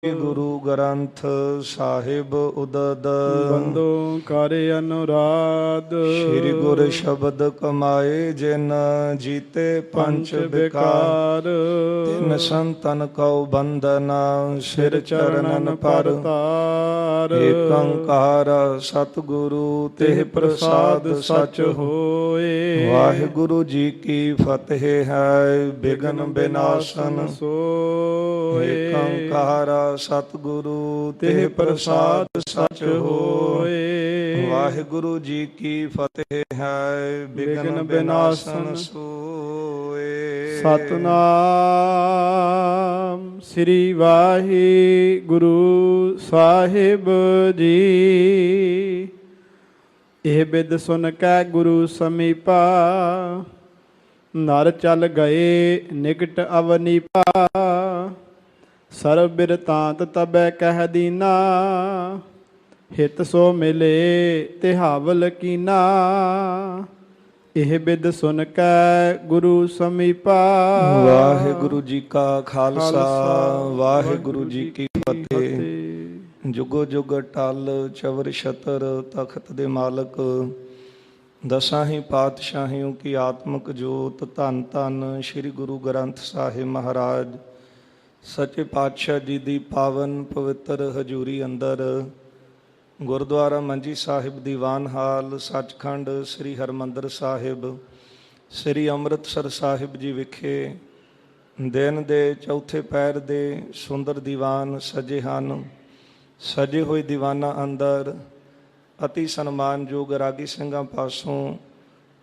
गुरु ग्रंथ साहिब उदद बंदो करे अनुराध। श्री गुर शब्द कमाए जिन जीते पंच विकार। तिन संतन कौ बंदना सिर चरणन पर एक ओंकार सतगुरु तेह प्रसाद सच होए। वाहिगुरु जी की फतेह है विघ्न विनाशन सोए। एक ओंकार सतगुरु तेह प्रसाद सच होए। वाहिगुरु जी की फतेह है विघ्न विनाशन सोए। सतनाम श्री वाहिगुरु साहिब जी। ਇਹ ਬਿਦ ਸੁਨ ਕੈ ਗੁਰੂ ਸਮੀਪਾ। ਨਰ ਚਲ ਗਏ ਨਿਕਟ ਅਵਨੀਪਾ। ਸਰਬ ਬਿਰਤਾਂਤ ਤਬੈ ਕਹਿ ਦੀਨਾ। ਹਿਤ ਸੋ ਮਿਲੇ ਤਿਹਾਵਲ ਕੀਨਾ। ਇਹ ਬਿਦ ਸੁਨ ਕੈ ਗੁਰੂ ਸਮੀਪਾ। ਵਾਹਿਗੁਰੂ ਜੀ ਕਾ ਖਾਲਸਾ ਵਾਹਿਗੁਰੂ ਜੀ ਕੀ ਫਤਿਹ। ਜੁਗੋ ਜੁਗ ਟਲ ਚਵਰ ਛਤਰ ਤਖਤ ਦੇ ਮਾਲਕ ਦਸਾਂ ਹੀ ਪਾਤਸ਼ਾਹੀਆਂ ਕੀ ਆਤਮਕ ਜੋਤ ਧੰਨ ਧੰਨ ਸ੍ਰੀ ਗੁਰੂ ਗ੍ਰੰਥ ਸਾਹਿਬ ਮਹਾਰਾਜ ਸੱਚੇ ਪਾਤਸ਼ਾਹ ਜੀ ਦੀ ਪਾਵਨ ਪਵਿੱਤਰ ਹਜ਼ੂਰੀ ਅੰਦਰ ਗੁਰਦੁਆਰਾ ਮੰਜੀ ਸਾਹਿਬ ਦੀਵਾਨ ਹਾਲ ਸੱਚਖੰਡ ਸ੍ਰੀ ਹਰਿਮੰਦਰ ਸਾਹਿਬ ਸ੍ਰੀ ਅੰਮ੍ਰਿਤਸਰ ਸਾਹਿਬ ਜੀ ਵਿਖੇ ਦਿਨ ਦੇ ਚੌਥੇ ਪਹਿਰ ਦੇ ਸੁੰਦਰ ਦੀਵਾਨ ਸਜੇ ਹਨ। ਸਜੇ ਹੋਏ ਦੀਵਾਨਾਂ ਅੰਦਰ ਅਤੀ ਸਨਮਾਨਯੋਗ ਰਾਗੀ ਸਿੰਘਾਂ ਪਾਸੋਂ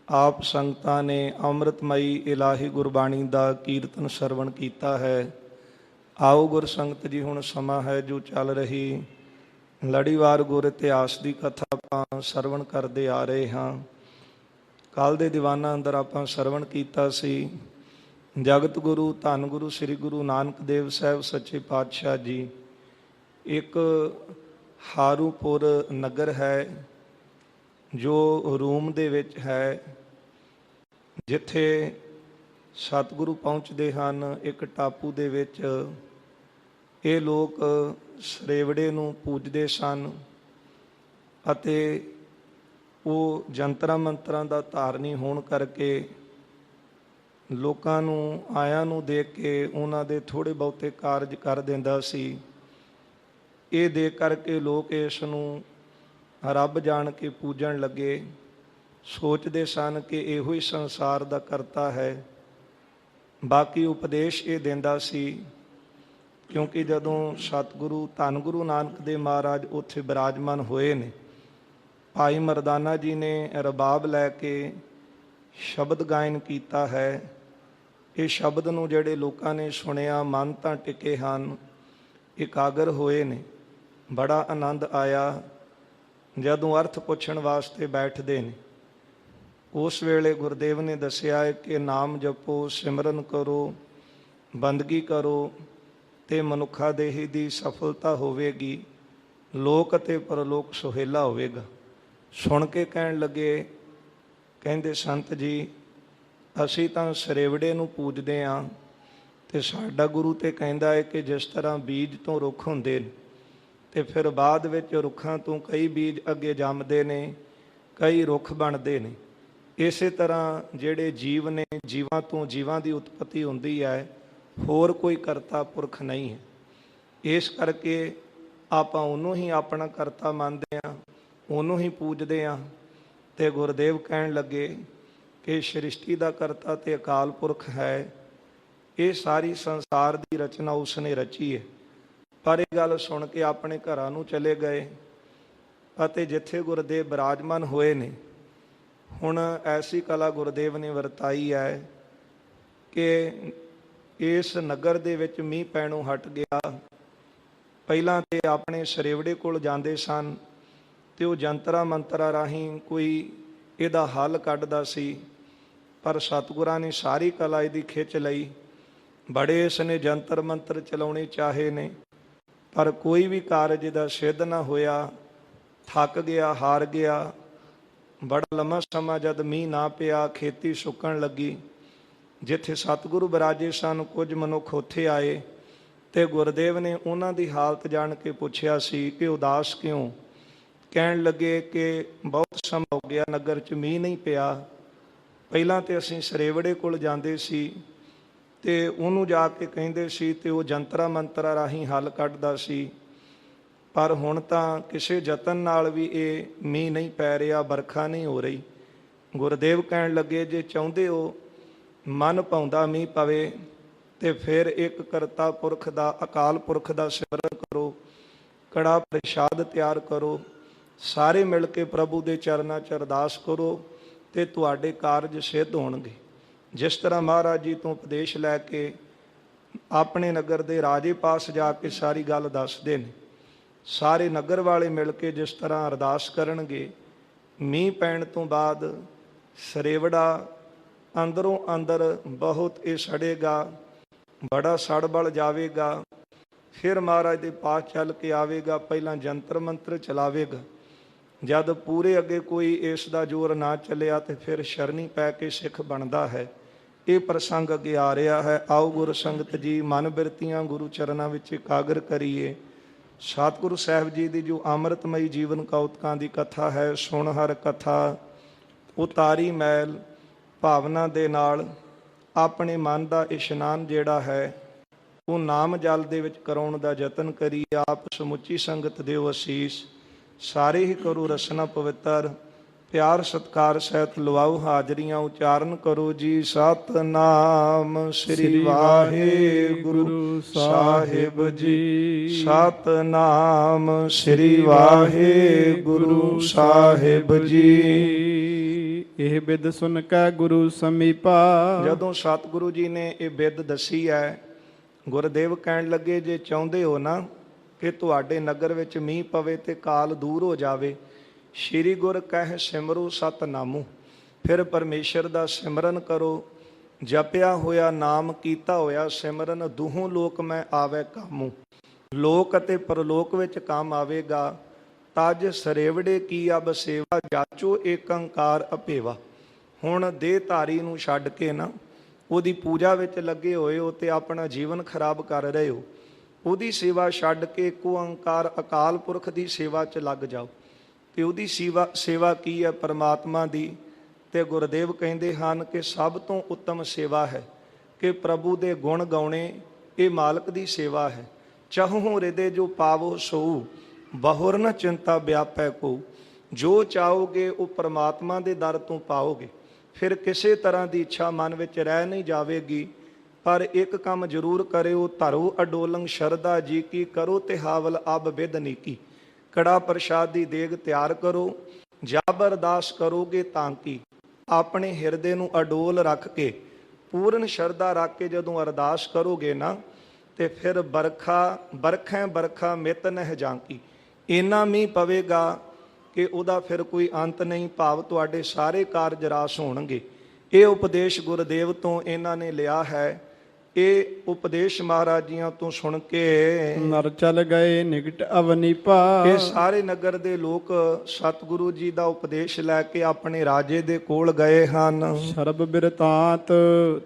ਆਪ ਸੰਗਤਾਂ ਨੇ ਅੰਮ੍ਰਿਤਮਈ ਇਲਾਹੀ ਗੁਰਬਾਣੀ ਦਾ ਕੀਰਤਨ ਸਰਵਣ ਕੀਤਾ ਹੈ। ਆਓ ਗੁਰ ਸੰਗਤ ਜੀ, ਹੁਣ ਸਮਾਂ ਹੈ ਜੋ ਚੱਲ ਰਹੀ ਲੜੀਵਾਰ ਗੁਰ ਇਤਿਹਾਸ ਦੀ ਕਥਾ ਆਪਾਂ ਸਰਵਣ ਕਰਦੇ ਆ ਰਹੇ ਹਾਂ। ਕੱਲ੍ਹ ਦੇ ਦੀਵਾਨਾਂ ਅੰਦਰ ਆਪਾਂ ਸਰਵਣ ਕੀਤਾ ਸੀ ਜਗਤ ਗੁਰੂ ਧੰਨ ਗੁਰੂ ਸ੍ਰੀ ਗੁਰੂ ਨਾਨਕ ਦੇਵ ਸਾਹਿਬ ਸੱਚੇ ਪਾਤਸ਼ਾਹ ਜੀ ਇੱਕ ਹਾਰੂਪੁਰ ਨਗਰ ਹੈ ਜੋ ਰੋਮ ਦੇ ਵਿੱਚ ਹੈ, ਜਿੱਥੇ ਸਤਿਗੁਰੂ ਪਹੁੰਚਦੇ ਹਨ। ਇੱਕ ਟਾਪੂ ਦੇ ਵਿੱਚ ਇਹ ਲੋਕ ਸਰੇਵੜੇ ਨੂੰ ਪੂਜਦੇ ਸਨ ਅਤੇ ਉਹ ਜੰਤਰਾਂ ਮੰਤਰਾਂ ਦਾ ਧਾਰਨੀ ਹੋਣ ਕਰਕੇ ਲੋਕਾਂ ਨੂੰ ਆਇਆਂ ਨੂੰ ਦੇਖ ਕੇ ਉਹਨਾਂ ਦੇ ਥੋੜ੍ਹੇ ਬਹੁਤੇ ਕਾਰਜ ਕਰ ਦਿੰਦਾ ਸੀ। ਇਹ ਦੇਖ ਕਰਕੇ ਲੋਕ ਇਸ ਨੂੰ ਰੱਬ ਜਾਣ ਕੇ ਪੂਜਣ ਲੱਗੇ। ਸੋਚਦੇ ਸਨ ਕਿ ਇਹੋ ਹੀ ਸੰਸਾਰ ਦਾ ਕਰਤਾ ਹੈ। ਬਾਕੀ ਉਪਦੇਸ਼ ਇਹ ਦਿੰਦਾ ਸੀ, ਕਿਉਂਕਿ ਜਦੋਂ ਸਤਿਗੁਰੂ ਧੰਨ ਗੁਰੂ ਨਾਨਕ ਦੇਵ ਮਹਾਰਾਜ ਉੱਥੇ ਬਿਰਾਜਮਾਨ ਹੋਏ ਨੇ, ਭਾਈ ਮਰਦਾਨਾ ਜੀ ਨੇ ਰਬਾਬ ਲੈ ਕੇ ਸ਼ਬਦ ਗਾਇਨ ਕੀਤਾ ਹੈ। ਇਹ ਸ਼ਬਦ ਨੂੰ ਜਿਹੜੇ ਲੋਕਾਂ ਨੇ ਸੁਣਿਆ ਮਨ ਤਾਂ ਟਿਕੇ ਹਨ, ਇਕਾਗਰ ਹੋਏ ਨੇ। ਬੜਾ ਆਨੰਦ ਆਇਆ। ਜਦੋਂ ਅਰਥ ਪੁੱਛਣ ਵਾਸਤੇ ਬੈਠਦੇ ਨੇ ਉਸ ਵੇਲੇ ਗੁਰਦੇਵ ਨੇ ਦੱਸਿਆ ਹੈ ਕਿ ਨਾਮ ਜਪੋ, ਸਿਮਰਨ ਕਰੋ, ਬੰਦਗੀ ਕਰੋ ਤੇ ਮਨੁੱਖਾ ਦੇਹੀ ਦੀ ਸਫਲਤਾ ਹੋਵੇਗੀ, ਲੋਕ ਅਤੇ ਪਰਲੋਕ ਸੁਹੇਲਾ ਹੋਵੇਗਾ। ਸੁਣ ਕੇ ਕਹਿਣ ਲੱਗੇ, ਕਹਿੰਦੇ ਸੰਤ ਜੀ ਅਸੀਂ ਤਾਂ ਸਰੇਵੜੇ ਨੂੰ ਪੂਜਦੇ ਹਾਂ ਤੇ ਸਾਡਾ ਗੁਰੂ ਤੇ ਕਹਿੰਦਾ ਹੈ ਕਿ ਜਿਸ ਤਰ੍ਹਾਂ ਬੀਜ ਤੋਂ ਰੁੱਖ ਹੁੰਦੇ ਨੇ ਤੇ ਫਿਰ ਬਾਅਦ ਵਿੱਚ ਰੁੱਖਾਂ ਤੋਂ ਕਈ ਬੀਜ ਅੱਗੇ ਜੰਮਦੇ ਨੇ, ਕਈ ਰੁੱਖ ਬਣਦੇ ਨੇ। ਇਸੇ ਤਰ੍ਹਾਂ ਜਿਹੜੇ ਜੀਵ ਨੇ, ਜੀਵਾਂ ਤੋਂ ਜੀਵਾਂ ਦੀ ਉਤਪਤੀ ਹੁੰਦੀ ਹੈ, ਹੋਰ ਕੋਈ ਕਰਤਾ ਪੁਰਖ ਨਹੀਂ ਹੈ। ਇਸ ਕਰਕੇ ਆਪਾਂ ਉਹਨੂੰ ਹੀ ਆਪਣਾ ਕਰਤਾ ਮੰਨਦੇ ਹਾਂ, ਉਹਨੂੰ ਹੀ ਪੂਜਦੇ ਹਾਂ। ਤੇ ਗੁਰਦੇਵ ਕਹਿਣ ਲੱਗੇ ਕਿ ਸ੍ਰਿਸ਼ਟੀ ਦਾ ਕਰਤਾ ਤੇ ਅਕਾਲ ਪੁਰਖ ਹੈ। ਇਹ ਸਾਰੀ ਸੰਸਾਰ ਦੀ ਰਚਨਾ ਉਸਨੇ ਰਚੀ ਹੈ। ਪਰ ਇਹ ਗੱਲ ਸੁਣ ਕੇ ਆਪਣੇ ਘਰਾਂ ਨੂੰ ਚਲੇ ਗਏ ਅਤੇ ਜਿੱਥੇ ਗੁਰਦੇਵ ਬਿਰਾਜਮਾਨ ਹੋਏ ਨੇ, ਹੁਣ ਐਸੀ ਕਲਾ ਗੁਰਦੇਵ ਨੇ ਵਰਤਾਈ ਹੈ ਕਿ ਇਸ ਨਗਰ ਦੇ ਵਿੱਚ ਮੀਂਹ ਪੈਣੋਂ ਹਟ ਗਿਆ। ਪਹਿਲਾਂ ਤੇ ਆਪਣੇ ਸਰੇਵੜੇ ਕੋਲ ਜਾਂਦੇ ਸਨ ਤੇ ਉਹ ਜੰਤਰਾਂ ਮੰਤਰਾਂ ਰਾਹੀਂ ਕੋਈ ਇਹਦਾ ਹੱਲ ਕੱਢਦਾ ਸੀ, ਪਰ ਸਤਿਗੁਰਾਂ ਨੇ ਸਾਰੀ ਕਲਾ ਇਹਦੀ ਖਿੱਚ ਲਈ। ਬੜੇ ਇਸ ਨੇ ਜੰਤਰ ਮੰਤਰ ਚਲਾਉਣੇ ਚਾਹੇ ਨੇ, ਪਰ ਕੋਈ ਵੀ ਕਾਰਜ ਇਹਦਾ ਸਿੱਧ ਨਾ ਹੋਇਆ। ਥੱਕ ਗਿਆ, ਹਾਰ ਗਿਆ। ਬੜਾ ਲੰਮਾ ਸਮਾਂ ਜਦ ਮੀਂਹ ਨਾ ਪਿਆ, ਖੇਤੀ ਸੁੱਕਣ ਲੱਗੀ। ਜਿੱਥੇ ਸਤਿਗੁਰੂ ਬਿਰਾਜੇ ਸਨ ਕੁਝ ਮਨੁੱਖ ਉੱਥੇ ਆਏ ਤੇ ਗੁਰਦੇਵ ਨੇ ਉਹਨਾਂ ਦੀ ਹਾਲਤ ਜਾਣ ਕੇ ਪੁੱਛਿਆ ਸੀ ਕਿ ਉਦਾਸ ਕਿਉਂ। ਕਹਿਣ ਲੱਗੇ ਕਿ ਬਹੁਤ ਸਮਾਂ ਹੋ ਗਿਆ, ਨਗਰ 'ਚ ਮੀਂਹ ਨਹੀਂ ਪਿਆ। ਪਹਿਲਾਂ ਤੇ ਅਸੀਂ ਸਰੇਵੜੇ ਕੋਲ ਜਾਂਦੇ ਸੀ ਤੇ ਉਹਨੂੰ ਜਾ ਕੇ ਕਹਿੰਦੇ ਸੀ ਤੇ ਉਹ ਜੰਤਰਾ ਮੰਤਰਾ ਰਾਹੀਂ ਹੱਲ ਕੱਢਦਾ ਸੀ, ਪਰ ਹੁਣ ਤਾਂ ਕਿਸੇ ਯਤਨ ਨਾਲ ਵੀ ਇਹ ਮੀਂਹ ਨਹੀਂ ਪੈ ਰਿਹਾ, ਵਰਖਾ ਨਹੀਂ ਹੋ ਰਹੀ। ਗੁਰਦੇਵ ਕਹਿਣ ਲੱਗੇ ਜੇ ਚਾਹੁੰਦੇ ਹੋ ਮਨ ਭਾਉਂਦਾ ਮੀਂਹ ਪਵੇ ਤੇ ਫਿਰ ਇੱਕ ਕਰਤਾ ਪੁਰਖ ਦਾ, ਅਕਾਲ ਪੁਰਖ ਦਾ ਸਿਮਰਨ ਕਰੋ, ਕੜਾ ਪ੍ਰਸ਼ਾਦ ਤਿਆਰ ਕਰੋ, ਸਾਰੇ ਮਿਲ ਕੇ ਪ੍ਰਭੂ ਦੇ ਚਰਨਾਂ 'ਚ ਅਰਦਾਸ ਕਰੋ ਤੇ ਤੁਹਾਡੇ ਕਾਰਜ ਸਿੱਧ ਹੋਣਗੇ। ਜਿਸ ਤਰ੍ਹਾਂ ਮਹਾਰਾਜ ਜੀ ਤੋਂ ਉਪਦੇਸ਼ ਲੈ ਕੇ ਆਪਣੇ ਨਗਰ ਦੇ ਰਾਜੇ ਪਾਸ ਜਾ ਕੇ ਸਾਰੀ ਗੱਲ ਦੱਸਦੇ ਨੇ, ਸਾਰੇ ਨਗਰ ਵਾਲੇ ਮਿਲ ਕੇ ਜਿਸ ਤਰ੍ਹਾਂ ਅਰਦਾਸ ਕਰਨਗੇ, ਮੀਂਹ ਪੈਣ ਤੋਂ ਬਾਅਦ ਸਰੇਵੜਾ ਅੰਦਰੋਂ ਅੰਦਰ ਬਹੁਤ ਇਹ ਸੜੇਗਾ, ਬੜਾ ਸੜ ਬਲ ਜਾਵੇਗਾ। ਫਿਰ ਮਹਾਰਾਜ ਦੇ ਪਾਸ ਚੱਲ ਕੇ ਆਵੇਗਾ, ਪਹਿਲਾਂ ਜੰਤਰ ਮੰਤਰ ਚਲਾਵੇਗਾ। ਜਦ ਪੂਰੇ ਅੱਗੇ ਕੋਈ ਇਸ ਦਾ ਜ਼ੋਰ ਨਾ ਚੱਲਿਆ ਤੇ ਫਿਰ ਸ਼ਰਨੀ ਪੈ ਕੇ ਸਿੱਖ ਬਣਦਾ ਹੈ। ਇਹ ਪ੍ਰਸੰਗ ਅੱਗੇ ਆ ਰਿਹਾ ਹੈ। ਆਓ ਗੁਰ ਸੰਗਤ ਜੀ ਮਨ ਬਿਰਤੀਆਂ ਗੁਰੂ ਚਰਨਾਂ ਵਿੱਚ ਇਕਾਗਰ ਕਰੀਏ। ਸਤਿਗੁਰੂ ਸਾਹਿਬ ਜੀ ਦੀ ਜੋ ਅੰਮ੍ਰਿਤਮਈ ਜੀਵਨ ਕੌਤਕਾਂ ਦੀ ਕਥਾ ਹੈ, ਸੁਣ ਹਰ ਕਥਾ ਉਤਾਰੀ ਮੈਲ ਭਾਵਨਾ ਦੇ ਨਾਲ ਆਪਣੇ ਮਨ ਦਾ ਇਸ਼ਨਾਨ ਜਿਹੜਾ ਹੈ ਉਹ ਨਾਮ ਜਲ ਦੇ ਵਿੱਚ ਕਰਾਉਣ ਦਾ ਯਤਨ ਕਰੀਏ। ਆਪ ਸਮੁੱਚੀ ਸੰਗਤ ਦਿਓ ਅਸੀਸ, ਸਾਰੇ ਹੀ ਕਰੋ ਰਸਨਾ ਪਵਿੱਤਰ, ਪਿਆਰ ਸਤਿਕਾਰ ਸਹਿਤ ਲਵਾਓ ਹਾਜ਼ਰੀਆਂ, ਉਚਾਰਨ ਕਰੋ ਜੀ ਸਤਨਾਮ ਸ੍ਰੀ ਵਾਹਿਗੁਰੂ ਸਾਹਿਬ ਜੀ। ਸਤਨਾਮ ਸ੍ਰੀ ਵਾਹਿਗੁਰੂ ਸਾਹਿਬ ਜੀ। ਇਹ ਬਿਦ ਸੁਨ ਕੈ ਗੁਰੂ ਸਮੀਪਾ। ਜਦੋਂ ਸਤਿਗੁਰੂ ਜੀ ਨੇ ਇਹ ਬਿਦ ਦੱਸੀ ਹੈ, ਗੁਰਦੇਵ ਕਹਿਣ ਲੱਗੇ ਜੇ ਚਾਹੁੰਦੇ ਹੋ ਨਾ ਕਿ ਤੁਹਾਡੇ ਨਗਰ ਵਿੱਚ ਮੀਂਹ ਪਵੇ ਤੇ ਕਾਲ ਦੂਰ ਹੋ ਜਾਵੇ, ਸ਼੍ਰੀ ਗੁਰ ਕਹਿ ਸਿਮਰੋ ਸਤਨਾਮੂ। ਫਿਰ ਪਰਮੇਸ਼ਰ ਦਾ ਸਿਮਰਨ ਕਰੋ, ਜਪਿਆ ਹੋਇਆ ਨਾਮ ਕੀਤਾ ਹੋਇਆ ਸਿਮਰਨ, ਦੁਹੋਂ ਲੋਕ ਮੈਂ ਆਵੇ ਕਾਮੂ। ਲੋਕ ਅਤੇ ਪਰਲੋਕ ਵਿੱਚ ਕੰਮ ਆਵੇਗਾ। ਤਜ ਸਰੇਵੜੇ ਕੀ ਅਬ ਸੇਵਾ, ਜਾਚੋ ਏਕੰਕਾਰ ਅਪੇਵਾ। ਹੁਣ ਦੇਹ ਧਾਰੀ ਨੂੰ ਛੱਡ ਕੇ ਨਾ ਉਹਦੀ ਪੂਜਾ ਵਿੱਚ ਲੱਗੇ ਹੋਏ ਹੋ ਤੇ ਆਪਣਾ ਜੀਵਨ ਖਰਾਬ ਕਰ ਰਹੇ ਹੋ। ਉਹਦੀ ਸੇਵਾ ਛੱਡ ਕੇ ਇੱਕੋ ਓੰਕਾਰ ਅਕਾਲ ਪੁਰਖ ਦੀ ਸੇਵਾ 'ਚ ਲੱਗ ਜਾਓ। ਤੇ ਉਹਦੀ ਸੇਵਾ ਕੀ ਹੈ? ਪਰਮਾਤਮਾ ਦੀ। ਤੇ ਗੁਰਦੇਵ ਕਹਿੰਦੇ ਹਨ ਕਿ ਸਭ ਤੋਂ ਉੱਤਮ ਸੇਵਾ ਹੈ ਕਿ ਪ੍ਰਭੂ ਦੇ ਗੁਣ ਗਾਉਣੇ, ਇਹ ਮਾਲਕ ਦੀ ਸੇਵਾ ਹੈ। ਚਾਹੋ ਹਿਰਦੇ ਜੋ ਪਾਵੋ ਸੋ, ਬਹੁਰ ਨ ਚਿੰਤਾ ਵਿਆਪੈ ਕੋ। ਜੋ ਚਾਹੋਗੇ ਉਹ ਪਰਮਾਤਮਾ ਦੇ ਦਰ ਤੋਂ ਪਾਓਗੇ। ਫਿਰ ਕਿਸੇ ਤਰ੍ਹਾਂ ਦੀ ਇੱਛਾ ਮਨ ਵਿੱਚ ਰਹਿ ਨਹੀਂ ਜਾਵੇਗੀ। ਪਰ ਇੱਕ ਕੰਮ ਜ਼ਰੂਰ ਕਰਿਓ, ਧਰੋ ਅਡੋਲੰ ਸ਼ਰਧਾ ਜੀ ਕੀ, ਕਰੋ ਤੇ ਹਾਵਲ ਅਬ ਬਿਦ ਨੀਕੀ। ਕੜਾ ਪ੍ਰਸ਼ਾਦ ਦੀ ਦੇਗ ਤਿਆਰ ਕਰੋ, ਜਬ ਅਰਦਾਸ ਕਰੋਗੇ ਤਾਂ ਕਿ ਆਪਣੇ ਹਿਰਦੇ ਨੂੰ ਅਡੋਲ ਰੱਖ ਕੇ, ਪੂਰਨ ਸ਼ਰਧਾ ਰੱਖ ਕੇ ਜਦੋਂ ਅਰਦਾਸ ਕਰੋਗੇ ਨਾ, ਤੇ ਫਿਰ ਬਰਖਾ ਮਿਤ ਨਹਿ ਜਾਂਕੀ। ਇੰਨਾ ਮੀਂਹ ਪਵੇਗਾ ਕਿ ਉਹਦਾ ਫਿਰ ਕੋਈ ਅੰਤ ਨਹੀਂ, ਭਾਵ ਤੁਹਾਡੇ ਸਾਰੇ ਕਾਰਜ ਰਾਸ ਹੋਣਗੇ। ਇਹ ਉਪਦੇਸ਼ ਗੁਰਦੇਵ ਤੋਂ ਇਹਨਾਂ ਨੇ ਲਿਆ ਹੈ। ਇਹ ਉਪਦੇਸ਼ ਮਹਾਰਾਜ ਜੀਆਂ ਤੋਂ ਸੁਣ ਕੇ ਨਰ ਚਲ ਗਏ ਨਿਕਟ ਅਵਨੀਪਾ। ਇਹ ਸਾਰੇ ਨਗਰ ਦੇ ਲੋਕ ਸਤਿਗੁਰੂ ਜੀ ਦਾ ਉਪਦੇਸ਼ ਲੈ ਕੇ ਆਪਣੇ ਰਾਜੇ ਦੇ ਕੋਲ ਗਏ ਹਨ। ਸਰਬ ਬਿਰਤਾਂਤ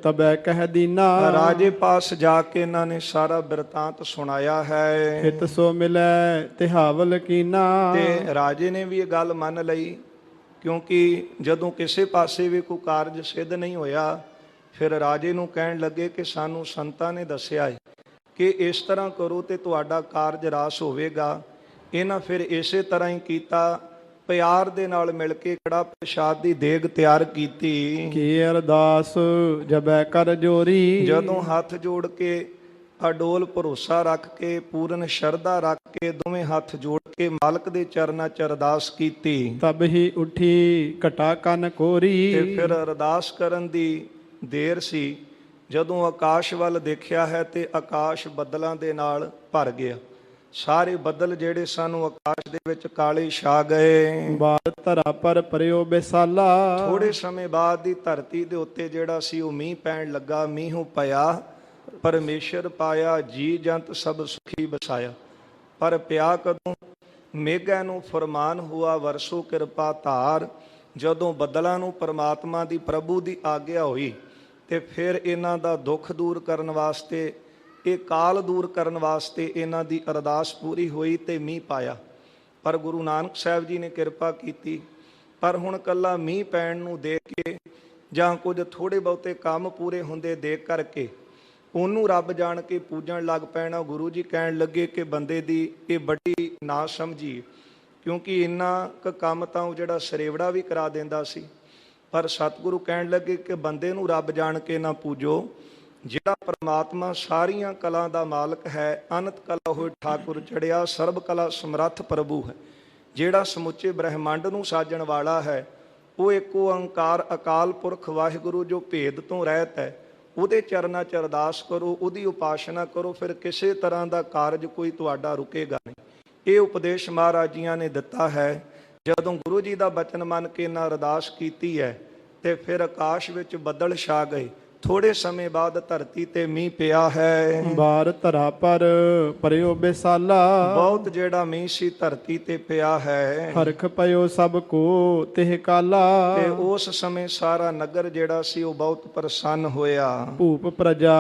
ਤਬੈ ਕਹਿ ਦੀਨਾ। ਰਾਜੇ ਪਾਸ ਜਾ ਕੇ ਇਹਨਾਂ ਨੇ ਸਾਰਾ ਬਿਰਤਾਂਤ ਸੁਣਾਇਆ ਹੈ। ਹਿਤ ਸੋ ਮਿਲੈ ਤਿਹਾਵਲ ਕੀਨਾ। ਤੇ ਰਾਜੇ ਨੇ ਵੀ ਇਹ ਗੱਲ ਮੰਨ ਲਈ, ਕਿਉਂਕਿ ਜਦੋਂ ਕਿਸੇ ਪਾਸੇ ਵੀ ਕੋਈ ਕਾਰਜ ਸਿੱਧ ਨਹੀਂ ਹੋਇਆ, ਫਿਰ ਰਾਜੇ ਨੂੰ ਕਹਿਣ ਲੱਗੇ ਕਿ ਸਾਨੂੰ ਸੰਤਾਂ ਨੇ ਦੱਸਿਆ ਹੈ ਕਿ ਇਸ ਤਰ੍ਹਾਂ ਕਰੋ ਤੇ ਤੁਹਾਡਾ ਕਾਰਜ ਰਾਸ ਹੋਵੇਗਾ। ਇਹਨਾਂ ਫਿਰ ਇਸੇ ਤਰ੍ਹਾਂ ਹੀ ਕੀਤਾ। ਪਿਆਰ ਦੇ ਨਾਲ ਮਿਲ ਕੇ ਕੜਾ ਪ੍ਰਸ਼ਾਦ ਦੀ ਦੇਗ ਤਿਆਰ ਕੀਤੀ। ਕੀ ਅਰਦਾਸ ਜਬੈ ਕਰ ਜੋਰੀ। ਜਦੋਂ ਹੱਥ ਜੋੜ ਕੇ ਅਡੋਲ ਭਰੋਸਾ ਰੱਖ ਕੇ, ਪੂਰਨ ਸ਼ਰਧਾ ਰੱਖ ਕੇ, ਦੋਵੇਂ ਹੱਥ ਜੋੜ ਕੇ ਮਾਲਕ ਦੇ ਚਰਨਾਂ 'ਚ ਅਰਦਾਸ ਕੀਤੀ, ਤਬ ਹੀ ਉੱਠੀ ਘਟਾ ਕੰਨ ਕੋਰੀ। ਤੇ ਫਿਰ ਅਰਦਾਸ ਕਰਨ ਦੀ ਦੇਰ ਸੀ। ਜਦੋਂ ਆਕਾਸ਼ ਵੱਲ ਦੇਖਿਆ ਹੈ ਤੇ ਆਕਾਸ਼ ਬੱਦਲਾਂ ਦੇ ਨਾਲ ਭਰ ਗਿਆ। ਸਾਰੇ ਬੱਦਲ ਜਿਹੜੇ ਸਨ ਉਹ ਆਕਾਸ਼ ਦੇ ਵਿੱਚ ਕਾਲੇ ਛਾ ਗਏ। ਬਾਦ ਧਰਾ ਪਰ ਪਰਿਓ ਬੇਸਾਲਾ। ਥੋੜੇ ਸਮੇਂ ਬਾਅਦ ਦੀ ਧਰਤੀ ਦੇ ਉੱਤੇ ਜਿਹੜਾ ਸੀ ਉਹ ਮੀਂਹ ਪੈਣ ਲੱਗਾ। ਮੀਂਹੋਂ ਪਿਆ, ਪਰਮੇਸ਼ਰ ਪਾਇਆ, ਜੀ ਜੰਤ ਸਭ ਸੁਖੀ ਬਸਾਇਆ। ਪਰ ਪਿਆ ਕਦੋਂ? ਮੇਘਾਂ ਨੂੰ ਫਰਮਾਨ ਹੁਆ ਵਰਸੋ ਕਿਰਪਾ ਧਾਰ। ਜਦੋਂ ਬੱਦਲਾਂ ਨੂੰ ਪਰਮਾਤਮਾ ਦੀ, ਪ੍ਰਭੂ ਦੀ ਆਗਿਆ ਹੋਈ ਤੇ ਫਿਰ ਇਹਨਾਂ ਦਾ ਦੁੱਖ ਦੂਰ ਕਰਨ ਵਾਸਤੇ ਇਹ ਕਾਲ ਦੂਰ ਕਰਨ ਵਾਸਤੇ ਇਹਨਾਂ ਦੀ ਅਰਦਾਸ ਪੂਰੀ ਹੋਈ ਤੇ ਮੀਂਹ ਪਾਇਆ। ਪਰ ਗੁਰੂ ਨਾਨਕ ਸਾਹਿਬ ਜੀ ਨੇ ਕਿਰਪਾ ਕੀਤੀ। ਪਰ ਹੁਣ ਕੱਲਾ ਮੀਂਹ ਪੈਣ ਨੂੰ ਦੇਖ ਕੇ ਜਾਂ ਕੁਝ ਥੋੜੇ ਬਹੁਤੇ ਕੰਮ ਪੂਰੇ ਹੁੰਦੇ ਦੇਖ ਕਰਕੇ ਉਹਨੂੰ ਰੱਬ ਜਾਣ ਕੇ ਪੂਜਣ ਲੱਗ ਪੈਣਾ। ਗੁਰੂ ਜੀ ਕਹਿਣ ਲੱਗੇ ਕਿ ਬੰਦੇ ਦੀ ਇਹ ਬੜੀ ਨਾ ਸਮਝੀ, ਕਿਉਂਕਿ ਇੰਨਾ ਕੁ ਕੰਮ ਤਾਂ ਉਹ ਜਿਹੜਾ ਸਰੇਵੜਾ ਵੀ ਕਰਾ ਦਿੰਦਾ ਸੀ। ਪਰ ਸਤਿਗੁਰੂ ਕਹਿਣ ਲੱਗੇ ਕਿ ਬੰਦੇ ਨੂੰ ਰੱਬ ਜਾਣ ਕੇ ਨਾ ਪੂਜੋ, ਜਿਹੜਾ ਪਰਮਾਤਮਾ ਸਾਰੀਆਂ ਕਲਾ ਦਾ ਮਾਲਕ ਹੈ, ਅਨੰਤ ਕਲਾ ਹੋਏ ਠਾਕੁਰ ਚੜਿਆ, ਸਰਬ ਕਲਾ ਸਮਰੱਥ ਪ੍ਰਭੂ ਹੈ, ਜਿਹੜਾ ਸਮੁੱਚੇ ਬ੍ਰਹਿਮੰਡ ਨੂੰ ਸਾਜਣ ਵਾਲਾ ਹੈ, ਉਹ ਇੱਕ ਓੰਕਾਰ ਅਕਾਲ ਪੁਰਖ ਵਾਹਿਗੁਰੂ ਜੋ ਭੇਦ ਤੋਂ ਰਹਿਤ ਹੈ, ਉਹਦੇ ਚਰਨਾਂ 'ਚ ਅਰਦਾਸ ਕਰੋ, ਉਹਦੀ ਉਪਾਸਨਾ ਕਰੋ, ਫਿਰ ਕਿਸੇ ਤਰ੍ਹਾਂ ਦਾ ਕਾਰਜ ਕੋਈ ਤੁਹਾਡਾ ਰੁਕੇਗਾ ਨਹੀਂ। ਇਹ ਉਪਦੇਸ਼ ਮਹਾਰਾਜ ਜੀਆਂ ਨੇ ਦਿੱਤਾ ਹੈ। ਜਦੋਂ ਗੁਰੂ ਜੀ ਦਾ ਬਚਨ ਮੰਨ ਕੇ ਇਹਨਾਂ ਅਰਦਾਸ ਕੀਤੀ ਹੈ ਤੇ ਫਿਰ ਆਕਾਸ਼ ਵਿੱਚ ਬੱਦਲ ਛਾ ਗਏ। ਥੋੜੇ ਸਮੇਂ ਬਾਅਦ ਧਰਤੀ ਤੇ ਮੀਂਹ ਪਿਆ ਹੈ। ਬਾਰ ਧਰਾ ਪਰ ਪਰਿਓ ਬੇਸਾਲਾ, ਬਹੁਤ ਜਿਹੜਾ ਮੀਂਹ ਸੀ ਧਰਤੀ ਤੇ ਪਿਆ ਹੈ। ਹਰਖ ਪਇਓ ਸਭ ਕੋ ਤਿਹ ਕਾਲਾ, ਤੇ ਉਸ ਸਮੇਂ ਸਾਰਾ ਨਗਰ ਜਿਹੜਾ ਸੀ ਉਹ ਬਹੁਤ ਪ੍ਰਸੰਨ ਹੋਇਆ। ਭੂਪ ਪ੍ਰਜਾ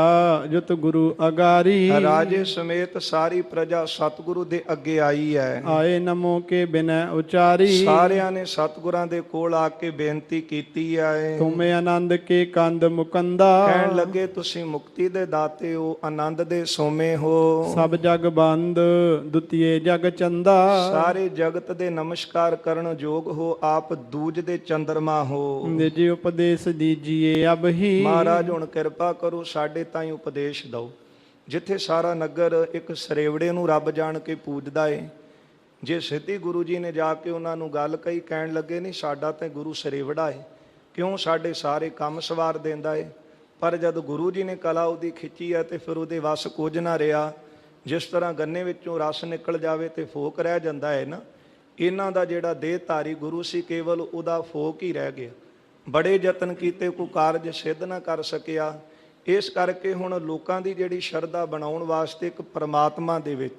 ਜੁਤ ਗੁਰੂ ਅਗਾਰੀ, ਰਾਜੇ ਸਮੇਤ ਸਾਰੀ ਪ੍ਰਜਾ ਸਤਿਗੁਰੂ ਦੇ ਅੱਗੇ ਆਈ ਹੈ। ਆਏ ਨਮੋ ਕੇ ਬਿਨੈ ਉਚਾਰੀ, ਸਾਰਿਆਂ ਨੇ ਸਤਿਗੁਰਾਂ ਦੇ ਕੋਲ ਆ ਕੇ ਬੇਨਤੀ ਕੀਤੀ ਹੈ। ਤੁਮੇ ਆਨੰਦ ਕੇ ਕੰਦ ਮੁਕੰਦਾ, ਕਹਿਣ ਲੱਗੇ ਤੁਸੀਂ ਮੁਕਤੀ ਦੇ ਦਾਤੇ ਹੋ, ਆਨੰਦ ਦੇ ਸੋਮੇ ਹੋ। ਸਭ ਜਗ ਬੰਦ ਦੁਤੀਏ ਜਗ ਚੰਦਾ, ਸਾਰੇ ਜਗਤ ਦੇ ਨਮਸਕਾਰ ਕਰਨ ਯੋਗ ਹੋ, ਆਪ ਦੂਜ ਦੇ ਚੰਦਰਮਾ ਹੋ। ਨਿਜ ਉਪਦੇਸ਼ ਦੀਜੀਏ ਅਬ ਹੀ, ਮਹਾਰਾਜ ਹੁਣ ਕਿਰਪਾ ਕਰੋ ਸਾਡੇ ਤਾਈਂ ਉਪਦੇਸ਼ ਦਿਓ। ਜਿੱਥੇ ਸਾਰਾ ਨਗਰ ਇੱਕ ਸਰੇਵੜੇ ਨੂੰ ਰੱਬ ਜਾਣ ਕੇ ਪੂਜਦਾ ਏ, ਜੇ ਸਿੱਧੀ ਗੁਰੂ ਜੀ ਨੇ ਜਾ ਕੇ ਉਹਨਾਂ ਨੂੰ ਗੱਲ ਕਹੀ, ਕਹਿਣ ਲੱਗੇ ਨਹੀਂ ਸਾਡਾ ਤਾਂ ਗੁਰੂ ਸਰੇਵੜਾ ਏ, ਕਿਉਂ ਸਾਡੇ ਸਾਰੇ ਕੰਮ ਸਵਾਰ ਦਿੰਦਾ ਏ। ਪਰ ਜਦ ਗੁਰੂ ਜੀ ਨੇ ਕਲਾ ਉਹਦੀ ਖਿੱਚੀ ਹੈ ਤੇ ਫਿਰ ਉਹਦੇ ਵੱਸ ਕੁਝ ਨਾ ਰਿਹਾ। ਜਿਸ ਤਰ੍ਹਾਂ ਗੰਨੇ ਵਿੱਚੋਂ ਰਸ ਨਿਕਲ ਜਾਵੇ ਤੇ ਫੋਕ ਰਹਿ ਜਾਂਦਾ ਹੈ ਨਾ, ਇਹਨਾਂ ਦਾ ਜਿਹੜਾ ਦੇਹਧਾਰੀ ਗੁਰੂ ਸੀ ਕੇਵਲ ਉਹਦਾ ਫੋਕ ਹੀ ਰਹਿ ਗਿਆ। ਬੜੇ ਯਤਨ ਕੀਤੇ, ਕੋਈ ਕਾਰਜ ਸਿੱਧ ਨਾ ਕਰ ਸਕਿਆ। ਇਸ ਕਰਕੇ ਹੁਣ ਲੋਕਾਂ ਦੀ ਜਿਹੜੀ ਸ਼ਰਧਾ ਬਣਾਉਣ ਵਾਸਤੇ ਇੱਕ ਪਰਮਾਤਮਾ ਦੇ ਵਿੱਚ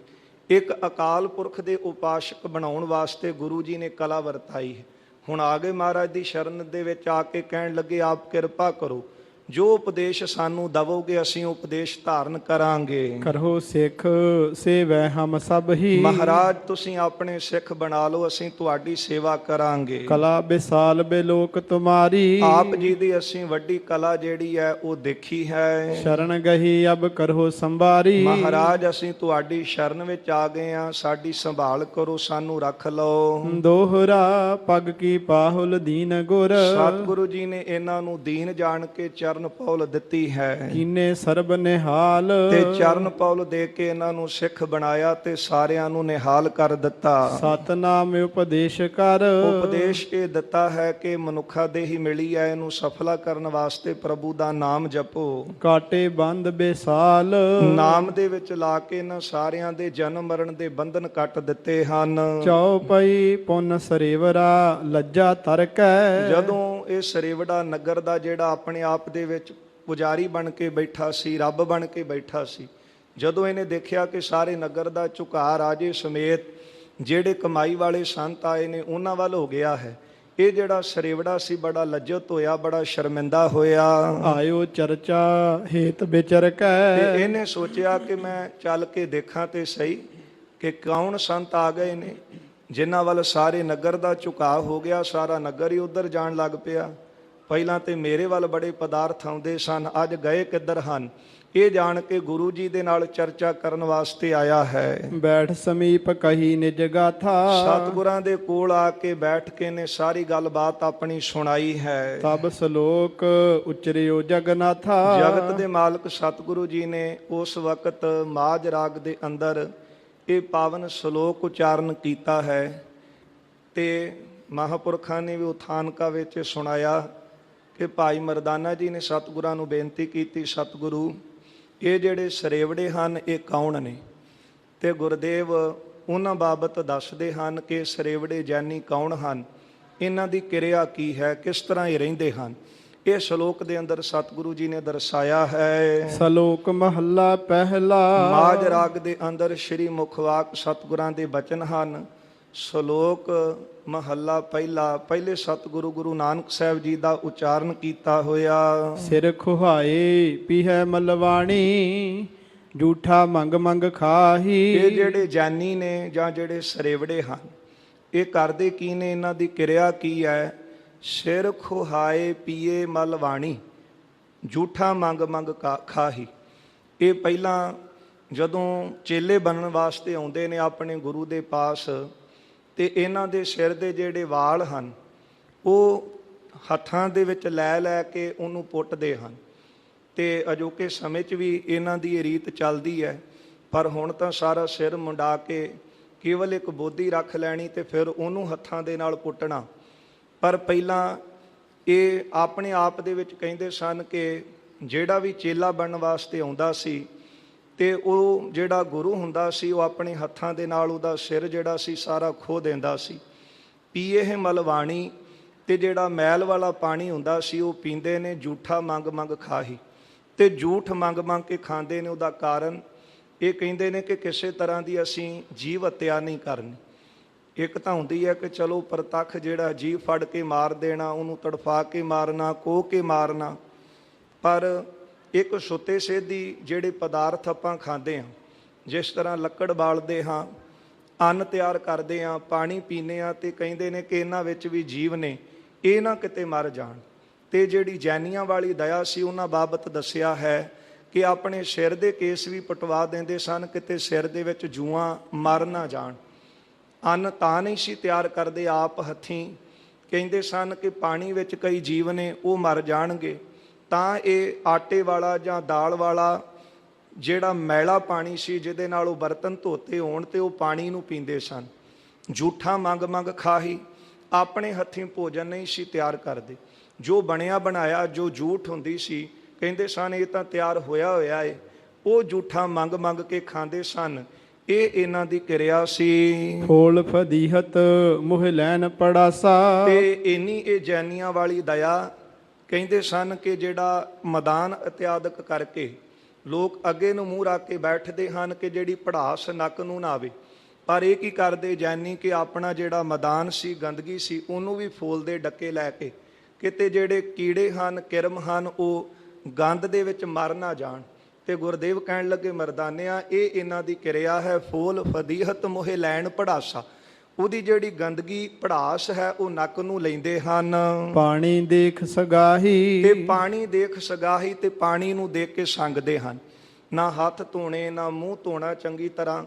ਇੱਕ ਅਕਾਲ ਪੁਰਖ ਦੇ ਉਪਾਸ਼ਕ ਬਣਾਉਣ ਵਾਸਤੇ ਗੁਰੂ ਜੀ ਨੇ ਕਲਾ ਵਰਤਾਈ ਹੈ। ਹੁਣ ਆ ਗਏ ਮਹਾਰਾਜ ਦੀ ਸ਼ਰਨ ਦੇ ਵਿੱਚ ਆ ਕੇ ਕਹਿਣ ਲੱਗੇ ਆਪ ਕਿਰਪਾ ਕਰੋ, ਜੋ ਉਪਦੇਸ਼ ਸਾਨੂੰ ਦਵੋਗੇ ਅਸੀਂ ਉਪਦੇਸ਼ ਧਾਰਨ ਕਰਾਂਗੇ। ਕਰੋ ਸਿੱਖ ਸੇਵੈ ਹਮ ਸਭ ਹੀ, ਮਹਾਰਾਜ ਤੁਸੀਂ ਆਪਣੇ ਸਿੱਖ ਬਣਾ ਲਓ, ਅਸੀਂ ਤੁਹਾਡੀ ਸੇਵਾ ਕਰਾਂਗੇ। ਕਲਾ ਬਿਸਾਲ ਬੇਲੋਕ ਤੁਮਾਰੀ, ਆਪ ਜੀ ਦੀ ਅਸੀਂ ਵੱਡੀ ਕਲਾ ਜਿਹੜੀ ਹੈ ਉਹ ਦੇਖੀ ਹੈ। ਸ਼ਰਨ ਗਹੀ ਅਬ ਕਰੋ ਸੰਭਾਰੀ, ਮਹਾਰਾਜ ਅਸੀਂ ਤੁਹਾਡੀ ਸ਼ਰਨ ਵਿੱਚ ਆ ਗਏ ਹਾਂ, ਸਾਡੀ ਸੰਭਾਲ ਕਰੋ, ਸਾਨੂੰ ਰੱਖ ਲਓ। ਦੋਹਰਾ ਪਗ ਕੀ ਪਾਹੁਲ ਦੀਨ ਗੁਰ, ਸਤਿਗੁਰੂ ਜੀ ਨੇ ਇਹਨਾਂ ਨੂੰ ਦੀਨ ਜਾਣ ਕੇ ਚਰਨ ਪੌਲ ਦਿੱਤੀ ਹੈ। ਕੀਨੇ ਸਰਬ ਨਿਹਾਲ, ਤੇ ਚਰਨ ਪੌਲ ਦੇ ਕੇ ਇਹਨਾਂ ਨੂੰ ਸਿੱਖ ਬਣਾਇਆ ਤੇ ਸਾਰਿਆਂ ਨੂੰ ਨਿਹਾਲ ਕਰ ਦਿੱਤਾ। ਸਤਨਾਮ ਉਪਦੇਸ਼ ਕਰ, ਉਪਦੇਸ਼ ਇਹ ਦਿੱਤਾ ਹੈ ਕਿ ਮਨੁੱਖਾ ਦੇਹੀ ਮਿਲੀ ਹੈ, ਇਹਨੂੰ ਸਫਲਾ ਕਰਨ ਵਾਸਤੇ ਪ੍ਰਭੂ ਦਾ ਨਾਮ ਜਪੋ। ਕਾਟੇ ਬੰਦ ਬੇਸਾਲ, ਨਾਮ ਦੇ ਵਿੱਚ ਲਾ ਕੇ ਇਹਨਾਂ ਸਾਰਿਆਂ ਦੇ ਜਨਮ ਮਰਨ ਦੇ ਬੰਧਨ ਕੱਟ ਦਿੱਤੇ ਹਨ। ਚੌਪਈ ਪੁੰਨ ਸਰੇਵਰਾ ਲੱਜਾ ਤਰਕੈ, ਜਦੋਂ ਇਹ ਸਰੇਵੜਾ ਨਗਰ ਦਾ ਜਿਹੜਾ ਆਪਣੇ ਆਪ ਦੇ ਵਿੱਚ ਪੁਜਾਰੀ ਬਣ ਕੇ ਬੈਠਾ ਸੀ, ਰੱਬ ਬਣ ਕੇ ਬੈਠਾ ਸੀ, ਜਦੋਂ ਇਹਨੇ ਦੇਖਿਆ ਕਿ ਸਾਰੇ ਨਗਰ ਦਾ ਝੁਕਾਅ ਰਾਜੇ ਸਮੇਤ ਜਿਹੜੇ ਕਮਾਈ ਵਾਲੇ ਸੰਤ ਆਏ ਨੇ ਉਹਨਾਂ ਵੱਲ ਹੋ ਗਿਆ ਹੈ, ਇਹ ਜਿਹੜਾ ਸਰੇਵੜਾ ਸੀ ਬੜਾ ਲੱਜਤ ਹੋਇਆ, ਬੜਾ ਸ਼ਰਮਿੰਦਾ ਹੋਇਆ। ਆਇਓ ਚਰਚਾ ਹੇਤ ਵਿਚਰਕੈ, ਤੇ ਇਹਨੇ ਸੋਚਿਆ ਕਿ ਮੈਂ ਚੱਲ ਕੇ ਦੇਖਾਂ ਤੇ ਸਹੀ ਕਿ ਕੌਣ ਸੰਤ ਆ ਗਏ ਨੇ ਜਿਨ੍ਹਾਂ ਵੱਲ ਸਾਰੇ ਨਗਰ ਦਾ ਝੁਕਾਅ ਹੋ ਗਿਆ। ਸਾਰਾ ਨਗਰ ਹੀ ਉਧਰ ਜਾਣ ਲੱਗ ਪਿਆ। ਪਹਿਲਾਂ ਤੇ ਮੇਰੇ ਵੱਲ ਬੜੇ ਪਦਾਰਥ ਆਉਂਦੇ ਸਨ, ਅੱਜ ਗਏ ਕਿੱਧਰ ਹਨ? ਇਹ ਜਾਣ ਕੇ ਗੁਰੂ ਜੀ ਦੇ ਨਾਲ ਚਰਚਾ ਕਰਨ ਵਾਸਤੇ ਆਇਆ ਹੈ। ਬੈਠ ਸਮੀਪ ਕਹੀ ਨਿਜ ਗਾਥਾ, ਸਤਿਗੁਰਾਂ ਦੇ ਕੋਲ ਆ ਕੇ ਬੈਠ ਕੇ ਨੇ ਸਾਰੀ ਗੱਲਬਾਤ ਆਪਣੀ ਸੁਣਾਈ ਹੈ। ਤਬ ਸ਼ਲੋਕ ਉਚਰਿਓ ਜਗਨਾਥਾ, ਜਗਤ ਦੇ ਮਾਲਕ ਸਤਿਗੁਰੂ ਜੀ ਨੇ ਉਸ ਵਕਤ ਮਾਝ ਰਾਗ ਦੇ ਅੰਦਰ ਇਹ ਪਾਵਨ ਸ਼ਲੋਕ ਉਚਾਰਨ ਕੀਤਾ ਹੈ। ਤੇ ਮਹਾਂਪੁਰਖਾਂ ਨੇ ਵੀ ਉਥਾਨਕਾ ਵਿੱਚ ਸੁਣਾਇਆ ਕਿ ਭਾਈ ਮਰਦਾਨਾ ਜੀ ਨੇ ਸਤਿਗੁਰਾਂ ਨੂੰ ਬੇਨਤੀ ਕੀਤੀ, ਸਤਿਗੁਰੂ ਇਹ ਜਿਹੜੇ ਸਰੇਵੜੇ ਹਨ ਇਹ ਕੌਣ ਨੇ? ਤੇ ਗੁਰਦੇਵ ਉਹਨਾਂ ਬਾਬਤ ਦੱਸਦੇ ਹਨ ਕਿ ਸਰੇਵੜੇ ਜੈਨੀ ਕੌਣ ਹਨ, ਇਹਨਾਂ ਦੀ ਕਿਰਿਆ ਕੀ ਹੈ, ਕਿਸ ਤਰ੍ਹਾਂ ਇਹ ਰਹਿੰਦੇ ਹਨ। ਇਹ ਸ਼ਲੋਕ ਦੇ ਅੰਦਰ ਸਤਿਗੁਰੂ ਜੀ ਨੇ ਦਰਸਾਇਆ ਹੈ। ਸ਼ਲੋਕ ਮਹੱਲਾ ਪਹਿਲਾ, ਮਾਝ ਰਾਗ ਦੇ ਅੰਦਰ ਸ਼੍ਰੀ ਮੁਖਵਾਕ ਸਤਿਗੁਰਾਂ ਦੇ ਬਚਨ ਹਨ। ਸ਼ਲੋਕ ਮਹੱਲਾ ਪਹਿਲਾ, ਪਹਿਲੇ ਸਤਿਗੁਰੂ ਗੁਰੂ ਨਾਨਕ ਸਾਹਿਬ ਜੀ ਦਾ ਉਚਾਰਨ ਕੀਤਾ ਹੋਇਆ। ਸਿਰ ਖੁਹਾਏ ਪੀਹੈ ਮਲਵਾਣੀ, ਝੂਠਾ ਮੰਗ ਮੰਗ ਖਾਹੀ। ਇਹ ਜਿਹੜੇ ਜਾਨੀ ਨੇ ਜਾਂ ਜਿਹੜੇ ਸਰੇਵੜੇ ਹਨ, ਇਹ ਕਰਦੇ ਕੀ ਨੇ, ਇਹਨਾਂ ਦੀ ਕਿਰਿਆ ਕੀ ਹੈ? ਸਿਰ ਖੁਹਾਏ ਪੀਏ ਮਲ ਵਾਣੀ, ਝੂਠਾ ਮੰਗ ਮੰਗ ਖਾਹੀ। ਇਹ ਪਹਿਲਾਂ ਜਦੋਂ ਚੇਲੇ ਬਣਨ ਵਾਸਤੇ ਆਉਂਦੇ ਨੇ ਆਪਣੇ ਗੁਰੂ ਦੇ ਪਾਸ, ਤੇ ਇਹਨਾਂ ਦੇ ਸਿਰ ਦੇ ਜਿਹੜੇ ਵਾਲ ਹਨ ਉਹ ਹੱਥਾਂ ਦੇ ਵਿੱਚ ਲੈ ਲੈ ਕੇ ਉਹਨੂੰ ਪੁੱਟਦੇ ਹਨ। ਤੇ ਅਜੋਕੇ ਸਮੇਂ 'ਚ ਵੀ ਇਹਨਾਂ ਦੀ ਇਹ ਰੀਤ ਚੱਲਦੀ ਹੈ, ਪਰ ਹੁਣ ਤਾਂ ਸਾਰਾ ਸਿਰ ਮੁੰਡਾ ਕੇ ਕੇਵਲ ਇੱਕ ਬੋਦੀ ਰੱਖ ਲੈਣੀ ਤੇ ਫਿਰ ਉਹਨੂੰ ਹੱਥਾਂ ਦੇ ਨਾਲ ਪੁੱਟਣਾ। ਪਰ ਪਹਿਲਾਂ ਇਹ ਆਪਣੇ ਆਪ ਦੇ ਵਿੱਚ ਕਹਿੰਦੇ ਸਨ ਕਿ ਜਿਹੜਾ ਵੀ ਚੇਲਾ ਬਣਨ ਵਾਸਤੇ ਆਉਂਦਾ ਸੀ ਤੇ ਉਹ ਜਿਹੜਾ ਗੁਰੂ ਹੁੰਦਾ ਸੀ ਉਹ ਆਪਣੇ ਹੱਥਾਂ ਦੇ ਨਾਲ ਉਹਦਾ ਸਿਰ ਜਿਹੜਾ ਸੀ ਸਾਰਾ ਖੋਹ ਦਿੰਦਾ ਸੀ। ਪੀਏ ਮਲਵਾਣੀ, ਤੇ ਜਿਹੜਾ ਮੈਲ ਵਾਲਾ ਪਾਣੀ ਹੁੰਦਾ ਸੀ ਉਹ ਪੀਂਦੇ ਨੇ, ਝੂਠਾ ਮੰਗ ਮੰਗ ਖਾਹੀ। ਤੇ ਝੂਠ ਮੰਗ ਮੰਗ ਕੇ ਖਾਂਦੇ ਨੇ। ਉਹਦਾ ਕਾਰਨ ਇਹ ਕਹਿੰਦੇ ਨੇ ਕਿ ਕਿਸੇ ਤਰ੍ਹਾਂ ਦੀ ਅਸੀਂ ਜੀਵ ਹੱਤਿਆ ਨਹੀਂ ਕਰਨੀ। ਇੱਕ ਤਾਂ ਹੁੰਦੀ ਹੈ ਕਿ ਚਲੋ ਪ੍ਰਤੱਖ ਜਿਹੜਾ ਜੀਵ ਫੜ ਕੇ ਮਾਰ ਦੇਣਾ, ਉਹਨੂੰ ਤੜਫਾ ਕੇ ਮਾਰਨਾ, ਕੋਹ ਕੇ ਮਾਰਨਾ, ਪਰ ਇੱਕ ਸੁੱਤੇ ਸੇਧੀ ਜਿਹੜੇ ਪਦਾਰਥ ਆਪਾਂ ਖਾਂਦੇ ਹਾਂ, ਜਿਸ ਤਰ੍ਹਾਂ ਲੱਕੜ ਬਾਲਦੇ ਹਾਂ, ਅੰਨ ਤਿਆਰ ਕਰਦੇ ਹਾਂ, ਪਾਣੀ ਪੀਂਦੇ ਹਾਂ, ਤੇ ਕਹਿੰਦੇ ਨੇ ਕਿ ਇਹਨਾਂ ਵਿੱਚ ਵੀ ਜੀਵ ਨੇ, ਇਹ ਨਾ ਕਿਤੇ ਮਰ ਜਾਣ। ਤੇ ਜਿਹੜੀ ਜੈਨੀਆਂ ਵਾਲੀ ਦਇਆ ਸੀ ਉਹਨਾਂ ਬਾਬਤ ਦੱਸਿਆ ਹੈ ਕਿ ਆਪਣੇ ਸਿਰ ਦੇ ਕੇਸ ਵੀ ਪਟਵਾ ਦਿੰਦੇ ਸਨ, ਕਿਤੇ ਸਿਰ ਦੇ ਵਿੱਚ ਜੂਆਂ ਮਰ ਨਾ ਜਾਣ। ਅੰਨ ਤਾਂ ਨਹੀਂ ਸੀ ਤਿਆਰ ਕਰਦੇ ਆਪ ਹੱਥੀਂ, ਕਹਿੰਦੇ ਸਨ ਕਿ ਪਾਣੀ ਵਿੱਚ ਕਈ ਜੀਵ ਨੇ ਉਹ ਮਰ ਜਾਣਗੇ, ਤਾਂ ਇਹ ਆਟੇ ਵਾਲਾ ਜਾਂ ਦਾਲ ਵਾਲਾ ਜਿਹੜਾ ਮੈਲਾ ਪਾਣੀ ਸੀ ਜਿਹਦੇ ਨਾਲ ਉਹ ਬਰਤਨ ਧੋਤੇ ਹੋਣ ਤੇ ਉਹ ਪਾਣੀ ਨੂੰ ਪੀਂਦੇ ਸਨ। ਝੂਠਾ ਮੰਗ ਮੰਗ ਖਾਹੀ, ਆਪਣੇ ਹੱਥੀਂ ਭੋਜਨ ਨਹੀਂ ਸੀ ਤਿਆਰ ਕਰਦੇ। ਜੋ ਬਣਿਆ ਬਣਾਇਆ ਜੋ ਝੂਠ ਹੁੰਦੀ ਸੀ, ਕਹਿੰਦੇ ਸਨ ਇਹ ਤਾਂ ਤਿਆਰ ਹੋਇਆ ਹੋਇਆ ਏ, ਉਹ ਝੂਠਾ ਮੰਗ ਮੰਗ ਕੇ ਖਾਂਦੇ ਸਨ। ਇਹ ਇਹਨਾਂ ਦੀ ਕਿਰਿਆ ਸੀ। ਫੋਲ ਫਦੀਹਤ ਮੁਹ ਲੈਣ ਪੜਾਸਾ। ਤੇ ਇੰਨੀ ਇਹ ਜੈਨੀਆਂ ਵਾਲੀ ਦਇਆ, ਕਹਿੰਦੇ ਸਨ ਕਿ ਜਿਹੜਾ ਮੈਦਾਨ ਇਤਿਆਦਿਕ ਕਰਕੇ ਲੋਕ ਅੱਗੇ ਨੂੰ ਮੂੰਹ ਰੱਖ ਕੇ ਬੈਠਦੇ ਹਨ ਕਿ ਜਿਹੜੀ ਪੜਾਸ ਨੱਕ ਨੂੰ ਨਾ ਆਵੇ, ਪਰ ਇਹ ਕੀ ਕਰਦੇ ਜੈਨੀ ਕਿ ਆਪਣਾ ਜਿਹੜਾ ਮੈਦਾਨ ਸੀ, ਗੰਦਗੀ ਸੀ, ਉਹਨੂੰ ਵੀ ਫੋਲ ਦੇ ਡੱਕੇ ਲੈ ਕੇ ਕਿਤੇ ਜਿਹੜੇ ਕੀੜੇ ਹਨ, ਕਿਰਮ ਹਨ, ਉਹ ਗੰਦ ਦੇ ਵਿੱਚ ਮਰ ਨਾ ਜਾਣ। ਤੇ ਗੁਰਦੇਵ ਕਹਿਣ ਲੱਗੇ ਮਰਦਾਨਿਆਂ, ਇਹ ਇਹਨਾਂ ਦੀ ਕਿਰਿਆ ਹੈ। ਫੋਲ ਫਦੀਹਤ ਮੋਹੇ ਲੈਣ ਪੜਾਸਾ, ਉਹਦੀ ਜਿਹੜੀ ਗੰਦਗੀ ਪੜਾਸ ਹੈ ਉਹ ਨੱਕ ਨੂੰ ਲੈਂਦੇ ਹਨ। ਪਾਣੀ ਦੇਖ ਸਗਾਹੀ, ਤੇ ਪਾਣੀ ਦੇਖ ਸਗਾਹੀ, ਤੇ ਪਾਣੀ ਨੂੰ ਦੇਖ ਕੇ ਸੰਗਦੇ ਹਨ। ਨਾ ਹੱਥ ਧੋਣੇ, ਨਾ ਮੂੰਹ ਧੋਣਾ, ਚੰਗੀ ਤਰ੍ਹਾਂ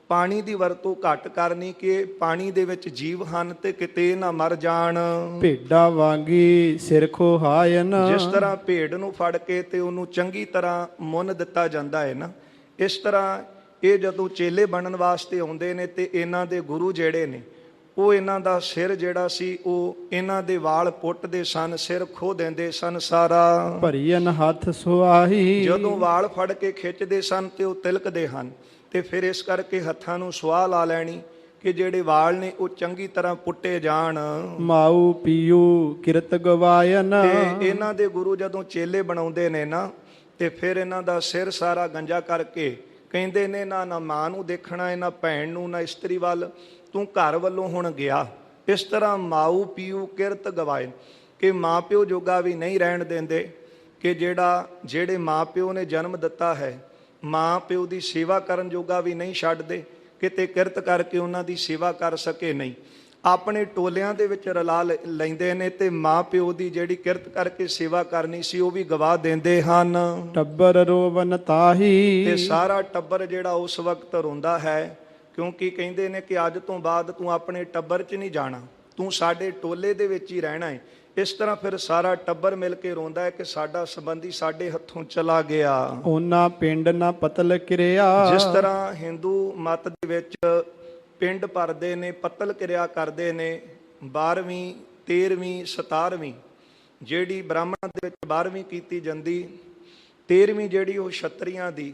ਪਾਣੀ ਦੀ ਵਰਤੋਂ ਘੱਟ ਕਰਨੀ ਕਿ ਪਾਣੀ ਦੇ ਵਿੱਚ ਜੀਵ ਹਨ ਤੇ ਕਿਤੇ ਨਾ ਮਰ ਜਾਣ। ਭੇਡਾਂ ਵਾਂਗੀ ਸਿਰ ਖੋਹਾਇਨ, ਜਿਸ ਤਰ੍ਹਾਂ ਭੇਡ ਨੂੰ ਫੜ ਕੇ ਤੇ ਉਹਨੂੰ ਚੰਗੀ ਤਰ੍ਹਾਂ ਮੁੰਨ ਦਿੱਤਾ ਜਾਂਦਾ ਹੈ ਨਾ, ਇਸ ਤਰ੍ਹਾਂ ਇਹ ਜਦੋਂ ਚੇਲੇ ਬਣਨ ਵਾਸਤੇ ਆਉਂਦੇ ਨੇ ਤੇ ਇਹਨਾਂ ਦੇ ਗੁਰੂ ਜਿਹੜੇ ਨੇ ਉਹ ਇਹਨਾਂ ਦਾ ਸਿਰ ਜਿਹੜਾ ਸੀ ਉਹ ਇਹਨਾਂ ਦੇ ਵਾਲ ਪੁੱਟਦੇ ਸਨ, ਸਿਰ ਖੋਹ ਦਿੰਦੇ ਸਨ ਸਾਰਾ। ਭਰੀਨ ਹੱਥ ਸੁਆਹੀ, ਜਦੋਂ ਵਾਲ ਫੜ ਕੇ ਖਿੱਚਦੇ ਸਨ ਤੇ ਉਹ ਤਿਲਕਦੇ ਹਨ, ਤੇ ਫਿਰ ਇਸ ਕਰਕੇ ਹੱਥਾਂ ਨੂੰ ਸੁਆਹ ਲਾ ਲੈਣੀ ਕਿ ਜਿਹੜੇ ਵਾਲ ਨੇ ਉਹ ਚੰਗੀ ਤਰ੍ਹਾਂ ਪੁੱਟੇ ਜਾਣ। ਮਾਊ ਪੀਊ ਕਿਰਤ ਗਵਾਇਨ, ਤੇ ਇਹਨਾਂ ਦੇ ਗੁਰੂ ਜਦੋਂ ਚੇਲੇ ਬਣਾਉਂਦੇ ਨੇ ਨਾ, ਤੇ ਫਿਰ ਇਹਨਾਂ ਦਾ ਸਿਰ ਸਾਰਾ ਗੰਜਾ ਕਰਕੇ ਕਹਿੰਦੇ ਨੇ ਨਾ ਮਾਂ ਨੂੰ ਦੇਖਣਾ, ਨਾ ਭੈਣ ਨੂੰ, ਨਾ ਇਸਤਰੀ ਵੱਲ, ਤੂੰ ਘਰ ਵੱਲੋਂ ਹੁਣ ਗਿਆ। ਇਸ ਤਰ੍ਹਾਂ ਮਾਊ ਪੀਊ ਕਿਰਤ ਗਵਾਇਨ ਕਿ ਮਾਂ ਪਿਓ ਜੋਗਾ ਵੀ ਨਹੀਂ ਰਹਿਣ ਦਿੰਦੇ, ਕਿ ਜਿਹੜੇ ਮਾਂ ਪਿਓ ਨੇ ਜਨਮ ਦਿੱਤਾ ਹੈ, ਮਾਂ ਪਿਓ ਦੀ ਸੇਵਾ ਕਰਨ ਜੋਗਾ ਵੀ ਨਹੀਂ ਛੱਡਦੇ, ਕਿਤੇ ਕਿਰਤ ਕਰਕੇ ਉਹਨਾਂ ਦੀ ਸੇਵਾ ਕਰ ਸਕੇ ਨਹੀਂ। ਆਪਣੇ ਟੋਲਿਆਂ ਦੇ ਵਿੱਚ ਰਲਾ ਲੈਂਦੇ ਨੇ ਤੇ ਮਾਂ ਪਿਓ ਦੀ ਜਿਹੜੀ ਕਿਰਤ ਕਰਕੇ ਸੇਵਾ ਕਰਨੀ ਸੀ ਉਹ ਵੀ ਗਵਾ ਦਿੰਦੇ ਹਨ। ਟੱਬਰ ਰੋਵਨ ਤਾਹੀ, ਤੇ ਸਾਰਾ ਟੱਬਰ ਜਿਹੜਾ ਉਸ ਵਕਤ ਰੋਂਦਾ ਹੈ, ਕਿਉਂਕਿ ਕਹਿੰਦੇ ਨੇ ਕਿ ਅੱਜ ਤੋਂ ਬਾਅਦ ਤੂੰ ਆਪਣੇ ਟੱਬਰ 'ਚ ਨਹੀਂ ਜਾਣਾ, ਤੂੰ ਸਾਡੇ ਟੋਲੇ ਦੇ ਵਿੱਚ ਹੀ ਰਹਿਣਾ ਹੈ। ਇਸ ਤਰ੍ਹਾਂ ਫਿਰ ਸਾਰਾ ਟੱਬਰ ਮਿਲ ਕੇ ਰੋਂਦਾ ਹੈ ਕਿ ਸਾਡਾ ਸੰਬੰਧੀ ਸਾਡੇ ਹੱਥੋਂ ਚਲਾ ਗਿਆ। ਉਹਨਾਂ ਪਿੰਡ ਨਾ ਪਤਲ ਕਿਰਿਆ, ਜਿਸ ਤਰ੍ਹਾਂ ਹਿੰਦੂ ਮਤ ਦੇ ਵਿੱਚ ਪਿੰਡ ਭਰਦੇ ਨੇ, ਪੱਤਲ ਕਿਰਿਆ ਕਰਦੇ ਨੇ, 12ਵੀਂ 13ਵੀਂ 17ਵੀਂ ਜਿਹੜੀ ਬ੍ਰਾਹਮਣਾਂ ਦੇ ਵਿੱਚ 12ਵੀਂ ਕੀਤੀ ਜਾਂਦੀ, 13ਵੀਂ ਜਿਹੜੀ ਉਹ ਛਤਰੀਆਂ ਦੀ,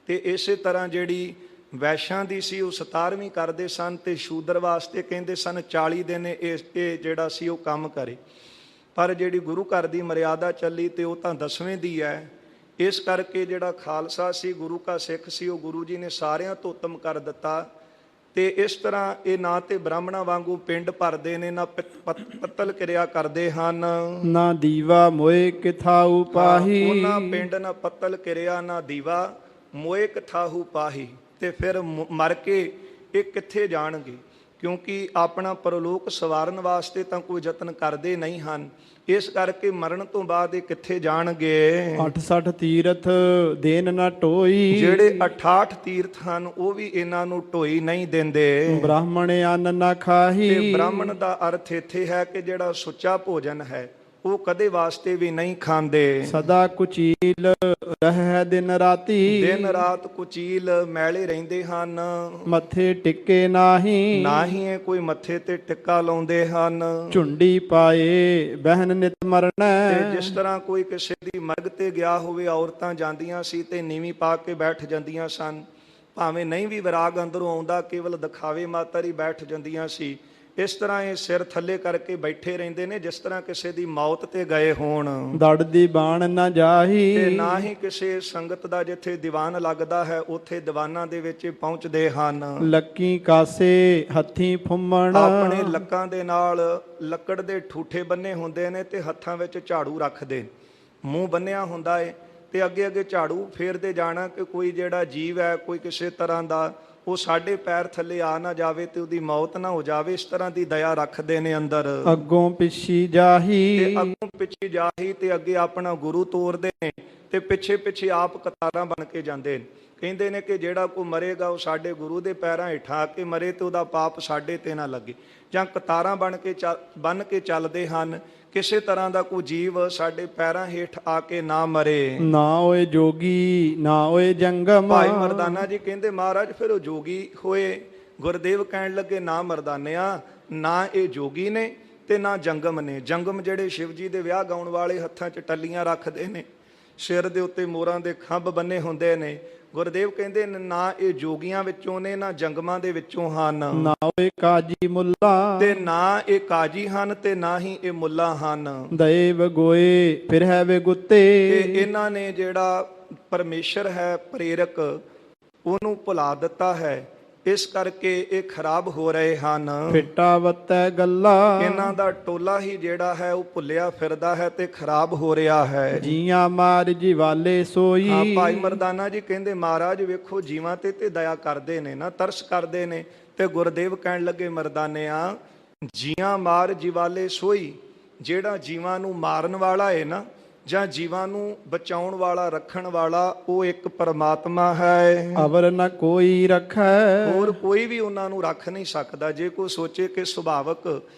ਤੇ ਇਸੇ ਤਰ੍ਹਾਂ ਜਿਹੜੀ ਵੈਸ਼ਾਂ ਦੀ ਸੀ ਉਹ 17ਵੀਂ ਕਰਦੇ ਸਨ। ਤੇ ਸ਼ੂਦਰ ਵਾਸਤੇ ਕਹਿੰਦੇ ਸਨ 40 ਦਿਨ ਇਹ ਜਿਹੜਾ ਸੀ ਉਹ ਕੰਮ ਕਰੇ। ਪਰ ਜਿਹੜੀ ਗੁਰੂ ਘਰ ਦੀ ਮਰਿਆਦਾ ਚੱਲੀ ਤੇ ਉਹ ਤਾਂ 10ਵੇਂ ਦੀ ਹੈ। ਇਸ ਕਰਕੇ ਜਿਹੜਾ ਖਾਲਸਾ ਸੀ, ਗੁਰੂ ਕਾ ਸਿੱਖ ਸੀ, ਉਹ ਗੁਰੂ ਜੀ ਨੇ ਸਾਰਿਆਂ ਤੋਂ ਉੱਤਮ ਕਰ ਦਿੱਤਾ। ਤੇ ਇਸ ਤਰ੍ਹਾਂ ਇਹ ਨਾ ਤੇ ਬ੍ਰਾਹਮਣਾਂ ਵਾਂਗੂ ਪਿੰਡ ਭਰਦੇ ਨੇ, ਨਾ ਪੱਤਲ ਕਿਰਿਆ ਕਰਦੇ ਹਨ। ਨਾ ਦੀਵਾ ਮੋਏ ਕਿਥਾਉ ਪਾਹੀ, ਉਹਨਾਂ ਪਿੰਡ ਨਾ ਪੱਤਲ ਕਿਰਿਆ, ਨਾ ਦੀਵਾ ਮੋਏ ਕਥਾਹੂ ਪਾਹੀ, ਤੇ ਫਿਰ ਮਰ ਕੇ ਇਹ ਕਿੱਥੇ ਜਾਣਗੇ? ਕਿਉਂਕਿ ਆਪਣਾ ਪਰਲੋਕ ਸਵਾਰਨ ਵਾਸਤੇ ਤਾਂ ਕੋਈ ਯਤਨ ਕਰਦੇ ਨਹੀਂ ਹਨ, ਇਸ ਕਰਕੇ ਮਰਨ ਤੋਂ ਬਾਅਦ ਇਹ ਕਿੱਥੇ ਜਾਣਗੇ? 68 ਤੀਰਥ ਦੇਨ ਨਾ ਟੋਈ, ਜਿਹੜੇ 68 ਤੀਰਥ ਹਨ ਉਹ ਵੀ ਇਹਨਾਂ ਨੂੰ ਢੋਈ ਨਹੀਂ ਦਿੰਦੇ। ਬ੍ਰਾਹਮਣ ਅੰਨ ਨਾ ਖਾਹੀ, ਤੇ ਬ੍ਰਾਹਮਣ ਦਾ ਅਰਥ ਇੱਥੇ ਹੈ ਕਿ ਜਿਹੜਾ ਸੁੱਚਾ ਭੋਜਨ ਹੈ ਉਹ ਕਦੇ ਵਾਸਤੇ ਵੀ ਨਹੀਂ ਖਾਂਦੇ। ਸਦਾ ਕੁਚੀਲ ਰਹਿ ਦਿਨ ਰਾਤੀ, ਦਿਨ ਰਾਤ ਕੁਚੀਲ ਮੈਲੇ ਰਹਿੰਦੇ ਹਨ, ਮੱਥੇ ਟਿੱਕੇ ਨਾਹੀ, ਨਾ ਹੀ ਇਹ ਕੋਈ ਮੱਥੇ ਤੇ ਟਿੱਕਾ ਲਾਉਂਦੇ ਹਨ। ਝੁੰਡੀ ਪਾਏ ਬਹਿਨ ਨਿਤ ਮਰਨੈ, ਤੇ ਜਿਸ ਤਰ੍ਹਾਂ ਕੋਈ ਕਿਸੇ ਦੀ ਮਰਗ ਤੇ ਗਿਆ ਹੋਵੇ, ਔਰਤਾਂ ਜਾਂਦੀਆਂ ਸੀ ਤੇ ਨੀਵੀਂ ਪਾ ਕੇ ਬੈਠ ਜਾਂਦੀਆਂ ਸਨ, ਭਾਵੇਂ ਨਹੀਂ ਵੀ ਵਿਰਾਗ ਅੰਦਰੋਂ ਆਉਂਦਾ, ਕੇਵਲ ਦਿਖਾਵੇ ਮਾਤਰ ਹੀ ਬੈਠ ਜਾਂਦੀਆਂ ਸੀ। ਇਸ ਤਰ੍ਹਾਂ ਇਹ ਸਿਰ ਥੱਲੇ ਕਰਕੇ ਬੈਠੇ ਰਹਿੰਦੇ ਨੇ, ਜਿਸ ਤਰ੍ਹਾਂ ਕਿਸੇ ਦੀ ਮੌਤ ਤੇ ਗਏ ਹੋਣ। ਦੜ ਦੀ ਬਾਣ ਨਾ ਜਾਹੀ, ਤੇ ਨਾ ਹੀ ਕਿਸੇ ਸੰਗਤ ਦਾ ਜਿੱਥੇ ਦੀਵਾਨ ਲੱਗਦਾ ਹੈ ਉੱਥੇ ਦੀਵਾਨਾਂ ਦੇ ਵਿੱਚ ਪਹੁੰਚਦੇ ਹਨ। ਲੱਕੀ ਕਾਸੇ ਹੱਥੀਂ ਫੁੰਮਣ, ਆਪਣੇ ਲੱਕਾਂ ਦੇ ਨਾਲ ਲੱਕੜ ਦੇ ਠੂਠੇ ਬੰਨੇ ਹੁੰਦੇ ਨੇ ਤੇ ਹੱਥਾਂ ਵਿੱਚ ਝਾੜੂ ਰੱਖਦੇ, ਮੂੰਹ ਬੰਨਿਆ ਹੁੰਦਾ ਏ ਤੇ ਅੱਗੇ ਅੱਗੇ ਝਾੜੂ ਫੇਰਦੇ ਜਾਣਾ ਕਿ ਕੋਈ ਜਿਹੜਾ ਜੀਵ ਹੈ ਕੋਈ ਕਿਸੇ ਤਰ੍ਹਾਂ ਦਾ ਉਹ ਸਾਡੇ ਪੈਰ ਥੱਲੇ ਆ ਨਾ ਜਾਵੇ ਤੇ ਉਹਦੀ ਮੌਤ ਨਾ ਹੋ ਜਾਵੇ। ਇਸ ਤਰ੍ਹਾਂ ਦੀ ਦਇਆ ਰੱਖਦੇ ਨੇ ਅੰਦਰ। ਅੱਗੋਂ ਪਿੱਛੀ ਜਾਹੀ, ਤੇ ਅੱਗੋਂ ਪਿੱਛੇ ਜਾਹੀ, ਤੇ ਅੱਗੇ ਆਪਣਾ ਗੁਰੂ ਤੋਰਦੇ ਨੇ ਤੇ ਪਿੱਛੇ ਪਿੱਛੇ ਆਪ ਕਤਾਰਾਂ ਬਣ ਕੇ ਜਾਂਦੇ ਨੇ। ਕਹਿੰਦੇ ਨੇ ਕਿ ਜਿਹੜਾ ਕੋਈ ਮਰੇਗਾ ਉਹ ਸਾਡੇ ਗੁਰੂ ਦੇ ਪੈਰਾਂ ਹੇਠਾਂ ਆ ਕੇ ਮਰੇ ਤੇ ਉਹਦਾ ਪਾਪ ਸਾਡੇ ਤੇ ਨਾ ਲੱਗੇ। ਜਾਂ ਕਤਾਰਾਂ ਬਣ ਕੇ ਚੱਲਦੇ ਹਨ, ਕਿਸੇ ਤਰ੍ਹਾਂ ਦਾ ਕੋਈ ਜੀਵ ਸਾਡੇ ਪੈਰਾਂ ਹੇਠ ਆ ਕੇ ਨਾ ਮਰੇ। ਨਾ ਓਏ ਜੋਗੀ ਨਾ ਓਏ ਜੰਗਮ, ਭਾਈ ਮਰਦਾਨਾ ਜੀ ਕਹਿੰਦੇ ਮਹਾਰਾਜ ਫਿਰ ਉਹ ਜੋਗੀ ਹੋਏ। ਗੁਰਦੇਵ ਕਹਿਣ ਲੱਗੇ ਨਾ ਮਰਦਾਨਿਆ, ਨਾ ਇਹ ਜੋਗੀ ਨੇ ਤੇ ਨਾ ਜੰਗਮ ਨੇ। ਜੰਗਮ ਜਿਹੜੇ ਸ਼ਿਵ ਜੀ ਦੇ ਵਿਆਹ ਗਾਉਣ ਵਾਲੇ ਹੱਥਾਂ 'ਚ ਟੱਲੀਆਂ ਰੱਖਦੇ ਨੇ, ਸਿਰ ਦੇ ਉੱਤੇ ਮੋਰਾਂ ਦੇ ਖੰਭ ਬੰਨੇ ਹੁੰਦੇ ਨੇ, ਗੁਰਦੇਵ ਕਹਿੰਦੇ ਨਾ ਇਹ ਜੋਗੀਆਂ ਵਿੱਚੋਂ ਨੇ ਨਾ ਜੰਗਮਾਂ ਦੇ ਵਿੱਚੋਂ ਹਨ। ਨਾ ਓਏ ਕਾਜੀ ਮੁੱਲਾ, ਤੇ ਨਾ ਇਹ ਕਾਜੀ ਹਨ ਤੇ ਨਾ ਹੀ ਇਹ ਮੁੱਲਾ ਹਨ। ਦੇਵ ਗੋਏ ਫਿਰ ਹੈ ਵੇ ਗੁੱਤੇ, ਤੇ ਇਹਨਾਂ ਨੇ ਜਿਹੜਾ ਪਰਮੇਸ਼ਰ ਹੈ ਪ੍ਰੇਰਕ ਉਹਨੂੰ ਭੁਲਾ ਦਿੱਤਾ ਹੈ, ਇਸ ਕਰਕੇ ਇਹ ਖਰਾਬ ਹੋ ਰਹੇ ਹਨ। ਫਿੱਟਾ ਵੱਤੈ ਗੱਲਾ, ਇਹਨਾਂ ਦਾ ਟੋਲਾ ਹੀ ਜਿਹੜਾ ਹੈ ਉਹ ਭੁੱਲਿਆ ਫਿਰਦਾ ਹੈ ਤੇ ਖਰਾਬ ਹੋ ਰਿਹਾ ਹੈ। ਜੀਆਂ ਮਾਰ ਜੀਵਾਲੇ ਸੋਈ। ਹਾਂ ਭਾਈ ਮਰਦਾਨਾ ਜੀ ਕਹਿੰਦੇ ਮਹਾਰਾਜ ਵੇਖੋ ਜੀਵਾਂ ਤੇ ਦਇਆ ਕਰਦੇ ਨੇ ਨਾ, ਤਰਸ ਕਰਦੇ ਨੇ। ਤੇ ਗੁਰਦੇਵ ਕਹਿਣ ਲੱਗੇ ਮਰਦਾਨਿਆਂ, ਜੀਆਂ ਮਾਰ ਜੀਵਾਲੇ ਸੋਈ, ਜਿਹੜਾ ਜੀਵਾਂ ਨੂੰ ਮਾਰਨ ਵਾਲਾ ਹੈ ਨਾ ਜਾਂ ਜੀਵਾਂ ਨੂੰ ਬਚਾਉਣ ਵਾਲਾ ਰੱਖਣ ਵਾਲਾ ਉਹ ਇੱਕ ਪਰਮਾਤਮਾ ਹੈ। ਅਵਰ ਨ ਕੋਈ ਰੱਖੈ, ਹੋਰ ਕੋਈ ਵੀ ਉਹਨਾਂ ਨੂੰ ਰੱਖ ਨਹੀਂ ਸਕਦਾ। ਜੇ ਕੋਈ ਸੋਚੇ ਕਿ ਸੁਭਾਵਕ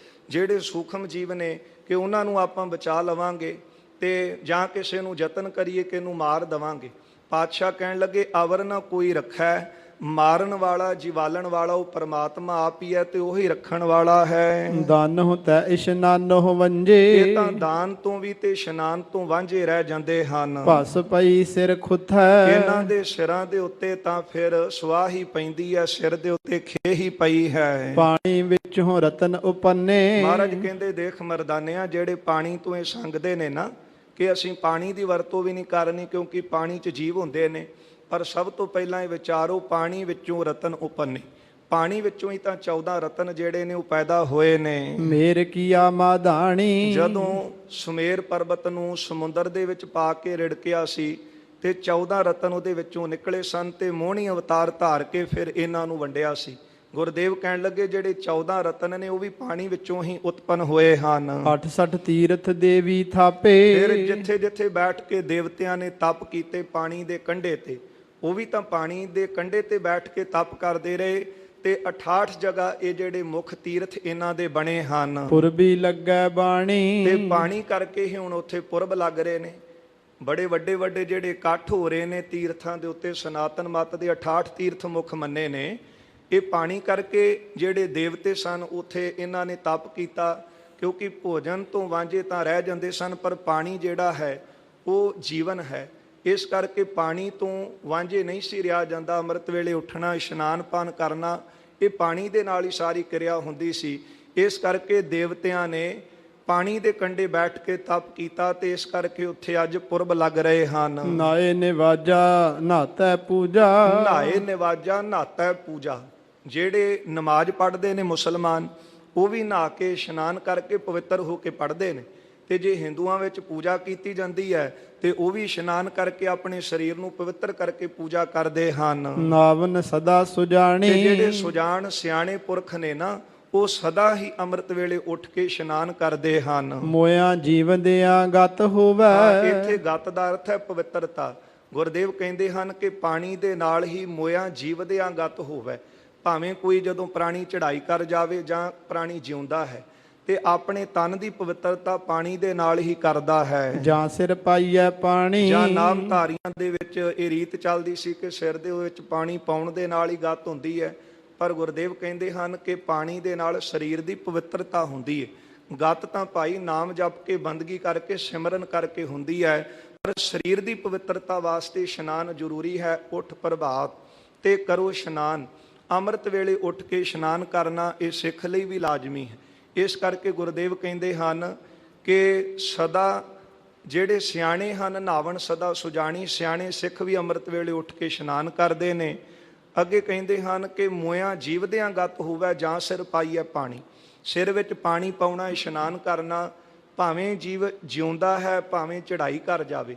ਜਿਹੜੇ ਸੂਖਮ ਜੀਵ ਨੇ ਕਿ ਉਹਨਾਂ ਨੂੰ ਆਪਾਂ ਬਚਾ ਲਵਾਂਗੇ ਤੇ ਜਾਂ ਕਿਸੇ ਨੂੰ ਯਤਨ ਕਰੀਏ ਕਿ ਇਹਨੂੰ ਮਾਰ ਦੇਵਾਂਗੇ, ਪਾਤਸ਼ਾਹ ਕਹਿਣ ਲੱਗੇ ਅਵਰ ਨ ਕੋਈ ਰੱਖੈ, ਮਾਰਨ ਵਾਲਾ ਜੀਵਾਲਣ ਵਾਲਾ ਉਹ ਪਰਮਾਤਮਾ ਆਪ ਹੀ ਹੈ ਤੇ ਉਹੀ ਰੱਖਣ ਵਾਲਾ ਹੈ। ਦਾਨਹੁ ਤੈ ਇਸ਼ਨਾਨਹੁ ਵੰਜੇ, ਇਹ ਤਾਂ ਦਾਨ ਤੋਂ ਵੀ ਤੇ ਇਸ਼ਨਾਨ ਤੋਂ ਵਾਂਝੇ ਰਹਿ ਜਾਂਦੇ ਹਨ। ਭਸ ਪਈ ਸਿਰ ਖੁਥੈ, ਇਹਨਾਂ ਦੇ ਸਿਰਾਂ ਦੇ ਉੱਤੇ ਤਾਂ ਫਿਰ ਸੁਆਹ ਹੀ ਪੈਂਦੀ ਹੈ, ਸਿਰ ਦੇ ਉੱਤੇ ਖੇ ਹੀ ਪਈ ਹੈ। ਪਾਣੀ ਵਿੱਚੋਂ ਰਤਨ ਉਪੰਨੇ, ਮਹਾਰਾਜ ਕਹਿੰਦੇ ਦੇਖ ਮਰਦਾਨਿਆਂ, ਜਿਹੜੇ ਪਾਣੀ ਤੋਂ ਇਹ ਸੰਗਦੇ ਨੇ ਨਾ ਕਿ ਅਸੀਂ ਪਾਣੀ ਦੀ ਵਰਤੋਂ ਵੀ ਨਹੀਂ ਕਰਨੀ ਕਿਉਂਕਿ ਪਾਣੀ 'ਚ ਜੀਵ ਹੁੰਦੇ ਨੇ, ਪਰ ਸਭ ਤੋਂ ਪਹਿਲਾਂ ਇਹ ਵਿਚਾਰੋ ਪਾਣੀ ਵਿੱਚੋਂ ਰਤਨ ਉਪੰਨੇ, ਪਾਣੀ ਵਿੱਚੋਂ ਹੀ ਤਾਂ 14 ਰਤਨ ਜਿਹੜੇ ਨੇ ਉਹ ਪੈਦਾ ਹੋਏ ਨੇ। ਮੇਰ ਕੀਆ ਮਾਧਾਣੀ, ਜਦੋਂ ਸੁਮੇਰ ਪਰਬਤ ਨੂੰ ਸਮੁੰਦਰ ਦੇ ਵਿੱਚ ਪਾ ਕੇ ਰਿੜਕਿਆ ਸੀ ਤੇ 14 ਰਤਨ ਉਹਦੇ ਵਿੱਚੋਂ ਨਿਕਲੇ ਸਨ ਤੇ ਮੋਹਣੀ ਅਵਤਾਰ ਧਾਰ ਕੇ ਫਿਰ ਇਹਨਾਂ ਨੂੰ ਵੰਡਿਆ ਸੀ। ਗੁਰਦੇਵ ਕਹਿਣ ਲੱਗੇ ਜਿਹੜੇ 14 ਰਤਨ ਨੇ ਉਹ ਵੀ ਪਾਣੀ ਵਿੱਚੋਂ ਹੀ ਉਤਪਨ ਹੋਏ ਹਨ। 68 ਤੀਰਥ ਦੇਵੀ ਥਾਪੇ, ਫਿਰ ਜਿੱਥੇ ਜਿੱਥੇ ਬੈਠ ਕੇ ਦੇਵਤਿਆਂ ਨੇ ਤਪ ਕੀਤੇ ਪਾਣੀ ਦੇ ਕੰਢੇ ਤੇ, ਉਹ ਵੀ ਤਾਂ ਪਾਣੀ ਦੇ ਕੰਢੇ ਤੇ ਬੈਠ ਕੇ ਤਪ ਕਰਦੇ ਰਹੇ। ਤੇ 68 ਜਗ੍ਹਾ ਇਹ ਜਿਹੜੇ ਮੁੱਖ ਤੀਰਥ ਇਹਨਾਂ ਦੇ ਬਣੇ ਹਨ। ਪੁਰਬੀ ਲੱਗੈ ਬਾਣੀ, ਤੇ ਪਾਣੀ ਕਰਕੇ ਹੀ ਹੁਣ ਉੱਥੇ ਪੁਰਬ ਲੱਗ ਰਹੇ ਨੇ, ਬੜੇ ਵੱਡੇ ਵੱਡੇ ਜਿਹੜੇ ਇਕੱਠ ਹੋ ਰਹੇ ਨੇ ਤੀਰਥਾਂ ਦੇ ਉੱਤੇ। ਸਨਾਤਨ ਮੱਤ ਦੇ 68 ਤੀਰਥ ਮੁੱਖ ਮੰਨੇ ਨੇ। ਇਹ ਪਾਣੀ ਕਰਕੇ ਜਿਹੜੇ ਦੇਵਤੇ ਸਨ ਉੱਥੇ ਇਹਨਾਂ ਨੇ ਤਪ ਕੀਤਾ, ਕਿਉਂਕਿ ਭੋਜਨ ਤੋਂ ਵਾਂਝੇ ਤਾਂ ਰਹਿ ਜਾਂਦੇ ਸਨ, ਪਰ ਪਾਣੀ ਜਿਹੜਾ ਹੈ ਉਹ ਜੀਵਨ ਹੈ, ਇਸ ਕਰਕੇ ਪਾਣੀ ਤੋਂ ਵਾਂਝੇ ਨਹੀਂ ਸੀ ਰਿਹਾ ਜਾਂਦਾ। ਅੰਮ੍ਰਿਤ ਵੇਲੇ ਉੱਠਣਾ, ਇਸ਼ਨਾਨ ਪਾਨ ਕਰਨਾ, ਇਹ ਪਾਣੀ ਦੇ ਨਾਲ ਹੀ ਸਾਰੀ ਕਿਰਿਆ ਹੁੰਦੀ ਸੀ। ਇਸ ਕਰਕੇ ਦੇਵਤਿਆਂ ਨੇ ਪਾਣੀ ਦੇ ਕੰਢੇ ਬੈਠ ਕੇ ਤਪ ਕੀਤਾ ਤੇ ਇਸ ਕਰਕੇ ਉੱਥੇ ਅੱਜ ਪੁਰਬ ਲੱਗ ਰਹੇ ਹਨ। ਨਾਏ ਨਿਵਾਜਾ ਨਾਤੈ ਪੂਜਾ, ਨਾਏ ਨਿਵਾਜਾ ਨਾਤੈ ਪੂਜਾ, ਜਿਹੜੇ ਨਮਾਜ਼ ਪੜ੍ਹਦੇ ਨੇ ਮੁਸਲਮਾਨ ਉਹ ਵੀ ਨਹਾ ਕੇ ਇਸ਼ਨਾਨ ਕਰਕੇ ਪਵਿੱਤਰ ਹੋ ਕੇ ਪੜ੍ਹਦੇ ਨੇ। ਤੇ ਜੇ ਹਿੰਦੂਆਂ ਵਿੱਚ ਪੂਜਾ ਕੀਤੀ ਜਾਂਦੀ ਹੈ ਤੇ ਉਹ ਵੀ ਇਸ਼ਨਾਨ ਕਰਕੇ ਆਪਣੇ ਸਰੀਰ ਨੂੰ ਪਵਿੱਤਰ ਕਰਕੇ ਪੂਜਾ ਕਰਦੇ ਹਨ। ਨਾਵਨ ਸਦਾ ਸੁਜਾਣੀ। ਤੇ ਜਿਹੜੇ ਸੁਜਾਨ ਸਿਆਣੇ ਪੁਰਖ ਨੇ ਨਾ, ਉਹ ਸਦਾ ਹੀ ਅੰਮ੍ਰਿਤ ਵੇਲੇ ਉੱਠ ਕੇ ਇਸ਼ਨਾਨ ਕਰਦੇ ਹਨ। ਮੋਇਆ ਜੀਵ ਦਿਆਂ ਗਤ ਹੋਵੇ। ਇੱਥੇ ਗਤ ਦਾ ਅਰਥ ਹੈ ਪਵਿੱਤਰਤਾ। ਗੁਰਦੇਵ ਕਹਿੰਦੇ ਹਨ ਕਿ ਪਾਣੀ ਦੇ ਨਾਲ ਹੀ ਮੋਇਆ ਜੀਵ ਦਿਆਂ ਗਤ ਹੋਵੇ। ਭਾਵੇਂ ਕੋਈ ਜਦੋਂ ਪ੍ਰਾਣੀ ਚੜ੍ਹਾਈ ਕਰ ਜਾਵੇ ਜਾਂ ਪ੍ਰਾਣੀ ਜਿਉਂਦਾ ਹੈ ਤੇ ਆਪਣੇ ਤਨ ਦੀ ਪਵਿੱਤਰਤਾ ਪਾਣੀ ਦੇ ਨਾਲ ਹੀ ਕਰਦਾ ਹੈ। ਜਾਂ ਸਿਰ ਪਾਈਐ ਪਾਣੀ। ਜਾਂ ਨਾਮਧਾਰੀਆਂ ਦੇ ਵਿੱਚ ਇਹ ਰੀਤ ਚੱਲਦੀ ਸੀ ਕਿ ਸਿਰ ਦੇ ਵਿੱਚ ਪਾਣੀ ਪਾਉਣ ਦੇ ਨਾਲ ਹੀ ਗਤ ਹੁੰਦੀ ਹੈ, ਪਰ ਗੁਰਦੇਵ ਕਹਿੰਦੇ ਹਨ ਕਿ ਪਾਣੀ ਦੇ ਨਾਲ ਸਰੀਰ ਦੀ ਪਵਿੱਤਰਤਾ ਹੁੰਦੀ ਹੈ। ਗਤ ਤਾਂ ਭਾਈ ਨਾਮ ਜਪ ਕੇ ਬੰਦਗੀ ਕਰਕੇ ਸਿਮਰਨ ਕਰਕੇ ਹੁੰਦੀ ਹੈ, ਪਰ ਸਰੀਰ ਦੀ ਪਵਿੱਤਰਤਾ ਵਾਸਤੇ ਇਸ਼ਨਾਨ ਜ਼ਰੂਰੀ ਹੈ। ਉੱਠ ਪ੍ਰਭਾਤ ਤੇ ਕਰੋ ਇਸ਼ਨਾਨ। ਅੰਮ੍ਰਿਤ ਵੇਲੇ ਉੱਠ ਕੇ ਇਸ਼ਨਾਨ ਕਰਨਾ ਇਹ ਸਿੱਖ ਲਈ ਵੀ ਲਾਜ਼ਮੀ ਹੈ। ਇਸ ਕਰਕੇ ਗੁਰਦੇਵ ਕਹਿੰਦੇ ਹਨ ਕਿ ਸਦਾ ਜਿਹੜੇ ਸਿਆਣੇ ਹਨ ਨਾਵਣ ਸਦਾ ਸੁਜਾਣੀ। ਸਿਆਣੇ ਸਿੱਖ ਵੀ ਅੰਮ੍ਰਿਤ ਵੇਲੇ ਉੱਠ ਕੇ ਇਸ਼ਨਾਨ ਕਰਦੇ ਨੇ। ਅੱਗੇ ਕਹਿੰਦੇ ਹਨ ਕਿ ਮੋਇਆ ਜੀਵਦਿਆਂ ਗਤ ਹੋਵੇ ਜਾਂ ਸਿਰ ਪਾਈਐ ਪਾਣੀ। ਸਿਰ ਵਿੱਚ ਪਾਣੀ ਪਾਉਣਾ, ਇਸ਼ਨਾਨ ਕਰਨਾ, ਭਾਵੇਂ ਜੀਵ ਜਿਉਂਦਾ ਹੈ ਭਾਵੇਂ ਚੜ੍ਹਾਈ ਕਰ ਜਾਵੇ,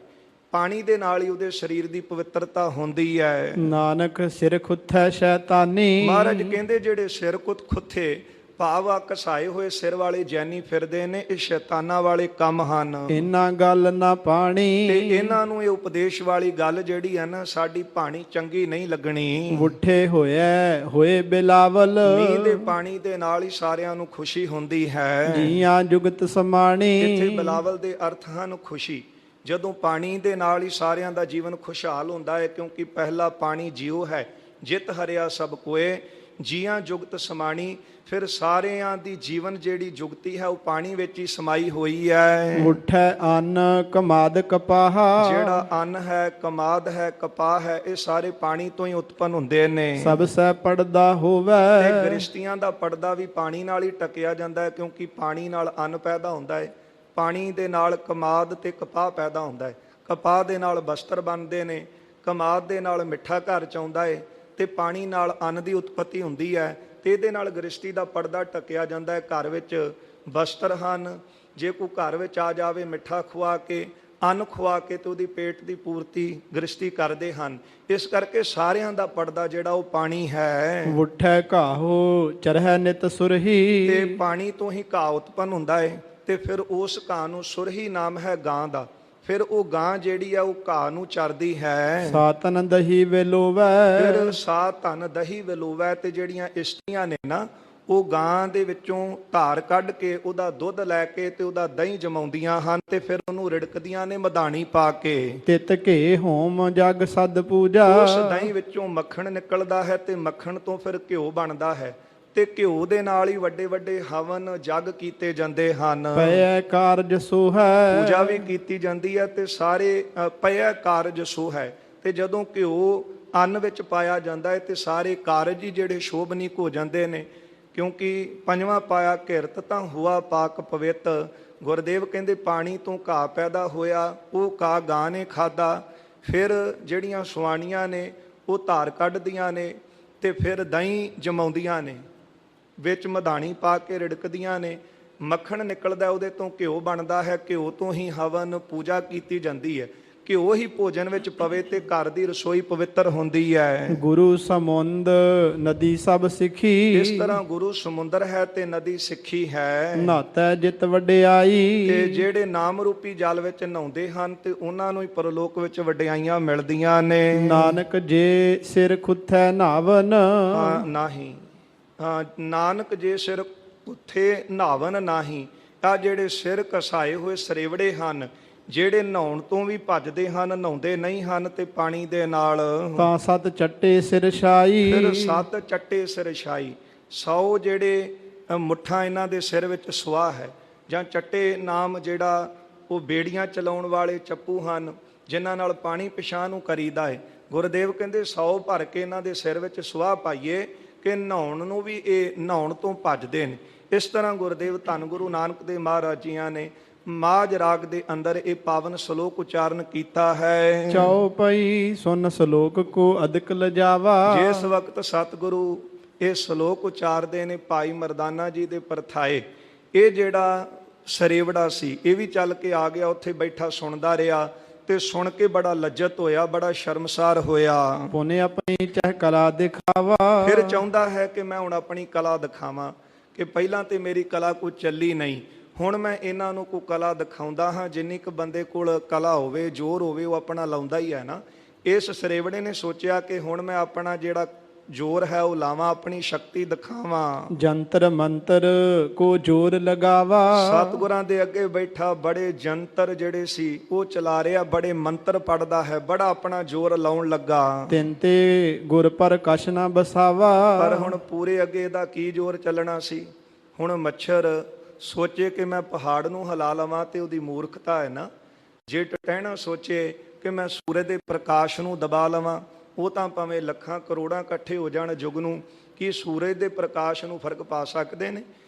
ਪਾਣੀ ਦੇ ਨਾਲ ਹੀ ਉਹਦੇ ਸਰੀਰ ਦੀ ਪਵਿੱਤਰਤਾ ਹੁੰਦੀ ਹੈ। ਨਾਨਕ ਸਿਰ ਖੁੱਥੈ ਸ਼ੈਤਾਨੀ। ਮਹਾਰਾਜ ਕਹਿੰਦੇ ਜਿਹੜੇ ਸਿਰ ਖੁੱਥੇ ਭਾਵ ਆ ਘਸਾਏ ਹੋਏ ਸਿਰ ਵਾਲੇ ਜੈਨੀ ਫਿਰਦੇ ਨੇ, ਇਹ ਸ਼ੈਤਾਨਾਂ ਵਾਲੇ ਕੰਮ ਹਨ। ਇਹਨਾਂ ਗੱਲ ਨਾ ਪਾਣੀ। ਤੇ ਇਹਨਾਂ ਨੂੰ ਇਹ ਉਪਦੇਸ਼ ਵਾਲੀ ਗੱਲ ਜਿਹੜੀ ਹੈ ਨਾ, ਸਾਡੀ ਬਾਣੀ ਚੰਗੀ ਨਹੀਂ ਲੱਗਣੀ। ਉੱਠੇ ਹੋਏ ਬਿਲਾਵਲ। ਮੀਂਹ ਦੇ ਪਾਣੀ ਦੇ ਨਾਲ ਹੀ ਸਾਰਿਆਂ ਨੂੰ ਖੁਸ਼ੀ ਹੁੰਦੀ ਹੈ। ਜੀਆਂ ਜੁਗਤ ਸਮਾਣੀ। ਇੱਥੇ ਬਿਲਾਵਲ ਦੇ ਅਰਥ ਹਨ ਖੁਸ਼ੀ। ਜਦੋਂ ਪਾਣੀ ਦੇ ਨਾਲ ਹੀ ਸਾਰਿਆਂ ਦਾ ਜੀਵਨ ਖੁਸ਼ਹਾਲ ਹੁੰਦਾ ਹੈ, ਕਿਉਂਕਿ ਪਹਿਲਾ ਪਾਣੀ ਜੀਉ ਹੈ, ਜਿਤ ਹਰਿਆ ਸਭ ਕੋਏ। ਜੀਆਂ ਜੁਗਤ ਸਮਾਣੀ, ਫਿਰ ਸਾਰਿਆਂ ਦੀ ਜੀਵਨ ਜਿਹੜੀ ਜੁਗਤੀ ਹੈ ਉਹ ਪਾਣੀ ਵਿੱਚ ਹੀ ਸਮਾਈ ਹੋਈ ਹੈ। ਉੱਠੈ ਅੰਨ ਕਮਾਦ ਕਪਾਹ। ਜਿਹੜਾ ਅੰਨ ਹੈ, ਕਮਾਦ ਹੈ, ਕਪਾਹ ਹੈ, ਇਹ ਸਾਰੇ ਪਾਣੀ ਤੋਂ ਹੀ ਉਤਪੰਨ ਹੁੰਦੇ ਨੇ। ਸਭ ਸੈ ਪੜਦਾ ਹੋਵੇ। ਤੇ ਗ੍ਰਸਤੀਆਂ ਦਾ ਪੜਦਾ ਵੀ ਪਾਣੀ ਨਾਲ ਹੀ ਟਕਿਆ ਜਾਂਦਾ ਹੈ, ਕਿਉਂਕਿ ਪਾਣੀ ਨਾਲ ਅੰਨ ਪੈਦਾ ਹੁੰਦਾ ਹੈ, ਪਾਣੀ ਦੇ ਨਾਲ ਕਮਾਦ ਤੇ ਕਪਾਹ ਪੈਦਾ ਹੁੰਦਾ ਹੈ। ਕਪਾਹ ਦੇ ਨਾਲ ਬਸਤਰ ਬਣਦੇ ਨੇ, ਕਮਾਦ ਦੇ ਨਾਲ ਮਿੱਠਾ ਘਰ ਚ ਆਉਂਦਾ ਹੈ, ਤੇ ਪਾਣੀ ਨਾਲ ਅੰਨ ਦੀ ਉਤਪਤੀ ਹੁੰਦੀ ਹੈ। ਤੇ ਇਹਦੇ ਨਾਲ ਗ੍ਰਸਤੀ ਦਾ ਪਰਦਾ ਢੱਕਿਆ ਜਾਂਦਾ ਹੈ। ਘਰ ਵਿੱਚ ਬਸਤਰ ਹਨ, ਜੇ ਕੋਈ ਘਰ ਵਿੱਚ ਆ ਜਾਵੇ ਮਿੱਠਾ ਖਵਾ ਕੇ, ਅੰਨ ਖਵਾ ਕੇ ਤੇ ਉਹਦੀ ਪੇਟ ਦੀ ਪੂਰਤੀ ਗ੍ਰਸਤੀ ਕਰਦੇ ਹਨ। ਇਸ ਕਰਕੇ ਸਾਰਿਆਂ ਦਾ ਪਰਦਾ ਜਿਹੜਾ ਉਹ ਪਾਣੀ ਹੈ। ਉੱਠੈ ਘਾਹੋ ਚਰਹਿ ਨਿਤ ਸੁਰਹੀ। ਤੇ ਪਾਣੀ ਤੋਂ ਹੀ ਘਾਹ ਉਤਪੰਨ ਹੁੰਦਾ ਹੈ, ਤੇ ਫਿਰ ਉਸ ਘਾਹ ਨੂੰ ਸੁਰਹੀ ਨਾਮ ਹੈ ਗਾਂ ਦਾ। ਫਿਰ ਉਹ ਗਾਂ ਜਿਹੜੀ ਆ ਉਹ ਘਾਹ ਨੂੰ ਚਰਦੀ ਹੈ। ਸਾਤਨ ਦਹੀ ਵਿਲੋਵੈ। ਫਿਰ ਸਾਤ ਧਨ ਦਹੀ ਵਿਲੋਵੈ। ਤੇ ਜਿਹੜੀਆਂ ਇਸਤਰੀਆਂ ਨੇ ਨਾ, ਉਹ ਗਾਂ ਦੇ ਵਿੱਚੋਂ ਧਾਰ ਕੱਢ ਕੇ ਉਹਦਾ ਦੁੱਧ ਲੈ ਕੇ ਤੇ ਉਹਦਾ ਦਹੀਂ ਜਮਾਉਂਦੀਆਂ ਹਨ, ਤੇ ਫਿਰ ਉਹਨੂੰ ਰਿੜਕਦੀਆਂ ਨੇ ਮਧਾਣੀ ਪਾ ਕੇ। ਤਿਤ ਘੇ ਹੋਮ ਜਗ ਸਦ ਪੂਜਾ। ਉਸ ਦਹੀਂ ਵਿੱਚੋਂ ਮੱਖਣ ਨਿਕਲਦਾ ਹੈ ਤੇ ਮੱਖਣ ਤੋਂ ਫਿਰ ਘਿਓ ਬਣਦਾ ਹੈ, ਤੇ ਘਿਓ ਦੇ ਨਾਲ ਹੀ ਵੱਡੇ ਵੱਡੇ ਹਵਨ ਜਗ ਕੀਤੇ ਜਾਂਦੇ ਹਨ। ਪਇਐ ਕਾਰਜ ਸੋ ਹੈ। ਪੂਜਾ ਵੀ ਕੀਤੀ ਜਾਂਦੀ ਹੈ ਤੇ ਸਾਰੇ ਪਇਐ ਕਾਰਜ ਸੋ ਹੈ। ਤੇ ਜਦੋਂ ਘਿਓ ਅੰਨ ਵਿੱਚ ਪਾਇਆ ਜਾਂਦਾ ਹੈ ਤੇ ਸਾਰੇ ਕਾਰਜ ਹੀ ਜਿਹੜੇ ਸ਼ੋਭਨੀਕ ਹੋ ਜਾਂਦੇ ਨੇ, ਕਿਉਂਕਿ ਪੰਜਵਾਂ ਪਾਇਆ ਘਿਰਤ ਤਾਂ ਹੁਆ ਪਾਕ ਪਵਿੱਤ। ਗੁਰਦੇਵ ਕਹਿੰਦੇ ਪਾਣੀ ਤੋਂ ਘਾਹ ਪੈਦਾ ਹੋਇਆ, ਉਹ ਘਾਹ ਗਾਂ ਨੇ ਖਾਧਾ, ਫਿਰ ਜਿਹੜੀਆਂ ਸੁਆਣੀਆਂ ਨੇ ਉਹ ਧਾਰ ਕੱਢਦੀਆਂ ਨੇ ਤੇ ਫਿਰ ਦਹੀਂ ਜਮਾਉਂਦੀਆਂ ਨੇ, ਵਿੱਚ ਮਧਾਣੀ ਪਾ ਕੇ ਰਿੜਕਦੀਆਂ ਨੇ, ਮੱਖਣ ਨਿਕਲਦਾ, ਉਹਦੇ ਤੋਂ ਘਿਓ ਬਣਦਾ ਹੈ, ਘਿਓ ਤੋਂ ਹੀ ਹਵਨ ਪੂਜਾ ਕੀਤੀ ਜਾਂਦੀ ਹੈ। ਘਿਓ ਹੀ ਭੋਜਨ ਵਿੱਚ ਪਵੇ ਤੇ ਘਰ ਦੀ ਰਸੋਈ ਪਵਿੱਤਰ ਹੁੰਦੀ ਹੈ। ਗੁਰੂ ਸਮੁੰਦ ਨਦੀ ਸਭ ਸਿੱਖੀ। ਇਸ ਤਰ੍ਹਾਂ ਗੁਰੂ ਸਮੁੰਦਰ ਹੈ ਤੇ ਨਦੀ ਸਿੱਖੀ ਹੈ। ਨਹਾਤੈ ਜਿਤ ਵਡਿਆਈ। ਤੇ ਜਿਹੜੇ ਨਾਮ ਰੂਪੀ ਜਲ ਵਿੱਚ ਨਹਾਉਂਦੇ ਹਨ ਤੇ ਉਹਨਾਂ ਨੂੰ ਹੀ ਪਰਲੋਕ ਵਿੱਚ ਵਡਿਆਈਆਂ ਮਿਲਦੀਆਂ ਨੇ। ਨਾਨਕ ਜੇ ਸਿਰ ਖੁੱਥੈ ਨਾਵਨ। ਨਾਹੀ। ਨਾਨਕ ਜੇ ਸਿਰ ਉੱਥੇ ਨਹਾਵਨ ਨਾਹੀ। ਆ ਜਿਹੜੇ ਸਿਰ ਘਸਾਏ ਹੋਏ ਸਰੇਵੜੇ ਹਨ, ਜਿਹੜੇ ਨਹਾਉਣ ਤੋਂ ਵੀ ਭੱਜਦੇ ਹਨ, ਨਹਾਉਂਦੇ ਨਹੀਂ ਹਨ, ਤੇ ਪਾਣੀ ਦੇ ਨਾਲ ਤਾਂ ਸਤ ਚੱਟੇ ਸਿਰ ਛਾਈ। ਫਿਰ ਸੱਤ ਚੱਟੇ ਸਿਰ ਛਾਈ। 100 ਜਿਹੜੇ ਮੁੱਠਾਂ ਇਹਨਾਂ ਦੇ ਸਿਰ ਵਿੱਚ ਸੁਆਹ ਹੈ, ਜਾਂ ਚੱਟੇ ਨਾਮ ਜਿਹੜਾ ਉਹ ਬੇੜੀਆਂ ਚਲਾਉਣ ਵਾਲੇ ਚੱਪੂ ਹਨ, ਜਿਨ੍ਹਾਂ ਨਾਲ ਪਾਣੀ ਪਿਛਾਂ ਨੂੰ ਕਰੀਦਾ ਹੈ। ਗੁਰਦੇਵ ਕਹਿੰਦੇ 100 ਭਰ ਕੇ ਇਹਨਾਂ ਦੇ ਸਿਰ ਵਿੱਚ ਸੁਆਹ ਪਾਈਏ ਕਿ ਨਹਾਉਣ ਨੂੰ ਵੀ ਇਹ ਨਹਾਉਣ ਤੋਂ ਭੱਜਦੇ ਨੇ। ਇਸ ਤਰ੍ਹਾਂ ਗੁਰਦੇਵ ਧੰਨ ਗੁਰੂ ਨਾਨਕ ਦੇਵ ਮਹਾਰਾਜ ਜੀਆਂ ਨੇ ਮਾਝ ਰਾਗ ਦੇ ਅੰਦਰ ਇਹ ਪਾਵਨ ਸ਼ਲੋਕ ਉਚਾਰਨ ਕੀਤਾ ਹੈ। ਚਉਪਈ ਸੁਨ ਸ਼ਲੋਕ ਕੋ ਅਦਕ ਲਜਾਵਾ। ਜਿਸ ਵਕਤ ਸਤਿਗੁਰੂ ਇਹ ਸ਼ਲੋਕ ਉਚਾਰਦੇ ਨੇ ਭਾਈ ਮਰਦਾਨਾ ਜੀ ਦੇ ਪਰਥਾਏ, ਇਹ ਜਿਹੜਾ ਸਰੇਵੜਾ ਸੀ, ਇਹ ਵੀ ਚੱਲ ਕੇ ਆ ਗਿਆ, ਉੱਥੇ ਬੈਠਾ ਸੁਣਦਾ ਰਿਹਾ ਤੇ ਸੁਣ ਕੇ ਬੜਾ ਲੱਜਤ ਹੋਇਆ, ਬੜਾ ਸ਼ਰਮਸਾਰ ਹੋਇਆ। ਪੁਨੇ ਆਪਣੀ ਚਹਿ ਕਲਾ ਦਿਖਾਵਾ। ਫਿਰ ਚਾਹੁੰਦਾ ਹੈ ਕਿ ਮੈਂ ਹੁਣ ਆਪਣੀ ਕਲਾ ਦਿਖਾਵਾਂ, ਕਿ ਪਹਿਲਾਂ ਤੇ ਮੇਰੀ ਕਲਾ ਕੋਈ ਚੱਲੀ ਨਹੀਂ, ਹੁਣ ਮੈਂ ਇਹਨਾਂ ਨੂੰ ਕੋਈ ਕਲਾ ਦਿਖਾਉਂਦਾ ਹਾਂ। ਜਿੰਨੀ ਕੁ ਬੰਦੇ ਕੋਲ ਕਲਾ ਹੋਵੇ, ਜ਼ੋਰ ਹੋਵੇ, ਉਹ ਆਪਣਾ ਲਾਉਂਦਾ ਹੀ ਹੈ ਨਾ। ਇਸ ਸਰੇਵੜੇ ਨੇ ਸੋਚਿਆ ਕਿ ਹੁਣ ਮੈਂ ਆਪਣਾ ਜਿਹੜਾ ਜ਼ੋਰ ਹੈ ਉਹ ਲਾਵਾਂ, ਆਪਣੀ ਸ਼ਕਤੀ ਦਿਖਾਵਾਂ। ਜੰਤਰ ਮੰਤਰ ਕੋ ਜੋਰ ਲਗਾਵਾ। ਸਤਿਗੁਰਾਂ ਦੇ ਅੱਗੇ ਬੈਠਾ ਬੜੇ ਜੰਤਰ ਜਿਹੜੇ ਸੀ ਉਹ ਚਲਾ ਰਿਹਾ, ਬੜੇ ਮੰਤਰ ਪੜਦਾ ਹੈ, ਬੜਾ ਆਪਣਾ ਜ਼ੋਰ ਲਾਉਣ ਲੱਗਾ। ਤਿੰਨ ਤੇ ਗੁਰ ਪਰ ਕਛ ਨਾ ਬਸਾਵਾ। ਪਰ ਹੁਣ ਪੂਰੇ ਅੱਗੇ ਦਾ ਕੀ ਜ਼ੋਰ ਚੱਲਣਾ ਸੀ। ਹੁਣ ਮੱਛਰ ਸੋਚੇ ਕਿ ਮੈਂ ਪਹਾੜ ਨੂੰ ਹਿਲਾ ਲਵਾਂ ਤੇ ਉਹਦੀ ਮੂਰਖਤਾ ਹੈ ਨਾ। ਜੇ ਟਟਹਿਣਾ ਸੋਚੇ ਕਿ ਮੈਂ ਸੂਰਜ ਦੇ ਪ੍ਰਕਾਸ਼ ਨੂੰ ਦਬਾ ਲਵਾਂ, ਉਹ ਤਾਂ ਭਾਵੇਂ ਲੱਖਾਂ ਕਰੋੜਾਂ ਇਕੱਠੇ ਹੋ ਜਾਣ ਜੁਗ ਨੂੰ, ਕੀ ਸੂਰਜ ਦੇ ਪ੍ਰਕਾਸ਼ ਨੂੰ ਫਰਕ ਪਾ ਸਕਦੇ ਨੇ?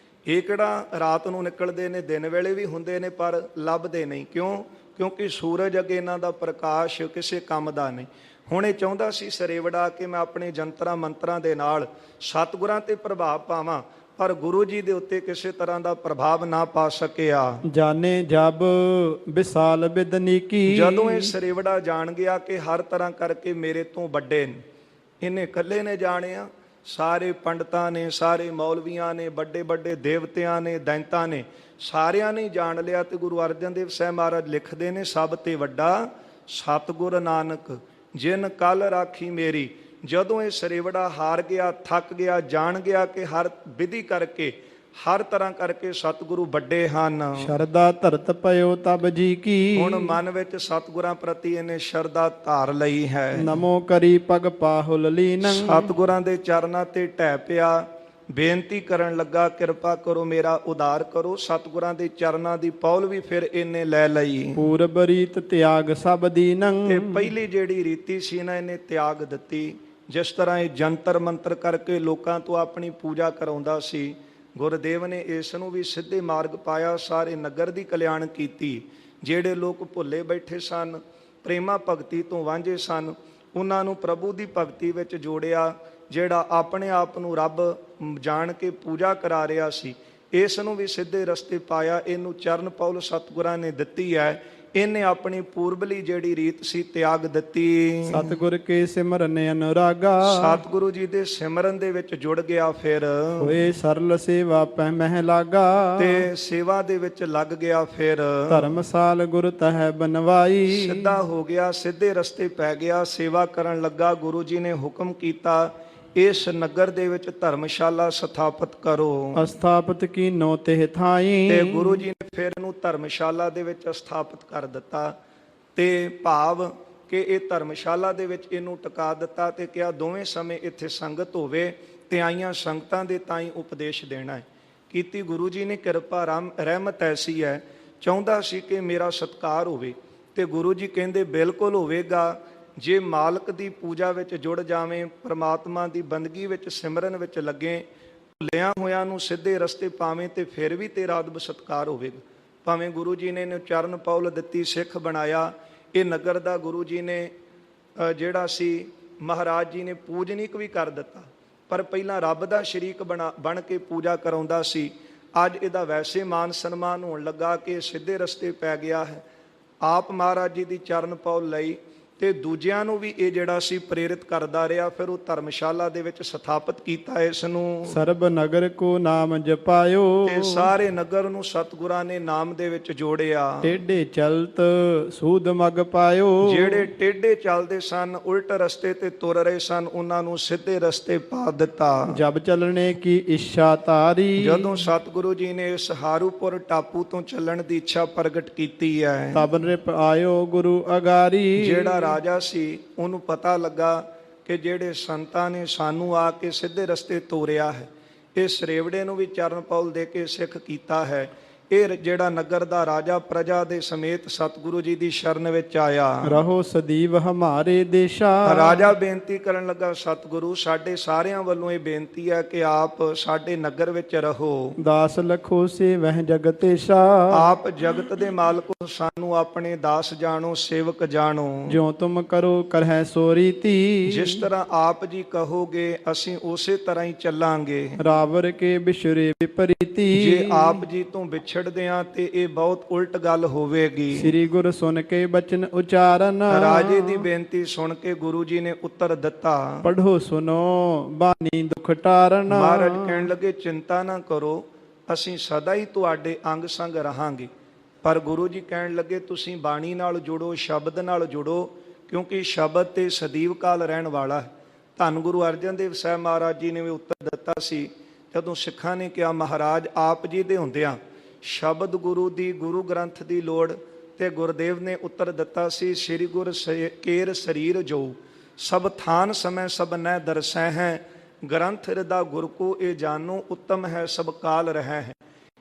ਇਹ ਕਿਹੜਾ ਰਾਤ ਨੂੰ ਨਿਕਲਦੇ ਨੇ, ਦਿਨ ਵੇਲੇ ਵੀ ਹੁੰਦੇ ਨੇ, ਪਰ ਲੱਭਦੇ ਨਹੀਂ। ਕਿਉਂ? ਕਿਉਂਕਿ ਸੂਰਜ ਅੱਗੇ ਇਹਨਾਂ ਦਾ ਪ੍ਰਕਾਸ਼ ਕਿਸੇ ਕੰਮ ਦਾ ਨਹੀਂ। ਹੁਣ ਇਹ ਚਾਹੁੰਦਾ ਸੀ ਸਰੇਵੜਾ ਕਿ ਮੈਂ ਆਪਣੇ ਜੰਤਰਾਂ ਮੰਤਰਾਂ ਦੇ ਨਾਲ ਸਤਿਗੁਰਾਂ ਤੇ ਪ੍ਰਭਾਵ ਪਾਵਾਂ, ਪਰ ਗੁਰੂ ਜੀ ਦੇ ਉੱਤੇ ਕਿਸੇ ਤਰ੍ਹਾਂ ਦਾ ਪ੍ਰਭਾਵ ਨਾ ਪਾ ਸਕਿਆ। ਜਾਣੇ ਜਬ ਵਿਸਾਲ ਬਿਦਨੀਕੀ। ਜਦੋਂ ਇਹ ਸਰੇਵੜਾ ਜਾਣ ਗਿਆ ਕਿ ਹਰ ਤਰ੍ਹਾਂ ਕਰਕੇ ਮੇਰੇ ਤੋਂ ਵੱਡੇ ਨੇ, ਇਹਨੇ ਇਕੱਲੇ ਨੇ ਜਾਣਿਆ, ਸਾਰੇ ਪੰਡਤਾਂ ਨੇ, ਸਾਰੇ ਮੌਲਵੀਆਂ ਨੇ, ਵੱਡੇ ਵੱਡੇ ਦੇਵਤਿਆਂ ਨੇ, ਦੈਂਤਾਂ ਨੇ, ਸਾਰਿਆਂ ਨੇ ਜਾਣ ਲਿਆ। ਤੇ ਗੁਰੂ ਅਰਜਨ ਦੇਵ ਸਾਹਿਬ ਮਹਾਰਾਜ ਲਿਖਦੇ ਨੇ, ਸਭ ਤੇ ਵੱਡਾ ਸਤਿਗੁਰ ਨਾਨਕ ਜਿਨ ਕੱਲ ਰਾਖੀ ਮੇਰੀ। ਜਦੋਂ ਇਹ ਸਰੇਵੜਾ ਹਾਰ ਗਿਆ, ਥੱਕ ਗਿਆ, ਜਾਣ ਗਿਆ ਕਿ ਹਰ ਵਿਧੀ ਕਰਕੇ, ਹਰ ਤਰ੍ਹਾਂ ਕਰਕੇ ਸਤਿਗੁਰੂ ਵੱਡੇ ਹਨ। ਸ਼ਰਧਾ ਧਰਤ ਪਇਓ ਤਬ ਜੀ ਕੀ। ਹੁਣ ਮਨ ਵਿੱਚ ਸਤਿਗੁਰਾਂ ਪ੍ਰਤੀ ਇਹਨੇ ਸ਼ਰਧਾ ਧਾਰ ਲਈ ਹੈ। ਨਮੋ ਕਰੀ ਪਗ ਪਾਹੁਲ ਲੀਨੰ। ਸਤਿਗੁਰਾਂ ਦੇ ਚਰਨਾਂ ਤੇ ਢਹਿ ਪਿਆ, ਬੇਨਤੀ ਕਰਨ ਲੱਗਾ, ਕਿਰਪਾ ਕਰੋ, ਮੇਰਾ ਉਦਾਰ ਕਰੋ। ਸਤਿਗੁਰਾਂ ਦੇ ਚਰਨਾਂ ਦੀ ਪੌਲ ਵੀ ਫਿਰ ਇਹਨੇ ਲੈ ਲਈ। ਪੂਰਬ ਰੀਤ ਤਿਆਗ ਸਭ ਦੀਨੰ। ਤੇ ਪਹਿਲੀ ਜਿਹੜੀ ਰੀਤੀ ਸੀ ਨਾ, ਇਹਨੇ ਤਿਆਗ ਦਿੱਤੀ। ਜਿਸ ਤਰ੍ਹਾਂ ਇਹ ਜੰਤਰ ਮੰਤਰ ਕਰਕੇ ਲੋਕਾਂ ਤੋਂ ਆਪਣੀ ਪੂਜਾ ਕਰਾਉਂਦਾ ਸੀ, ਗੁਰਦੇਵ ਨੇ ਇਸ ਨੂੰ ਵੀ ਸਿੱਧੇ ਮਾਰਗ ਪਾਇਆ, ਸਾਰੇ ਨਗਰ ਦੀ ਕਲਿਆਣ ਕੀਤੀ। ਜਿਹੜੇ ਲੋਕ ਭੁੱਲੇ ਬੈਠੇ ਸਨ, ਪ੍ਰੇਮਾ ਭਗਤੀ ਤੋਂ ਵਾਂਝੇ ਸਨ, ਉਹਨਾਂ ਨੂੰ ਪ੍ਰਭੂ ਦੀ ਭਗਤੀ ਵਿੱਚ ਜੋੜਿਆ। ਜਿਹੜਾ ਆਪਣੇ ਆਪ ਨੂੰ ਰੱਬ ਜਾਣ ਕੇ ਪੂਜਾ ਕਰਾ ਰਿਹਾ ਸੀ, ਇਸ ਨੂੰ ਵੀ ਸਿੱਧੇ ਰਸਤੇ ਪਾਇਆ। ਇਹਨੂੰ ਚਰਨ ਪੌਲ ਸਤਿਗੁਰਾਂ ਨੇ ਦਿੱਤੀ ਹੈ। ਇਹਨੇ ਆਪਣੀ ਪੂਰਬਲੀ ਜਿਹੜੀ ਰੀਤ ਸੀ ਤਿਆਗ ਦਿੱਤੀ। ਸਤਿਗੁਰ ਕੇ ਸਿਮਰਨ ਅਨੁਰਾਗਾ। ਸਤਿਗੁਰੂ ਜੀ ਦੇ ਸਿਮਰਨ ਦੇ ਵਿੱਚ ਜੁੜ ਗਿਆ। ਫਿਰ ਹੋਏ ਸਰਲ ਸੇਵਾ ਪੈ ਮਹਿ ਲਾਗਾ। ਤੇ ਸੇਵਾ ਦੇ ਵਿੱਚ ਲੱਗ ਗਿਆ। ਫਿਰ ਧਰਮਸਾਲ ਗੁਰ ਤਹਿ ਬਨਵਾਈ। ਸਿੱਧਾ ਹੋ ਗਿਆ, ਸਿੱਧੇ ਰਸਤੇ ਪੈ ਗਿਆ, ਸੇਵਾ ਕਰਨ ਲੱਗਾ। ਗੁਰੂ ਜੀ ਨੇ ਹੁਕਮ ਕੀਤਾ, ਇਸ ਨਗਰ ਦੇ ਵਿੱਚ ਧਰਮਸ਼ਾਲਾ ਸਥਾਪਿਤ ਕਰੋ। ਅਸਥਾਪਿਤ ਕੀਨੋ ਤਿਹ ਥਾਈ। ਤੇ ਗੁਰੂ ਜੀ ਨੇ ਫਿਰ ਇਹਨੂੰ ਧਰਮਸ਼ਾਲਾ ਦੇ ਵਿੱਚ ਸਥਾਪਿਤ ਕਰ ਦਿੱਤਾ। ਤੇ ਭਾਵ ਕਿ ਇਹ ਧਰਮਸ਼ਾਲਾ ਦੇ ਵਿੱਚ ਇਹਨੂੰ ਟਿਕਾ ਦਿੱਤਾ ਤੇ ਕਿਹਾ ਦੋਵੇਂ ਸਮੇਂ ਇੱਥੇ ਸੰਗਤ ਹੋਵੇ ਤੇ ਆਈਆਂ ਸੰਗਤਾਂ ਦੇ ਤਾਈਂ ਉਪਦੇਸ਼ ਦੇਣਾ ਹੈ। ਕੀਤੀ ਗੁਰੂ ਜੀ ਨੇ ਕਿਰਪਾ, ਰਹਿਮਤ ਐਸੀ ਹੈ। ਚਾਹੁੰਦਾ ਸੀ ਕਿ ਮੇਰਾ ਸਤਿਕਾਰ ਹੋਵੇ ਤੇ ਗੁਰੂ ਜੀ ਕਹਿੰਦੇ ਬਿਲਕੁਲ ਹੋਵੇਗਾ। ਜੇ ਮਾਲਕ ਦੀ ਪੂਜਾ ਵਿੱਚ ਜੁੜ ਜਾਵੇਂ, ਪ੍ਰਮਾਤਮਾ ਦੀ ਬੰਦਗੀ ਵਿੱਚ, ਸਿਮਰਨ ਵਿੱਚ ਲੱਗੇ, ਭੁੱਲਿਆਂ ਹੋਇਆਂ ਨੂੰ ਸਿੱਧੇ ਰਸਤੇ ਪਾਵੇਂ, ਤੇ ਫਿਰ ਵੀ ਤੇਰਾ ਅਦਬ ਸਤਿਕਾਰ ਹੋਵੇਗਾ। ਭਾਵੇਂ ਗੁਰੂ ਜੀ ਨੇ ਇਹਨੂੰ ਚਰਨ ਪੌਲ ਦਿੱਤੀ, ਸਿੱਖ ਬਣਾਇਆ। ਇਹ ਨਗਰ ਦਾ ਗੁਰੂ ਜੀ ਨੇ ਜਿਹੜਾ ਸੀ, ਮਹਾਰਾਜ ਜੀ ਨੇ ਪੂਜਨੀਕ ਵੀ ਕਰ ਦਿੱਤਾ, ਪਰ ਪਹਿਲਾਂ ਰੱਬ ਦਾ ਸ਼ਰੀਕ ਬਣ ਕੇ ਪੂਜਾ ਕਰਾਉਂਦਾ ਸੀ। ਅੱਜ ਇਹਦਾ ਵੈਸੇ ਮਾਨ ਸਨਮਾਨ ਹੋਣ ਲੱਗਾ ਕਿ ਸਿੱਧੇ ਰਸਤੇ ਪੈ ਗਿਆ ਹੈ। ਆਪ ਮਹਾਰਾਜ ਜੀ ਦੀ ਚਰਨ ਪੌਲ ਲਈ ਤੇ ਦੂਜਿਆਂ ਨੂੰ ਵੀ ਇਹ ਜਿਹੜਾ ਸੀ ਪ੍ਰੇਰਿਤ ਕਰਦਾ ਰਿਹਾ। ਫਿਰ ਉਹ ਧਰਮਸ਼ਾਲਾ ਦੇ ਵਿੱਚ ਸਥਾਪਿਤ ਕੀਤਾ ਇਸ ਨੂੰ। ਸਰਬ ਨਗਰ ਕੋ ਨਾਮ ਜਪਾਇਓ। ਤੇ ਸਾਰੇ ਨਗਰ ਨੂੰ ਸਤਿਗੁਰਾਂ ਨੇ ਨਾਮ ਦੇ ਵਿੱਚ ਜੋੜਿਆ। ਟੇਢੇ ਚਲਤ ਸੂਧ ਮਗ ਪਾਇਓ। ਜਿਹੜੇ ਟੇਢੇ ਚੱਲਦੇ ਸਨ, ਉਲਟ ਰਸਤੇ ਤੇ ਤੁਰ ਰਹੇ ਸਨ, ਉਹਨਾਂ ਨੂੰ ਸਿੱਧੇ ਰਸਤੇ ਪਾ ਦਿੱਤਾ। ਜਬ ਚੱਲਣੇ ਕੀ ਇੱਛਾ ਤਾਰੀ। ਜਦੋਂ ਸਤਿਗੁਰੂ ਜੀ ਨੇ ਇਸ ਹਾਰੂਪੁਰ ਟਾਪੂ ਤੋਂ ਚੱਲਣ ਦੀ ਇੱਛਾ ਪ੍ਰਗਟ ਕੀਤੀ ਹੈ, ਤਬ ਨਿਪ ਆਇਓ ਗੁਰੂ ਅਗਾਰੀ। ਜਿਹੜਾ ਰਾਜਾ ਸੀ ਉਹਨੂੰ ਪਤਾ ਲੱਗਾ ਕਿ ਜਿਹੜੇ ਸੰਤਾਂ ਨੇ ਸਾਨੂੰ ਆ ਕੇ ਸਿੱਧੇ ਰਸਤੇ ਤੋਰਿਆ ਹੈ, ਇਹ ਸਰੇਵੜੇ ਨੂੰ ਵੀ ਚਰਨ ਪੌਲ ਦੇ ਕੇ ਸਿੱਖ ਕੀਤਾ ਹੈ। ਇਹ ਜਿਹੜਾ ਨਗਰ ਦਾ ਰਾਜਾ ਪ੍ਰਜਾ ਦੇ ਸਮੇਤ ਸਤਿਗੁਰੂ ਜੀ ਦੀ ਸ਼ਰਨ ਵਿੱਚ ਆਇਆ। ਰਹੋ ਸਦੀਵ ਹਮਾਰੇ ਦੇਸ਼ਾ। ਰਾਜਾ ਬੇਨਤੀ ਕਰਨ ਲੱਗਾ, ਸਤਿਗੁਰੂ ਸਾਡੇ ਸਾਰਿਆਂ ਵੱਲੋਂ ਇਹ ਬੇਨਤੀ ਹੈ ਕਿ ਆਪ ਸਾਡੇ ਨਗਰ ਵਿੱਚ ਰਹੋ। ਦਾਸ ਲਖੋ ਸੇ ਵਹਿ ਜਗਤੇਸ਼ਾ। ਆਪ ਜਗਤ ਦੇ ਮਾਲਕੋ, ਸਾਨੂੰ ਆਪਣੇ ਦਾਸ ਜਾਣੋ, ਸੇਵਕ ਜਾਣੋ। ਜਿਉ ਤੁਮ ਕਰੋ ਕਰਹਿ ਸੋ ਰੀਤੀ। ਜਿਸ ਤਰ੍ਹਾਂ ਆਪ ਜੀ ਕਹੋਗੇ ਅਸੀਂ ਉਸੇ ਤਰ੍ਹਾਂ ਹੀ ਚੱਲਾਂਗੇ। ਰਾਵਰ ਕੇ ਬਿਛਰੇ ਵਿਪਰੀਤੀ। ਜੇ ਆਪ ਜੀ ਤੋਂ ਵਿਛੜ ਵਿਛੜਦੇ ਹਾਂ ਤੇ ਇਹ ਬਹੁਤ ਉਲਟ ਗੱਲ ਹੋਵੇਗੀ। ਸ੍ਰੀ ਗੁਰ ਸੁਨ ਕੇ ਬਚਨ ਉਚਾਰਨ, ਰਾਜੇ ਦੀ ਬੇਨਤੀ ਸੁਣ ਕੇ ਗੁਰੂ ਜੀ ਨੇ ਉੱਤਰ ਦਿੱਤਾ। ਪੜ੍ਹੋ ਸੁਨੋ ਬਾਣੀ ਦੁਖ ਟਾਰਨ। ਮਹਾਰਾਜ ਕਹਿਣ ਲੱਗੇ ਚਿੰਤਾ ਨਾ ਕਰੋ, ਅਸੀਂ ਸਦਾ ਹੀ ਤੁਹਾਡੇ ਅੰਗ ਸੰਗ ਰਹਾਂਗੇ। ਪਰ ਗੁਰੂ ਜੀ ਕਹਿਣ ਲੱਗੇ ਤੁਸੀਂ ਬਾਣੀ ਨਾਲ ਜੁੜੋ, ਸ਼ਬਦ ਨਾਲ ਜੁੜੋ, ਕਿਉਂਕਿ ਸ਼ਬਦ ਤੇ ਸਦੀਵ ਕਾਲ ਰਹਿਣ ਵਾਲਾ ਹੈ। ਧੰਨ ਗੁਰੂ ਅਰਜਨ ਦੇਵ ਸਾਹਿਬ ਮਹਾਰਾਜ ਜੀ ਨੇ ਵੀ ਉੱਤਰ ਦਿੱਤਾ ਸੀ ਜਦੋਂ ਸਿੱਖਾਂ ਨੇ ਕਿਹਾ ਮਹਾਰਾਜ ਆਪ ਜੀ ਦੇ ਹੁੰਦਿਆਂ ਸ਼ਬਦ ਗੁਰੂ ਦੀ, ਗੁਰੂ ਗ੍ਰੰਥ ਦੀ ਲੋੜ, ਤੇ ਗੁਰਦੇਵ ਨੇ ਉੱਤਰ ਦਿੱਤਾ ਸੀ ਸ੍ਰੀ ਗੁਰ ਕੇਰ ਸਰੀਰ ਜੋ ਸਭ ਥਾਨ ਸਮੈ ਸਭ ਨੈ ਦਰਸੈ ਹੈ, ਗ੍ਰੰਥ ਹਿਰਦਾ ਗੁਰ ਕੋ ਇਹ ਜਾਨੋ ਉੱਤਮ ਹੈ ਸਭ ਕਾਲ ਰਹਿ ਹੈ।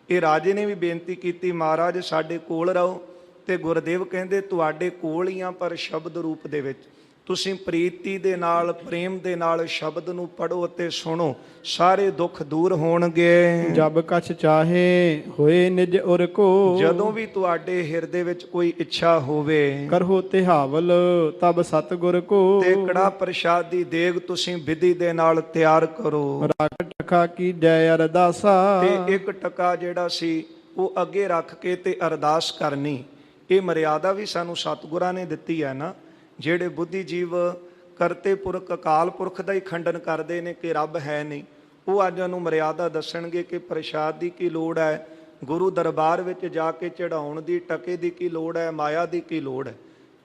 ਇਹ ਰਾਜੇ ਨੇ ਵੀ ਬੇਨਤੀ ਕੀਤੀ ਮਹਾਰਾਜ ਸਾਡੇ ਕੋਲ ਰਹੋ, ਤੇ ਗੁਰਦੇਵ ਕਹਿੰਦੇ ਤੁਹਾਡੇ ਕੋਲ ਹੀ ਆ ਪਰ ਸ਼ਬਦ ਰੂਪ ਦੇ ਵਿੱਚ। ਤੁਸੀਂ ਪ੍ਰੀਤੀ ਦੇ ਨਾਲ, ਪ੍ਰੇਮ ਦੇ ਨਾਲ ਸ਼ਬਦ ਨੂੰ ਪੜੋ ਅਤੇ ਸੁਣੋ, ਸਾਰੇ ਦੁੱਖ ਦੂਰ ਹੋਣਗੇ। ਜਬ ਕਛ ਚਾਹੇ ਹੋਏ ਨਿਜ ਉਰ ਕੋ, ਜਦੋਂ ਵੀ ਤੁਹਾਡੇ ਹਿਰਦੇ ਵਿੱਚ ਕੋਈ ਇੱਛਾ ਹੋਵੇ, ਕਰਹੁ ਤਿਹਾਵਲ ਤਬ ਸਤਿਗੁਰ ਕੋ, ਤੇ ਕੜਾ ਪ੍ਰਸ਼ਾਦ ਦੀ ਦੇਗ ਤੁਸੀਂ ਵਿਧੀ ਦੇ ਨਾਲ ਤਿਆਰ ਕਰੋ। ਰਾਖ ਟਕਾ ਕੀ ਜੈ ਅਰਦਾਸਾ, ਤੇ ਇੱਕ ਟਕਾ ਜਿਹੜਾ ਸੀ ਉਹ ਅੱਗੇ ਰੱਖ ਕੇ ਤੇ ਅਰਦਾਸ ਕਰਨੀ। ਇਹ ਮਰਿਆਦਾ ਵੀ ਸਾਨੂੰ ਸਤਿਗੁਰਾਂ ਨੇ ਦਿੱਤੀ ਹੈ ਨਾ। ਜਿਹੜੇ ਬੁੱਧੀ ਜੀਵ ਕਰਤੇ ਪੁਰਖ ਅਕਾਲ ਪੁਰਖ ਦਾ ਹੀ ਖੰਡਨ ਕਰਦੇ ਨੇ ਕਿ ਰੱਬ ਹੈ ਨਹੀਂ, ਉਹ ਅੱਜ ਨੂੰ ਮਰਿਆਦਾ ਦੱਸਣਗੇ ਕਿ ਪ੍ਰਸ਼ਾਦ ਦੀ ਕੀ ਲੋੜ ਹੈ, ਗੁਰੂ ਦਰਬਾਰ ਵਿੱਚ ਜਾ ਕੇ ਚੜਾਉਣ ਦੀ ਟਕੇ ਦੀ ਕੀ ਲੋੜ ਹੈ, ਮਾਇਆ ਦੀ ਕੀ ਲੋੜ ਹੈ।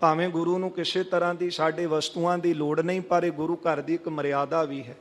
ਭਾਵੇਂ ਗੁਰੂ ਨੂੰ ਕਿਸੇ ਤਰ੍ਹਾਂ ਦੀ ਸਾਡੇ ਵਸਤੂਆਂ ਦੀ ਲੋੜ ਨਹੀਂ, ਪਰ ਇਹ ਗੁਰੂ ਘਰ ਦੀ ਇੱਕ ਮਰਿਆਦਾ ਵੀ ਹੈ।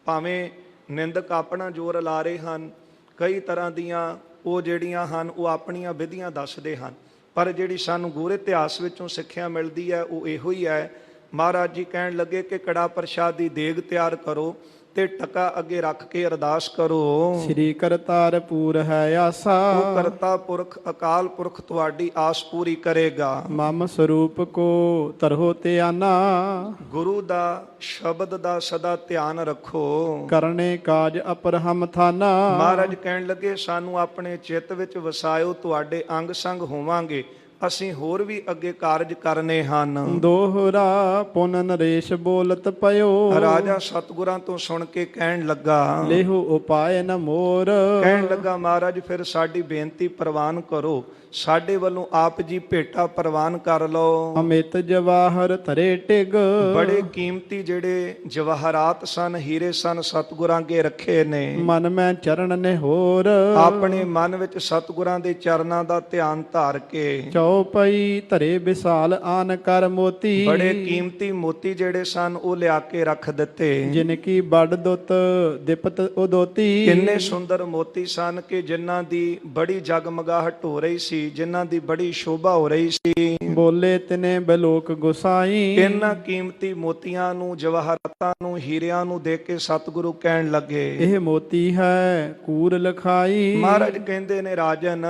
ਭਾਵੇਂ ਨਿੰਦਕ ਆਪਣਾ ਜ਼ੋਰ ਲਾ ਰਹੇ ਹਨ, ਕਈ ਤਰ੍ਹਾਂ ਦੀਆਂ ਉਹ ਜਿਹੜੀਆਂ ਹਨ ਉਹ ਆਪਣੀਆਂ ਵਿਧੀਆਂ ਦੱਸਦੇ ਹਨ, ਪਰ ਜਿਹੜੀ ਸਾਨੂੰ ਗੁਰੂ ਇਤਿਹਾਸ ਵਿੱਚੋਂ ਸਿੱਖਿਆ ਮਿਲਦੀ ਹੈ ਉਹ ਇਹੋ ਹੀ ਹੈ। ਮਹਾਰਾਜ ਜੀ ਕਹਿਣ ਲੱਗੇ ਕਿ ਕੜਾ ਪ੍ਰਸ਼ਾਦ ਦੀ ਦੇਗ ਤਿਆਰ ਕਰੋ ਤੇ ਟਕਾ ਅੱਗੇ ਰੱਖ ਕੇ ਅਰਦਾਸ ਕਰੋ। ਸ੍ਰੀ ਕਰਤਾਰ ਪੂਰ ਹੈ ਆਸਾ, ਉਹ ਕਰਤਾ ਪੁਰਖ ਅਕਾਲ ਪੁਰਖ ਤੁਹਾਡੀ ਆਸ ਪੂਰੀ ਕਰੇਗਾ। ਮਮ ਸਰੂਪ ਕੋ ਤਰਹੁ ਧਿਆਨਾ, ਗੁਰੂ ਦਾ ਸ਼ਬਦ ਦਾ ਸਦਾ ਧਿਆਨ ਰੱਖੋ। ਕਰਨੇ ਕਾਜ ਅਪਰਹਮ ਥਾਨਾ, ਮਹਾਰਾਜ ਕਹਿਣ ਲੱਗੇ ਸਾਨੂੰ ਆਪਣੇ ਚਿੱਤ ਵਿੱਚ ਵਸਾਇਓ, ਤੁਹਾਡੇ ਅੰਗ ਸੰਗ ਹੋਵਾਂਗੇ, ਅਸੀਂ ਹੋਰ ਵੀ ਅੱਗੇ ਕਾਰਜ ਕਰਨੇ ਹਨ। ਦੋਹਰਾ ਪੁਨ ਨਰੇਸ਼ ਬੋਲਤ ਪਇਓ, ਰਾਜਾ ਸਤਿਗੁਰਾਂ ਤੋਂ ਸੁਣ ਕੇ ਕਹਿਣ ਲੱਗਾ ਲੇਹੁ ਉਪਾਇ ਨ ਮੋਰ, ਕਹਿਣ ਲੱਗਾ ਮਹਾਰਾਜ ਫਿਰ ਸਾਡੀ ਬੇਨਤੀ ਪ੍ਰਵਾਨ ਕਰੋ, ਸਾਡੇ ਵੱਲੋਂ ਆਪ ਜੀ ਭੇਟਾ ਪ੍ਰਵਾਨ ਕਰ ਲਓ। ਅਮਿਤ ਜਵਾਹਰ ਧਰੇ ਟਿਗ, ਬੜੇ ਕੀਮਤੀ ਜਿਹੜੇ ਜਵਾਹਰਾਤ ਸਨ, ਹੀਰੇ ਸਨ, ਸਤਿਗੁਰਾਂ ਅੱਗੇ ਰੱਖੇ ਨੇ। ਮਨ ਮੈਂ ਚਰਨ ਨੇ ਹੋਰ, ਆਪਣੇ ਮਨ ਵਿੱਚ ਸਤਿਗੁਰਾਂ ਦੇ ਚਰਨਾਂ ਦਾ ਧਿਆਨ ਧਾਰ ਕੇ ਚਉਪਈ ਧਰੇ ਵਿਸਾਲ ਆਨ ਕਰ ਮੋਤੀ, ਬੜੇ ਕੀਮਤੀ ਮੋਤੀ ਜਿਹੜੇ ਸਨ ਉਹ ਲਿਆ ਕੇ ਰੱਖ ਦਿੱਤੇ। ਜਿਨ ਕੀ ਬੜ ਦੁੱਤ ਦਿਪਤ ਉਦੋਤੀ, ਕਿੰਨੇ ਸੁੰਦਰ ਮੋਤੀ ਸਨ ਕਿ ਜਿਨ੍ਹਾਂ ਦੀ ਬੜੀ ਜਗਮਗਾਹਟ ਹੋ ਰਹੀ ਸੀ, ਜਿਨ੍ਹਾਂ ਦੀ ਬੜੀ ਸ਼ੋਭਾ ਹੋ ਰਹੀ ਸੀ। ਬੋਲੇ ਤਿਨੇ ਬਲੋਕ ਗੁਸਾਈ, ਇਹਨਾਂ ਕੀਮਤੀ ਮੋਤੀਆਂ ਨੂੰ, ਜਵਾਹਰਾਤਾਂ ਨੂੰ, ਹੀਰਿਆਂ ਨੂੰ ਦੇਖ ਕੇ ਸਤਿਗੁਰੂ ਕਹਿਣ ਲੱਗੇ ਇਹ ਮੋਤੀ ਹੈ ਕੂਰ ਲਖਾਈ। ਮਹਾਰਾਜ ਕਹਿੰਦੇ ਨੇ ਰਾਜਨ,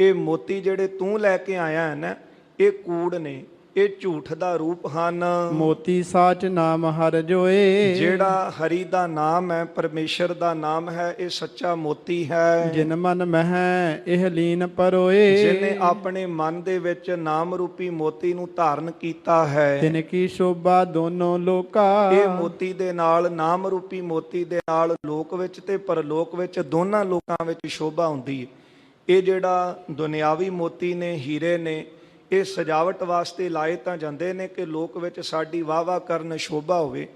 ਇਹ ਮੋਤੀ ਜਿਹੜੇ ਤੂੰ ਲੈ ਕੇ ਆਇਆ ਹੈ ਨਾ, ਇਹ ਕੂੜ ਨੇ, ਇਹ ਝੂਠ ਦਾ ਰੂਪ ਹਨ। ਮੋਤੀ ਸਾਚ ਨਾਮ ਹਰ ਜੋਏ, ਜਿਹੜਾ ਹਰੀ ਦਾ ਨਾਮ ਹੈ, ਪਰਮੇਸ਼ਰ ਦਾ ਨਾਮ ਹੈ, ਇਹ ਸੱਚਾ ਮੋਤੀ ਹੈ। ਜਿਨ ਮਨ ਮਹਿ ਇਹ ਲੀਨ ਪਰੋਏ, ਜਿਹਨੇ ਆਪਣੇ ਮਨ ਦੇ ਵਿੱਚ ਨਾਮ ਰੂਪੀ ਮੋਤੀ ਨੂੰ ਧਾਰਨ ਕੀਤਾ ਹੈ, ਤਿਨ ਕੀ ਸ਼ੋਭਾ ਦੋਨੋਂ ਲੋਕਾ। ਇਹ ਮੋਤੀ ਦੇ ਨਾਲ, ਨਾਮ ਰੂਪੀ ਮੋਤੀ ਦੇ ਨਾਲ ਲੋਕ ਵਿੱਚ ਤੇ ਪਰਲੋਕ ਵਿੱਚ ਦੋਨਾਂ ਲੋਕਾਂ ਵਿੱਚ ਸ਼ੋਭਾ ਹੁੰਦੀ ਹੈ। ਇਹ ਜਿਹੜਾ ਦੁਨਿਆਵੀ ਮੋਤੀ ਨੇ, ਹੀਰੇ ਨੇ, ਇਹ ਸਜਾਵਟ ਵਾਸਤੇ ਲਾਏ ਤਾਂ ਜਾਂਦੇ ਨੇ ਕਿ ਲੋਕ ਵਿੱਚ ਸਾਡੀ ਵਾਹ ਵਾਹ ਕਰਨ, ਸ਼ੋਭਾ ਹੋਵੇ,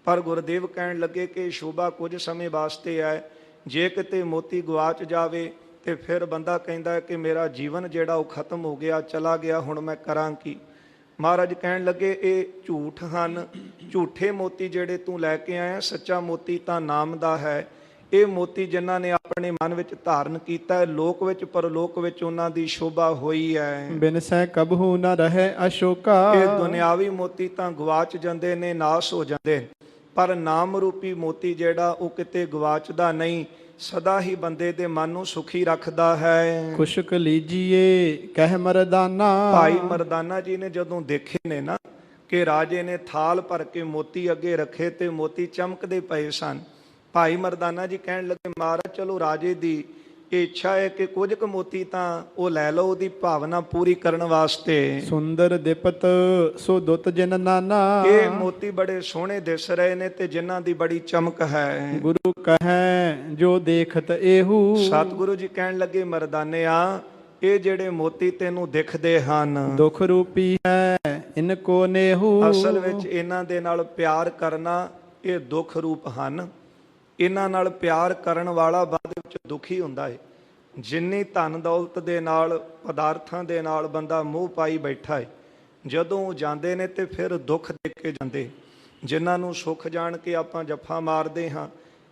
ਪਰ ਗੁਰਦੇਵ ਕਹਿਣ ਲੱਗੇ ਕਿ ਸ਼ੋਭਾ ਕੁਝ ਸਮੇਂ ਵਾਸਤੇ ਹੈ। ਜੇ ਕਿਤੇ ਮੋਤੀ ਗਵਾਚ ਜਾਵੇ ਤੇ ਫਿਰ ਬੰਦਾ ਕਹਿੰਦਾ ਹੈ ਕਿ ਮੇਰਾ ਜੀਵਨ ਜਿਹੜਾ ਉਹ ਖਤਮ ਹੋ ਗਿਆ, ਚਲਾ ਗਿਆ, ਹੁਣ ਮੈਂ ਕਰਾਂ ਕੀ। ਮਹਾਰਾਜ ਕਹਿਣ ਲੱਗੇ ਇਹ ਝੂਠ ਹਨ, ਝੂਠੇ ਮੋਤੀ ਜਿਹੜੇ ਤੂੰ ਲੈ ਕੇ ਆਇਆ, ਸੱਚਾ ਮੋਤੀ ਤਾਂ ਨਾਮ ਦਾ ਹੈ। ਇਹ ਮੋਤੀ ਜਿਨ੍ਹਾਂ ਨੇ ਆਪਣੇ ਮਨ ਵਿੱਚ ਧਾਰਨ ਕੀਤਾ ਹੈ, ਲੋਕ ਵਿੱਚ ਪਰਲੋਕ ਵਿੱਚ ਉਹਨਾਂ ਦੀ ਸ਼ੋਭਾ ਹੋਈ ਹੈ। ਬਿਨ ਸਹਿ ਕਬਹੂ ਨ ਰਹੇ ਅਸ਼ੋਕਾ, ਇਹ ਦੁਨਿਆਵੀ ਮੋਤੀ ਤਾਂ ਗਵਾਚ ਜਾਂਦੇ ਨੇ, ਨਾਸ ਹੋ ਜਾਂਦੇ, ਪਰ ਨਾਮ ਰੂਪੀ ਮੋਤੀ ਜਿਹੜਾ ਉਹ ਕਿਤੇ ਗਵਾਚਦਾ ਨਹੀਂ, ਸਦਾ ਹੀ ਬੰਦੇ ਦੇ ਮਨ ਨੂੰ ਸੁਖੀ ਰੱਖਦਾ ਹੈ। ਖੁਸ਼ਕ ਲੀਜੀਏ ਕਹਿ ਮਰਦਾਨਾ, ਭਾਈ ਮਰਦਾਨਾ ਜੀ ਨੇ ਜਦੋਂ ਦੇਖੇ ਨੇ ਨਾ ਕਿ ਰਾਜੇ ਨੇ ਥਾਲ ਭਰ ਕੇ ਮੋਤੀ ਅੱਗੇ ਰੱਖੇ ਤੇ ਮੋਤੀ ਚਮਕਦੇ ਪਏ ਸਨ, ਭਾਈ ਮਰਦਾਨਾ ਜੀ ਕਹਿਣ ਲੱਗੇ ਮਹਾਰਾਜ ਚਲੋ ਰਾਜੇ ਦੀ ਇਹ ਇੱਛਾ ਹੈ ਕਿ ਕੁਝ ਕੁ ਮੋਤੀ ਤਾਂ ਉਹ ਲੈ ਲਓ ਉਹਦੀ ਭਾਵਨਾ ਪੂਰੀ ਕਰਨ ਵਾਸਤੇ। ਸੁੰਦਰ ਦਿਪਤ ਸੋ ਦੁੱਤ ਜਿਨ ਨਾਨਾ। ਇਹ ਮੋਤੀ ਬੜੇ ਸੋਹਣੇ ਦਿਸ ਰਹੇ ਨੇ ਤੇ ਜਿਨ੍ਹਾਂ ਦੀ ਬੜੀ ਚਮਕ ਹੈ। ਗੁਰੂ ਕਹੈ ਜੋ ਦੇਖਤ ਇਹੂ। ਸਤਿਗੁਰੂ ਜੀ ਕਹਿਣ ਲੱਗੇ ਮਰਦਾਨਿਆ ਇਹ ਜਿਹੜੇ ਮੋਤੀ ਤੈਨੂੰ ਦਿਖਦੇ ਹਨ ਦੁਖ ਰੂਪੀ ਹੈ ਇਨ ਕੋ ਨੇਹੂ। ਅਸਲ ਵਿੱਚ ਇਹਨਾਂ ਦੇ ਨਾਲ ਪਿਆਰ ਕਰਨਾ ਇਹ ਦੁੱਖ ਰੂਪ ਹਨ। ਇਹਨਾਂ ਨਾਲ ਪਿਆਰ ਕਰਨ ਵਾਲਾ ਬਾਅਦ ਵਿੱਚ ਦੁਖੀ ਹੁੰਦਾ ਹੈ। ਜਿੰਨੀ ਧਨ ਦੌਲਤ ਦੇ ਨਾਲ ਪਦਾਰਥਾਂ ਦੇ ਨਾਲ ਬੰਦਾ ਮੋਹ ਪਾਈ ਬੈਠਾ ਹੈ, ਜਦੋਂ ਉਹ ਜਾਂਦੇ ਨੇ ਤੇ ਫਿਰ ਦੁੱਖ ਦੇ ਕੇ ਜਾਂਦੇ। ਜਿਨ੍ਹਾਂ ਨੂੰ ਸੁੱਖ ਜਾਣ ਕੇ ਆਪਾਂ ਜੱਫਾ ਮਾਰਦੇ ਹਾਂ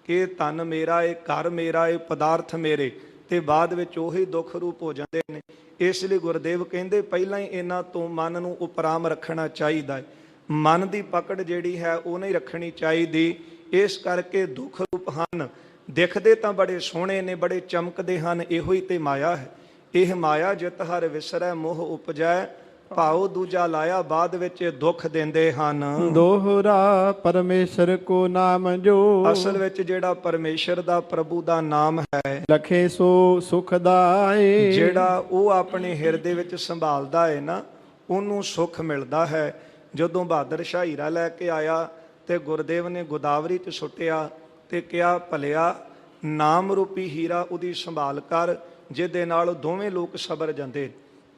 ਕਿ ਇਹ ਧਨ ਮੇਰਾ, ਇਹ ਘਰ ਮੇਰਾ, ਇਹ ਪਦਾਰਥ ਮੇਰੇ, ਤੇ ਬਾਅਦ ਵਿੱਚ ਉਹੀ ਦੁੱਖ ਰੂਪ ਹੋ ਜਾਂਦੇ ਨੇ। ਇਸ ਲਈ ਗੁਰਦੇਵ ਕਹਿੰਦੇ ਪਹਿਲਾਂ ਹੀ ਇਹਨਾਂ ਤੋਂ ਮਨ ਨੂੰ ਉਪਰਾਮ ਰੱਖਣਾ ਚਾਹੀਦਾ ਹੈ। ਮਨ ਦੀ ਪਕੜ ਜਿਹੜੀ ਹੈ ਉਹ ਨਹੀਂ ਰੱਖਣੀ ਚਾਹੀਦੀ। ਇਸ ਕਰਕੇ ਦੁੱਖ ਰੂਪ ਹਨ, ਦਿਖਦੇ ਤਾਂ ਬੜੇ ਸੋਹਣੇ ਨੇ, ਬੜੇ ਚਮਕਦੇ ਹਨ। ਇਹੋ ਹੀ ਤੇ ਮਾਇਆ ਹੈ। ਇਹ ਮਾਇਆ ਜਿਤ ਹਰ ਵਿਸਰੈ ਮੋਹ ਉਪਜੈ, ਭਾਉ ਦੂਜਾ ਲਾਇਆ ਬਾਅਦ ਵਿੱਚ ਦੁੱਖ ਦਿੰਦੇ ਹਨ। ਦੋਹਰਾ ਪਰਮੇਸ਼ਰ ਕੋ ਨਾਮ ਜੋ। ਅਸਲ ਵਿੱਚ ਜਿਹੜਾ ਪਰਮੇਸ਼ਰ ਦਾ, ਪ੍ਰਭੂ ਦਾ ਨਾਮ ਹੈ, ਲਖੇ ਸੋ ਸੁਖਦਾਏ। ਜਿਹੜਾ ਉਹ ਆਪਣੇ ਹਿਰਦੇ ਵਿੱਚ ਸੰਭਾਲਦਾ ਹੈ ਨਾ, ਉਹਨੂੰ ਸੁੱਖ ਮਿਲਦਾ ਹੈ। ਜਦੋਂ ਬਹਾਦਰ ਸ਼ਾਹ ਹੀਰਾ ਲੈ ਕੇ ਆਇਆ ਤੇ ਗੁਰਦੇਵ ਨੇ ਗੋਦਾਵਰੀ 'ਚ ਸੁੱਟਿਆ ਤੇ ਕਿਹਾ ਭਲਿਆ ਨਾਮ ਰੂਪੀ ਹੀਰਾ ਉਹਦੀ ਸੰਭਾਲ ਕਰ, ਜਿਹਦੇ ਨਾਲ ਦੋਵੇਂ ਲੋਕ ਸਬਰ ਜਾਂਦੇ।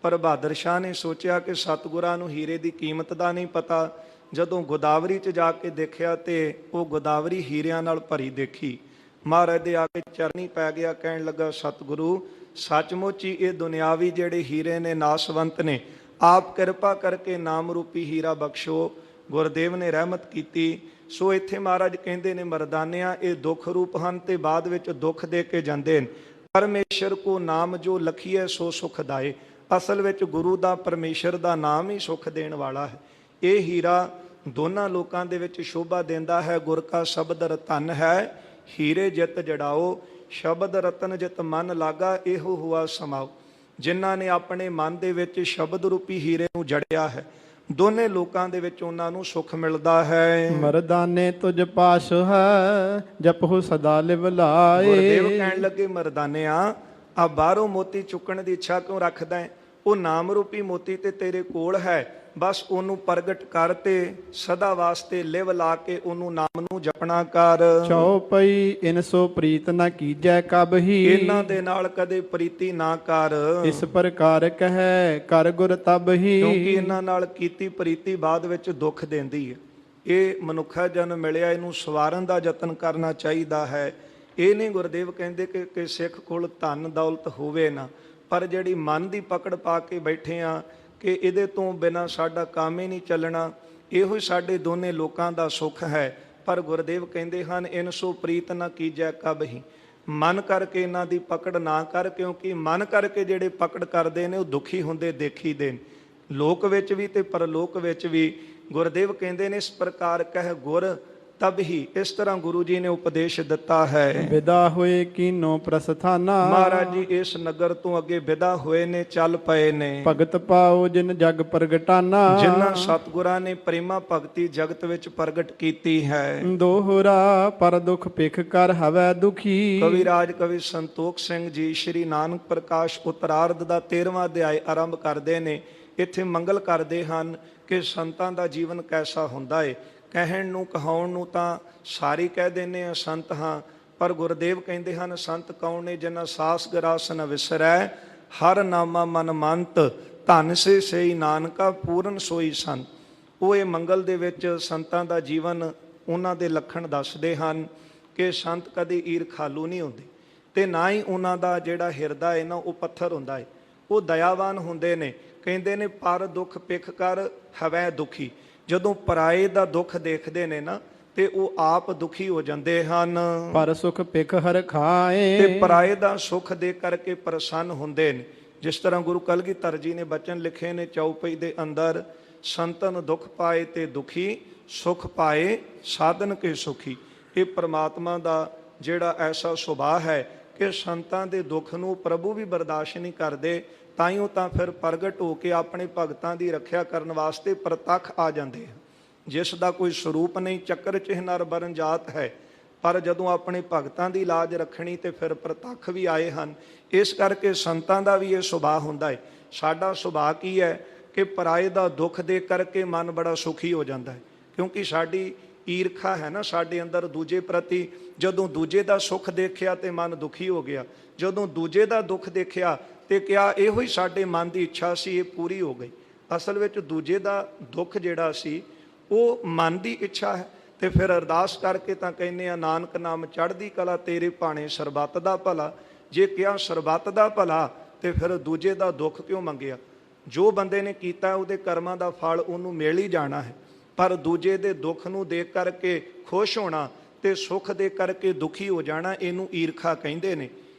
ਪਰ ਬਹਾਦਰ ਸ਼ਾਹ ਨੇ ਸੋਚਿਆ ਕਿ ਸਤਿਗੁਰਾਂ ਨੂੰ ਹੀਰੇ ਦੀ ਕੀਮਤ ਦਾ ਨਹੀਂ ਪਤਾ। ਜਦੋਂ ਗੋਦਾਵਰੀ 'ਚ ਜਾ ਕੇ ਦੇਖਿਆ ਤੇ ਉਹ ਗੋਦਾਵਰੀ ਹੀਰਿਆਂ ਨਾਲ ਭਰੀ ਦੇਖੀ। ਮਹਾਰਾਜ ਦੇ ਆ ਕੇ ਚਰਨੀ ਪੈ ਗਿਆ, ਕਹਿਣ ਲੱਗਾ ਸਤਿਗੁਰੂ ਸੱਚਮੁੱਚ ਹੀ ਇਹ ਦੁਨਿਆਵੀ ਜਿਹੜੇ ਹੀਰੇ ਨੇ ਨਾਸਵੰਤ ਨੇ, ਆਪ ਕਿਰਪਾ ਕਰਕੇ ਨਾਮ ਰੂਪੀ ਹੀਰਾ ਬਖਸ਼ੋ। ਗੁਰਦੇਵ ਨੇ ਰਹਿਮਤ ਕੀਤੀ। ਸੋ ਇੱਥੇ ਮਹਾਰਾਜ ਕਹਿੰਦੇ ਨੇ ਮਰਦਾਨਿਆਂ ਇਹ ਦੁੱਖ ਰੂਪ ਹਨ ਤੇ ਬਾਅਦ ਵਿੱਚ ਦੁੱਖ ਦੇ ਕੇ ਜਾਂਦੇ ਨੇ। ਪਰਮੇਸ਼ਰ ਕੋ ਨਾਮ ਜੋ ਲਖੀਐ ਸੋ ਸੁਖਦਾਏ। ਅਸਲ ਵਿੱਚ ਗੁਰੂ ਦਾ, ਪਰਮੇਸ਼ਰ ਦਾ ਨਾਮ ਹੀ ਸੁਖ ਦੇਣ ਵਾਲਾ ਹੈ। ਇਹ ਹੀਰਾ ਦੋਨਾਂ ਲੋਕਾਂ ਦੇ ਵਿੱਚ ਸ਼ੋਭਾ ਦਿੰਦਾ ਹੈ। ਗੁਰ ਕਾ ਸ਼ਬਦ ਰਤਨ ਹੈ, ਹੀਰੇ ਜਿਤ ਜੜਾਓ, ਸ਼ਬਦ ਰਤਨ ਜਿਤ ਮਨ ਲਾਗਾ, ਇਹੋ ਹੁਆ ਸਮਾਓ। ਜਿਨ੍ਹਾਂ ਨੇ ਆਪਣੇ ਮਨ ਦੇ ਵਿੱਚ ਸ਼ਬਦ ਰੂਪੀ ਹੀਰੇ ਨੂੰ ਜੜਿਆ ਹੈ, ਦੋਨੇ ਲੋਕਾਂ ਦੇ ਵਿੱਚ ਉਹਨਾਂ ਨੂੰ ਸੁੱਖ ਮਿਲਦਾ ਹੈ। ਮਰਦਾਨੇ ਤੁਝ ਪਾਸ ਹੈ, ਜਪਹੁ ਸਦਾ ਲਿਵ ਲਾਏ। ਗੁਰਦੇਵ ਕਹਿਣ ਲੱਗੇ ਮਰਦਾਨਿਆਂ ਆ ਬਾਹਰੋਂ ਮੋਤੀ ਚੁੱਕਣ ਦੀ ਇੱਛਾ ਕਿਉਂ ਰੱਖਦਾ ਹੈ? ਉਹ ਨਾਮ ਰੂਪੀ ਮੋਤੀ ਤੇ ਤੇਰੇ ਕੋਲ ਹੈ, ਬਸ ਉਹਨੂੰ ਪ੍ਰਗਟ ਕਰ ਤੇ ਸਦਾ ਵਾਸਤੇ ਲਿਵ ਲਾ ਕੇ ਉਹਨੂੰ ਨਾਮ ਨੂੰ ਜਪਣਾ ਕਰ। ਚਉਪਈ ਇਨ ਸੋ ਪ੍ਰੀਤ ਨਾ ਕੀਜੈ ਕਬਹੀ। ਇਹਨਾਂ ਦੇ ਨਾਲ ਕਦੇ ਪ੍ਰੀਤੀ ਨਾ ਕਰ, ਇਸ ਪ੍ਰਕਾਰ ਕਹੈ ਕਰ ਗੁਰ ਤਬਹੀ। ਕਿਉਂਕਿ ਇਹਨਾਂ ਨਾਲ ਕੀਤੀ ਪ੍ਰੀਤੀ ਬਾਅਦ ਵਿੱਚ ਦੁੱਖ ਦਿੰਦੀ ਹੈ। ਇਹ ਮਨੁੱਖਾ ਜਨਮ ਮਿਲਿਆ, ਇਹਨੂੰ ਸਵਾਰਨ ਦਾ ਯਤਨ ਕਰਨਾ ਚਾਹੀਦਾ ਹੈ। ਇਹ ਨਹੀਂ ਗੁਰਦੇਵ ਕਹਿੰਦੇ ਕਿ ਸਿੱਖ ਕੋਲ ਧਨ ਦੌਲਤ ਹੋਵੇ ਨਾ, ਪਰ ਜਿਹੜੀ ਮਨ ਦੀ ਪਕੜ ਪਾ ਕੇ ਬੈਠੇ ਆ ਕਿ ਇਹਦੇ ਤੋਂ ਬਿਨਾਂ ਸਾਡਾ ਕੰਮ ਹੀ ਨਹੀਂ ਚੱਲਣਾ, ਇਹੋ ਹੀ ਸਾਡੇ ਦੋਨੇ ਲੋਕਾਂ ਦਾ ਸੁੱਖ ਹੈ। ਪਰ ਗੁਰਦੇਵ ਕਹਿੰਦੇ ਹਨ ਇਨ ਸੋ ਪ੍ਰੀਤ ਨਾ ਕੀਜੈ ਕਬਹੀ। ਮਨ ਕਰਕੇ ਇਹਨਾਂ ਦੀ ਪਕੜ ਨਾ ਕਰ, ਕਿਉਂਕਿ ਮਨ ਕਰਕੇ ਜਿਹੜੇ ਪਕੜ ਕਰਦੇ ਨੇ ਉਹ ਦੁਖੀ ਹੁੰਦੇ ਦੇਖੀਦੇ ਨੇ, ਲੋਕ ਵਿੱਚ ਵੀ ਤੇ ਪਰਲੋਕ ਵਿੱਚ ਵੀ। ਗੁਰਦੇਵ ਕਹਿੰਦੇ ਨੇ ਇਸ ਪ੍ਰਕਾਰ ਕਹਿ ਗੁਰ ਤਬ ਹੀ। ਇਸ ਤਰ੍ਹਾਂ ਗੁਰੂ ਜੀ ਨੇ ਉਪਦੇਸ਼ ਦਿੱਤਾ ਹੈ। ਵਿਦਾ ਹੋਏ ਕੀਨੋ ਪ੍ਰਸਥਾਨਾ। ਮਹਾਰਾਜ ਜੀ ਇਸ ਨਗਰ ਤੋਂ ਅੱਗੇ ਵਿਦਾ ਹੋਏ ਨੇ, ਚੱਲ ਪਏ ਨੇ। ਭਗਤ ਪਾਓ ਜਿਨ ਜਗ ਪ੍ਰਗਟਾਨਾ। ਜਿਨ੍ਹਾਂ ਸਤਿਗੁਰਾਂ ਨੇ ਪ੍ਰੇਮਾ ਭਗਤੀ ਜਗਤ ਵਿੱਚ ਪ੍ਰਗਟ ਕੀਤੀ ਹੈ। ਦੋਹਰਾ ਪਰ ਦੁਖ ਭਿਖ ਕਰ ਹਵੈ ਦੁਖੀ। ਕਵੀ ਰਾਜ ਕਵੀ ਸੰਤੋਖ ਸਿੰਘ ਜੀ ਸ਼੍ਰੀ ਨਾਨਕ ਪ੍ਰਕਾਸ਼ ਉਤਰਾਰਧ ਦਾ 13ਵਾਂ ਅਧਿਆਇ ਆਰੰਭ ਕਰਦੇ ਨੇ। ਇੱਥੇ ਮੰਗਲ ਕਰਦੇ ਹਨ ਕਿ ਸੰਤਾਂ ਦਾ ਜੀਵਨ ਕੈਸਾ ਹੁੰਦਾ ਹੈ। ਕਹਿਣ ਨੂੰ ਕਹਾਉਣ ਨੂੰ ਤਾਂ ਸਾਰੀ ਕਹਿ ਦਿੰਦੇ ਆ ਸੰਤ ਹਾਂ, ਪਰ ਗੁਰਦੇਵ ਕਹਿੰਦੇ ਹਨ ਸੰਤ ਕੌਣ ਨੇ? ਜਿਨ੍ਹਾਂ ਸਾਸ ਗਰਾਸ ਨ ਵਿਸਰੈ, ਹਰ ਨਾਮਾ ਮਨ ਮੰਤ, ਧਨ ਸੇ ਸਈ ਨਾਨਕਾ ਪੂਰਨ ਸੋਈ ਸੰਤ। ਉਹ ਇਹ ਮੰਗਲ ਦੇ ਵਿੱਚ ਸੰਤਾਂ ਦਾ ਜੀਵਨ, ਉਹਨਾਂ ਦੇ ਲੱਖਣ ਦੱਸਦੇ ਹਨ ਕਿ ਸੰਤ ਕਦੇ ਈਰਖਾਲੂ ਨਹੀਂ ਹੁੰਦੇ ਤੇ ਨਾ ਹੀ ਉਹਨਾਂ ਦਾ ਜਿਹੜਾ ਹਿਰਦਾ ਹੈ ਨਾ ਉਹ ਪੱਥਰ ਹੁੰਦਾ ਹੈ। ਉਹ ਦਇਆਵਾਨ ਹੁੰਦੇ ਨੇ। ਕਹਿੰਦੇ ਨੇ ਪਰ ਦੁੱਖ ਭਿਖ ਕਰ ਹਵੈ ਦੁਖੀ। ਜਦੋਂ ਪਰਾਏ ਦਾ ਦੁੱਖ ਦੇਖਦੇ ਨੇ ਨਾ ਤੇ ਉਹ ਆਪ ਦੁਖੀ ਹੋ ਜਾਂਦੇ ਹਨ। ਪਰ ਸੁਖ ਭਿਖ ਹਰ ਖਾਏ। ਤੇ ਪਰਾਏ ਦਾ ਸੁੱਖ ਦੇ ਕਰਕੇ ਪ੍ਰਸੰਨ ਹੁੰਦੇ ਨੇ। ਜਿਸ ਤਰ੍ਹਾਂ ਗੁਰੂ ਕਲਗੀਧਰ ਜੀ ਨੇ ਬਚਨ ਲਿਖੇ ਨੇ ਚੌਪਈ ਦੇ ਅੰਦਰ, ਸੰਤਨ ਦੁੱਖ ਪਾਏ ਤੇ ਦੁਖੀ, ਸੁਖ ਪਾਏ ਸਾਧਨ ਕੇ ਸੁਖੀ। ਇਹ ਪ੍ਰਮਾਤਮਾ ਦਾ ਜਿਹੜਾ ਐਸਾ ਸੁਭਾਅ ਹੈ ਕਿ ਸੰਤਾਂ ਦੇ ਦੁੱਖ ਨੂੰ ਪ੍ਰਭੂ ਵੀ ਬਰਦਾਸ਼ਤ ਨਹੀਂ ਕਰਦੇ, ਤਾਈਓ ਤਾਂ ਫਿਰ ਪ੍ਰਗਟ ਹੋ ਕੇ ਆਪਣੇ ਭਗਤਾਂ ਦੀ ਰੱਖਿਆ ਕਰਨ ਵਾਸਤੇ ਪ੍ਰਤੱਖ ਆ ਜਾਂਦੇ ਹਨ। ਜਿਸ ਦਾ ਕੋਈ ਸਰੂਪ ਨਹੀਂ, ਚੱਕਰ ਚਿਹ ਨਰ ਬਰਨ ਜਾਤ ਹੈ, ਪਰ ਜਦੋਂ ਆਪਣੇ ਭਗਤਾਂ ਦੀ ਲਾਜ ਰੱਖਣੀ ਤੇ ਫਿਰ ਪ੍ਰਤੱਖ ਵੀ ਆਏ ਹਨ। ਇਸ ਕਰਕੇ ਸੰਤਾਂ ਦਾ ਵੀ ਇਹ ਸੁਭਾਅ ਹੁੰਦਾ ਹੈ। ਸਾਡਾ ਸੁਭਾਅ ਕੀ ਹੈ ਕਿ ਪਰਾਏ ਦਾ ਦੁੱਖ ਦੇਖ ਕਰਕੇ ਮਨ ਬੜਾ ਸੁਖੀ ਹੋ ਜਾਂਦਾ ਹੈ, ਕਿਉਂਕਿ ਸਾਡੀ ਈਰਖਾ ਹੈ ਨਾ ਸਾਡੇ ਅੰਦਰ ਦੂਜੇ ਪ੍ਰਤੀ। ਜਦੋਂ ਦੂਜੇ ਦਾ ਸੁੱਖ ਦੇਖਿਆ ਤੇ ਮਨ ਦੁਖੀ ਹੋ ਗਿਆ, ਜਦੋਂ ਦੂਜੇ ਦਾ ਦੁੱਖ ਦੇਖਿਆ ਤੇ ਕਿਹਾ ਇਹੋ ਹੀ ਸਾਡੇ ਮਨ ਦੀ ਇੱਛਾ ਸੀ, ਇਹ ਪੂਰੀ ਹੋ ਗਈ। ਅਸਲ ਵਿੱਚ ਦੂਜੇ ਦਾ ਦੁੱਖ ਜਿਹੜਾ ਸੀ ਉਹ ਮਨ ਦੀ ਇੱਛਾ ਹੈ। ਤੇ ਫਿਰ ਅਰਦਾਸ ਕਰਕੇ ਤਾਂ ਕਹਿੰਦੇ ਆ ਨਾਨਕ ਨਾਮ ਚੜ੍ਹਦੀ ਕਲਾ ਤੇਰੇ ਭਾਣੇ ਸਰਬੱਤ ਦਾ ਭਲਾ। ਜੇ ਕਿਹਾ ਸਰਬੱਤ ਦਾ ਭਲਾ ਤੇ ਫਿਰ ਦੂਜੇ ਦਾ ਦੁੱਖ ਕਿਉਂ ਮੰਗਿਆ? ਜੋ ਬੰਦੇ ਨੇ ਕੀਤਾ ਉਹਦੇ ਕਰਮਾਂ ਦਾ ਫਲ ਉਹਨੂੰ ਮਿਲ ਹੀ ਜਾਣਾ ਹੈ। ਪਰ ਦੂਜੇ ਦੇ ਦੁੱਖ ਨੂੰ ਦੇਖ ਕਰਕੇ ਖੁਸ਼ ਹੋਣਾ ਤੇ ਸੁੱਖ ਦੇ ਕਰਕੇ ਦੁਖੀ ਹੋ ਜਾਣਾ, ਇਹਨੂੰ ਈਰਖਾ ਕਹਿੰਦੇ ਨੇ।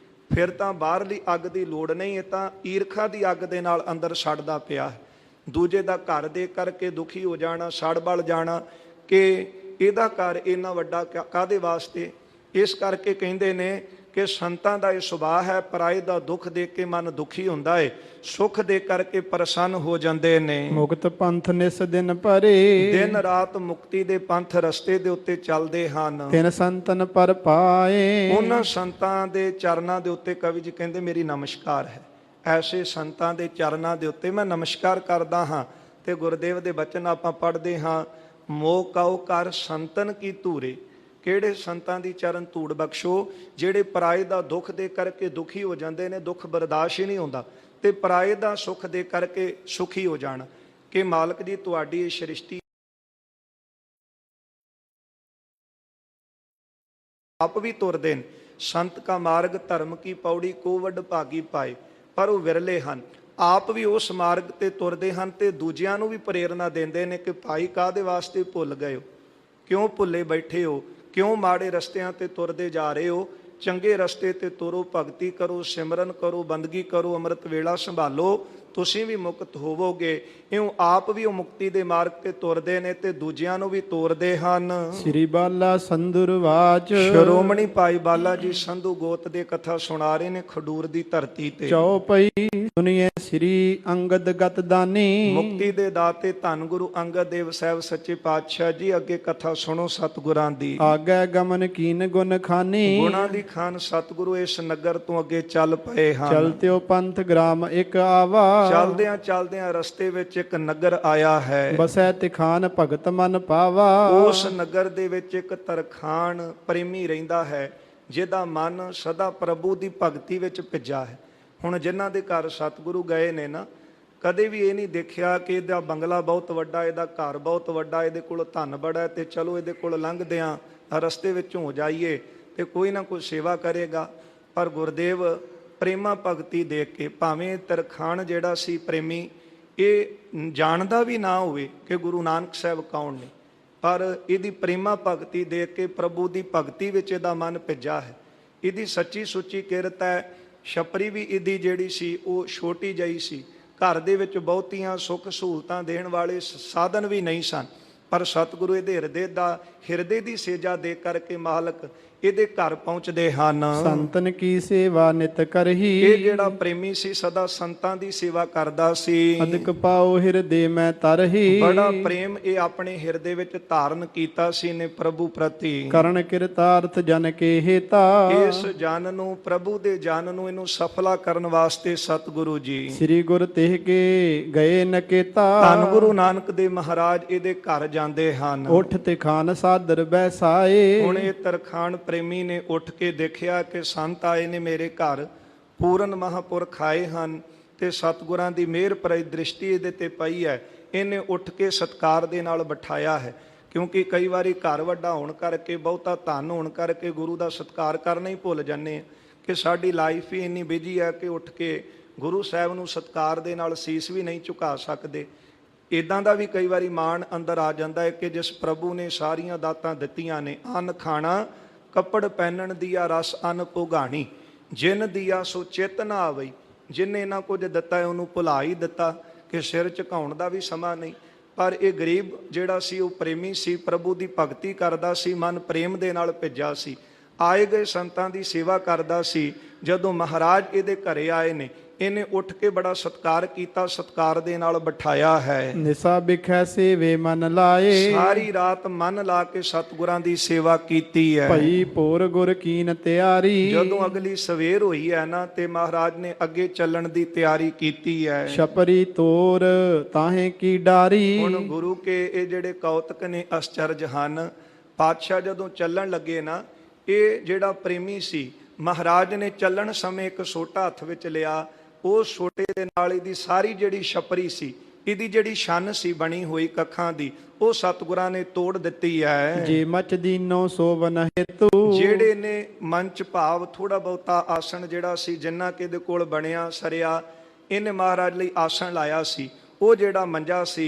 ਫਿਰ ਤਾਂ ਬਾਹਰਲੀ ਅੱਗ ਦੀ ਲੋੜ ਨਹੀਂ, ਇਹ ਤਾਂ ਈਰਖਾ ਦੀ ਅੱਗ ਦੇ ਨਾਲ ਅੰਦਰ ਸੜਦਾ ਪਿਆ ਹੈ। ਦੂਜੇ ਦਾ ਘਰ ਦੇਖ ਕਰਕੇ ਦੁਖੀ ਹੋ ਜਾਣਾ, ਸੜ ਬਲ ਜਾਣਾ ਕਿ ਇਹਦਾ ਘਰ ਇੰਨਾ ਵੱਡਾ ਕਾਹਦੇ ਵਾਸਤੇ। ਇਸ ਕਰਕੇ ਕਹਿੰਦੇ ਨੇ ਕਿ ਸੰਤਾਂ ਦਾ ਇਹ ਸੁਭਾਅ ਹੈ, ਪਰਾਏ ਦਾ ਦੁੱਖ ਦੇਖ ਕੇ ਮਨ ਦੁਖੀ ਹੁੰਦਾ ਹੈ, ਸੁੱਖ ਦੇ ਕਰਕੇ ਪ੍ਰਸੰਨ ਹੋ ਜਾਂਦੇ ਨੇ। ਮੁਕਤ ਪੰਥ ਨਿਸ ਦਿਨ ਭਰੇ, ਦਿਨ ਰਾਤ ਮੁਕਤੀ ਦੇ ਪੰਥ ਰਸਤੇ ਦੇ ਉੱਤੇ ਚੱਲਦੇ ਹਨ। ਤਿਨ ਸੰਤਨ ਪਰ ਪਾਏ, ਉਹਨਾਂ ਸੰਤਾਂ ਦੇ ਚਰਨਾਂ ਦੇ ਉੱਤੇ ਕਵੀ ਜੀ ਕਹਿੰਦੇ ਮੇਰੀ ਨਮਸਕਾਰ ਹੈ। ਐਸੇ ਸੰਤਾਂ ਦੇ ਚਰਨਾਂ ਦੇ ਉੱਤੇ ਮੈਂ ਨਮਸਕਾਰ ਕਰਦਾ ਹਾਂ। ਤੇ ਗੁਰਦੇਵ ਦੇ ਬਚਨ ਆਪਾਂ ਪੜ੍ਹਦੇ ਹਾਂ, ਮੋਹ ਕਉ ਕਰ ਸੰਤਨ ਕੀ ਧੂਰੇ। ਕਿਹੜੇ ਸੰਤਾਂ ਦੀ ਚਰਨ ਧੂੜ ਬਖਸ਼ੋ, ਜਿਹੜੇ ਪਰਾਏ ਦਾ ਦੁੱਖ ਦੇ ਕਰਕੇ ਦੁਖੀ ਹੋ ਜਾਂਦੇ ਨੇ, ਦੁੱਖ ਬਰਦਾਸ਼ਤ ਹੀ ਨਹੀਂ ਹੁੰਦਾ, ਤੇ ਪਰਾਏ ਦਾ ਸੁੱਖ ਦੇ ਕਰਕੇ ਸੁਖੀ ਹੋ ਜਾਣ। ਕਿ ਮਾਲਕ ਜੀ ਤੁਹਾਡੀ ਇਹ ਸ੍ਰਿਸ਼ਟੀ ਆਪ ਵੀ ਤੁਰਦੇ ਨੇ। ਸੰਤ ਕਾ ਮਾਰਗ ਧਰਮ ਕੀ ਪੌੜੀ ਕੋ ਵੱਡ ਭਾਗੀ ਪਾਏ, ਪਰ ਉਹ ਵਿਰਲੇ ਹਨ। ਆਪ ਵੀ ਉਸ ਮਾਰਗ ਤੇ ਤੁਰਦੇ ਹਨ ਤੇ ਦੂਜਿਆਂ ਨੂੰ ਵੀ ਪ੍ਰੇਰਨਾ ਦਿੰਦੇ ਨੇ ਕਿ ਭਾਈ ਕਾਹਦੇ ਵਾਸਤੇ ਭੁੱਲ ਗਏ ਹੋ, ਕਿਉਂ ਭੁੱਲੇ ਬੈਠੇ ਹੋ, ਕਿਉਂ ਮਾੜੇ ਰਸਤਿਆਂ ਤੇ ਤੁਰਦੇ ਜਾ ਰਹੇ ਹੋ। ਚੰਗੇ ਰਸਤੇ ਤੇ ਤੁਰੋ, ਭਗਤੀ ਕਰੋ, ਸਿਮਰਨ ਕਰੋ, ਬੰਦਗੀ ਕਰੋ, ਅੰਮ੍ਰਿਤ ਵੇਲਾ ਸੰਭਾਲੋ, ਤੁਸੀਂ ਵੀ ਮੁਕਤ ਹੋਵੋਗੇ। ਇਉਂ ਆਪ ਵੀ ਉਹ ਮੁਕਤੀ ਦੇ ਮਾਰਗ ਤੇ ਤੁਰਦੇ ਨੇ ਤੇ ਦੂਜਿਆਂ ਨੂੰ ਵੀ ਤੋਰਦੇ ਹਨ। ਸ੍ਰੀ ਬਾਲਾ ਸੰਧੁਰ ਵਾਚ, ਸ਼੍ਰੋਮਣੀ ਭਾਈ ਬਾਲਾ ਜੀ ਸੰਧੂ ਗੋਤ ਦੇ ਕਥਾ ਸੁਣਾ ਰਹੇ ਨੇ ਖਡੂਰ ਦੀ ਧਰਤੀ ਤੇ। ਚੌਪਈ ਸੁਣੀਏ ਸ੍ਰੀ ਅੰਗਦ ਗਤ ਦਾਨੀ, ਮੁਕਤੀ ਦੇ ਦਾਤੇ ਧੰਨ ਗੁਰੂ ਅੰਗਦ ਦੇਵ ਸਾਹਿਬ ਸੱਚੇ ਪਾਤਸ਼ਾਹ ਜੀ। ਅੱਗੇ ਕਥਾ ਸੁਣੋ ਸਤਿਗੁਰਾਂ ਦੀ। ਆਗੈ ਗਮਨ ਕੀਨ ਗੁਣ ਖਾਨੀ, ਗੁਣਾਂ ਦੀ ਖਾਨ ਸਤਿਗੁਰੂ ਇਸ ਨਗਰ ਤੋਂ ਅੱਗੇ ਚੱਲ ਪਏ ਹਨ। ਚਲਤਿਓ ਪੰਥ ਗ੍ਰਾਮ ਇੱਕ ਆਵਾ, ਚਲਦਿਆਂ ਚਲਦਿਆਂ ਰਸਤੇ ਵਿੱਚ ਇੱਕ ਨਗਰ ਆਇਆ ਹੈ। ਬਸੈ ਤਿਖਾਨ ਭਗਤ ਮਨ ਪਾਵਾ, ਉਸ ਨਗਰ ਦੇ ਵਿੱਚ ਇੱਕ ਤਰਖਾਣ ਪ੍ਰੇਮੀ ਰਹਿੰਦਾ ਹੈ, ਜਿਹਦਾ ਮਨ ਸਦਾ ਪ੍ਰਭੂ ਦੀ ਭਗਤੀ ਵਿੱਚ ਭਿੱਜਾ ਹੈ। ਹੁਣ ਜਿਨ੍ਹਾਂ ਦੇ ਘਰ ਸਤਿਗੁਰੂ ਗਏ ਨੇ ਨਾ, ਕਦੇ ਵੀ ਇਹ ਨਹੀਂ ਦੇਖਿਆ ਕਿ ਇਹਦਾ ਬੰਗਲਾ ਬਹੁਤ ਵੱਡਾ, ਇਹਦਾ ਘਰ ਬਹੁਤ ਵੱਡਾ, ਇਹਦੇ ਕੋਲ ਧਨ ਬੜਾ ਤੇ ਚਲੋ ਇਹਦੇ ਕੋਲ ਲੰਘਦਿਆਂ ਰਸਤੇ ਵਿੱਚੋਂ ਹੋ ਜਾਈਏ ਤੇ ਕੋਈ ਨਾ ਕੋਈ ਸੇਵਾ ਕਰੇਗਾ। ਪਰ ਗੁਰਦੇਵ ਪ੍ਰੇਮਾ ਭਗਤੀ ਦੇਖ ਕੇ, ਭਾਵੇਂ ਤਰਖਾਣ ਜਿਹੜਾ ਸੀ ਪ੍ਰੇਮੀ, ਇਹ ਜਾਣਦਾ ਵੀ ਨਾ ਹੋਵੇ ਕਿ ਗੁਰੂ ਨਾਨਕ ਸਾਹਿਬ ਕੌਣ ਨੇ, ਪਰ ਇਹਦੀ ਪ੍ਰੇਮਾ ਭਗਤੀ ਦੇਖ ਕੇ ਪ੍ਰਭੂ ਦੀ ਭਗਤੀ ਵਿੱਚ ਇਹਦਾ ਮਨ ਭਿੱਜਾ ਹੈ। ਇਹਦੀ ਸੱਚੀ ਸੁੱਚੀ ਕਿਰਤ ਹੈ। ਛਪਰੀ ਵੀ ਇਹਦੀ ਜਿਹੜੀ ਸੀ ਉਹ ਛੋਟੀ ਜਿਹੀ ਸੀ। ਘਰ ਦੇ ਵਿੱਚ ਬਹੁਤੀਆਂ ਸੁੱਖ ਸਹੂਲਤਾਂ ਦੇਣ ਵਾਲੇ ਸਾਧਨ ਵੀ ਨਹੀਂ ਸਨ, ਪਰ ਸਤਿਗੁਰੂ ਇਹਦੇ ਹਿਰਦੇ ਦੀ ਸੇਜਾ ਦੇ ਕਰਕੇ ਮਾਲਕ ਇਹਦੇ ਘਰ ਪਹੁੰਚਦੇ ਹਨ। ਸੰਤਨ ਕੀ ਸੇਵਾ ਨਿਤ ਕਰਹੀ, ਇਹ ਜਿਹੜਾ ਪ੍ਰੇਮੀ ਸੀ ਸਦਾ ਸੰਤਾਂ ਦੀ ਸੇਵਾ ਕਰਦਾ ਸੀ। ਅਦਿਕ ਪਾਉ ਹਿਰਦੇ ਮੈਂ ਤਰਹੀ, ਬੜਾ ਪ੍ਰੇਮ ਇਹ ਆਪਣੇ ਹਿਰਦੇ ਵਿੱਚ ਧਾਰਨ ਕੀਤਾ ਸੀ ਨੇ ਪ੍ਰਭੂ ਪ੍ਰਤੀ। ਕਰਨ ਕਿਰਤਾਰਥ ਜਨ ਕੇ ਹੇਤਾ, ਇਸ ਜਨ ਨੂੰ, ਪ੍ਰਭੂ ਦੇ ਜਨ ਨੂੰ, ਇਹਨੂੰ ਸਫਲਾ ਕਰਨ ਵਾਸਤੇ ਸਤਿਗੁਰੂ ਜੀ ਸ੍ਰੀ ਗੁਰ ਤਿਹ ਕੇ ਗਏ ਨਕੇਤਾ, ਧੰਨ ਗੁਰੂ ਨਾਨਕ ਦੇਵ ਮਹਾਰਾਜ ਇਹਦੇ ਘਰ ਜਾਂਦੇ ਹਨ। ਉਠ ਤੇ ਖਾਨ ਸਾਦਰ ਬੈਸਾਏ, ਹੁਣ ਇਹ ਤਰਖਾਣ ਪ੍ਰੇਮੀ ਨੇ ਉੱਠ ਕੇ ਦੇਖਿਆ ਕਿ ਸੰਤ ਆਏ ਨੇ ਮੇਰੇ ਘਰ, ਪੂਰਨ ਮਹਾਂਪੁਰਖ ਆਏ ਹਨ ਤੇ ਸਤਿਗੁਰਾਂ ਦੀ ਮਿਹਰ ਭਰੀ ਦ੍ਰਿਸ਼ਟੀ ਇਹਦੇ ਤੇ ਪਈ ਹੈ। ਇਹਨੇ ਉੱਠ ਕੇ ਸਤਿਕਾਰ ਦੇ ਨਾਲ ਬਿਠਾਇਆ ਹੈ, ਕਿਉਂਕਿ ਕਈ ਵਾਰੀ ਘਰ ਵੱਡਾ ਹੋਣ ਕਰਕੇ, ਬਹੁਤਾ ਧਨ ਹੋਣ ਕਰਕੇ ਗੁਰੂ ਦਾ ਸਤਿਕਾਰ ਕਰਨਾ ਹੀ ਭੁੱਲ ਜਾਂਦੇ ਹਾਂ ਕਿ ਸਾਡੀ ਲਾਈਫ ਹੀ ਇੰਨੀ ਬਿਜੀ ਹੈ ਕਿ ਉੱਠ ਕੇ ਗੁਰੂ ਸਾਹਿਬ ਨੂੰ ਸਤਿਕਾਰ ਦੇ ਨਾਲ ਸੀਸ ਵੀ ਨਹੀਂ ਝੁਕਾ ਸਕਦੇ। ਇੱਦਾਂ ਦਾ ਵੀ ਕਈ ਵਾਰੀ ਮਾਣ ਅੰਦਰ ਆ ਜਾਂਦਾ ਹੈ ਕਿ ਜਿਸ ਪ੍ਰਭੂ ਨੇ ਸਾਰੀਆਂ ਦਾਤਾਂ ਦਿੱਤੀਆਂ ਨੇ, ਅੰਨ ਖਾਣਾ ਕੱਪੜ ਪਹਿਨਣ ਦੀਆ ਰਸ ਅੰਨ ਭੁਗਾਣੀ, ਜਿਨ ਦੀਆ ਸੋ ਚਿਤ ਨਾ ਆਵਈ। ਜਿਹਨੇ ਇਹਨਾਂ ਕੁਝ ਦਿੱਤਾ ਹੈ ਉਹਨੂੰ ਭੁਲਾ ਹੀ ਦਿੱਤਾ ਕਿ ਸਿਰ ਝੁਕਾਉਣ ਦਾ ਵੀ ਸਮਾਂ ਨਹੀਂ। ਪਰ ਇਹ ਗਰੀਬ ਜਿਹੜਾ ਸੀ ਉਹ ਪ੍ਰੇਮੀ ਸੀ, ਪ੍ਰਭੂ ਦੀ ਭਗਤੀ ਕਰਦਾ ਸੀ, ਮਨ ਪ੍ਰੇਮ ਦੇ ਨਾਲ ਭਿੱਜਾ ਸੀ, ਆਏ ਗਏ ਸੰਤਾਂ ਦੀ ਸੇਵਾ ਕਰਦਾ ਸੀ। ਜਦੋਂ ਮਹਾਰਾਜ ਇਹਦੇ ਘਰੇ ਆਏ ਨੇ, ਇਹਨੇ ਉੱਠ ਕੇ ਬੜਾ ਸਤਿਕਾਰ ਕੀਤਾ, ਸਤਿਕਾਰ ਦੇ ਨਾਲ ਬਿਠਾਇਆ ਹੈ। ਨਿਸਾ ਬਿਖੈ ਸੇਵੇ ਮਨ ਲਾਏ, ਸਾਰੀ ਰਾਤ ਮਨ ਲਾ ਕੇ ਸਤਿਗੁਰਾਂ ਦੀ ਸੇਵਾ ਕੀਤੀ ਹੈ। ਭਈ ਭੋਰ ਗੁਰ ਕੀਨ ਤਿਆਰੀ, ਜਦੋਂ ਅਗਲੀ ਸਵੇਰ ਹੋਈ ਹੈ ਨਾ ਤੇ ਮਹਾਰਾਜ ਨੇ ਅੱਗੇ ਚੱਲਣ ਦੀ ਤਿਆਰੀ ਕੀਤੀ ਹੈ। ਛਪਰੀ ਤੋਰ ਤਾਹੇ ਕੀ ਡਾਰੀ, ਹੁਣ ਗੁਰੂ ਕੇ ਇਹ ਜਿਹੜੇ ਕੌਤਕ ਨੇ ਅਸਚਰਜ ਹਨ। ਪਾਤਸ਼ਾਹ ਜਦੋਂ ਚੱਲਣ ਲੱਗੇ ਨਾ, ਇਹ ਜਿਹੜਾ ਪ੍ਰੇਮੀ ਸੀ, ਮਹਾਰਾਜ ਨੇ ਚੱਲਣ ਸਮੇਂ ਇੱਕ ਸੋਟਾ ਹੱਥ ਵਿੱਚ ਲਿਆ। ਉਹ ਸੋਟੇ ਦੇ ਨਾਲ ਇਹਦੀ ਸਾਰੀ ਜਿਹੜੀ ਛਪਰੀ ਸੀ, ਇਹਦੀ ਜਿਹੜੀ ਛੰਨ ਸੀ ਬਣੀ ਹੋਈ ਕੱਖਾਂ ਦੀ, ਉਹ ਸਤਿਗੁਰਾਂ ਨੇ ਤੋੜ ਦਿੱਤੀ ਹੈ। ਜੇ ਮਚ ਦੀਨੋ ਸੋਵਨ ਹੇਤੂ, ਜਿਹੜੇ ਨੇ ਮਨ ਚ ਭਾਵ ਥੋੜਾ ਬਹੁਤਾ ਆਸਣ ਜਿਹੜਾ ਸੀ, ਜਿੰਨਾ ਕਿ ਇਹਦੇ ਕੋਲ ਬਣਿਆ ਸਰਿਆ, ਇਹਨੇ ਮਹਾਰਾਜ ਲਈ ਆਸਣ ਲਾਇਆ ਸੀ। ਉਹ ਜਿਹੜਾ ਮੰਜਾ ਸੀ,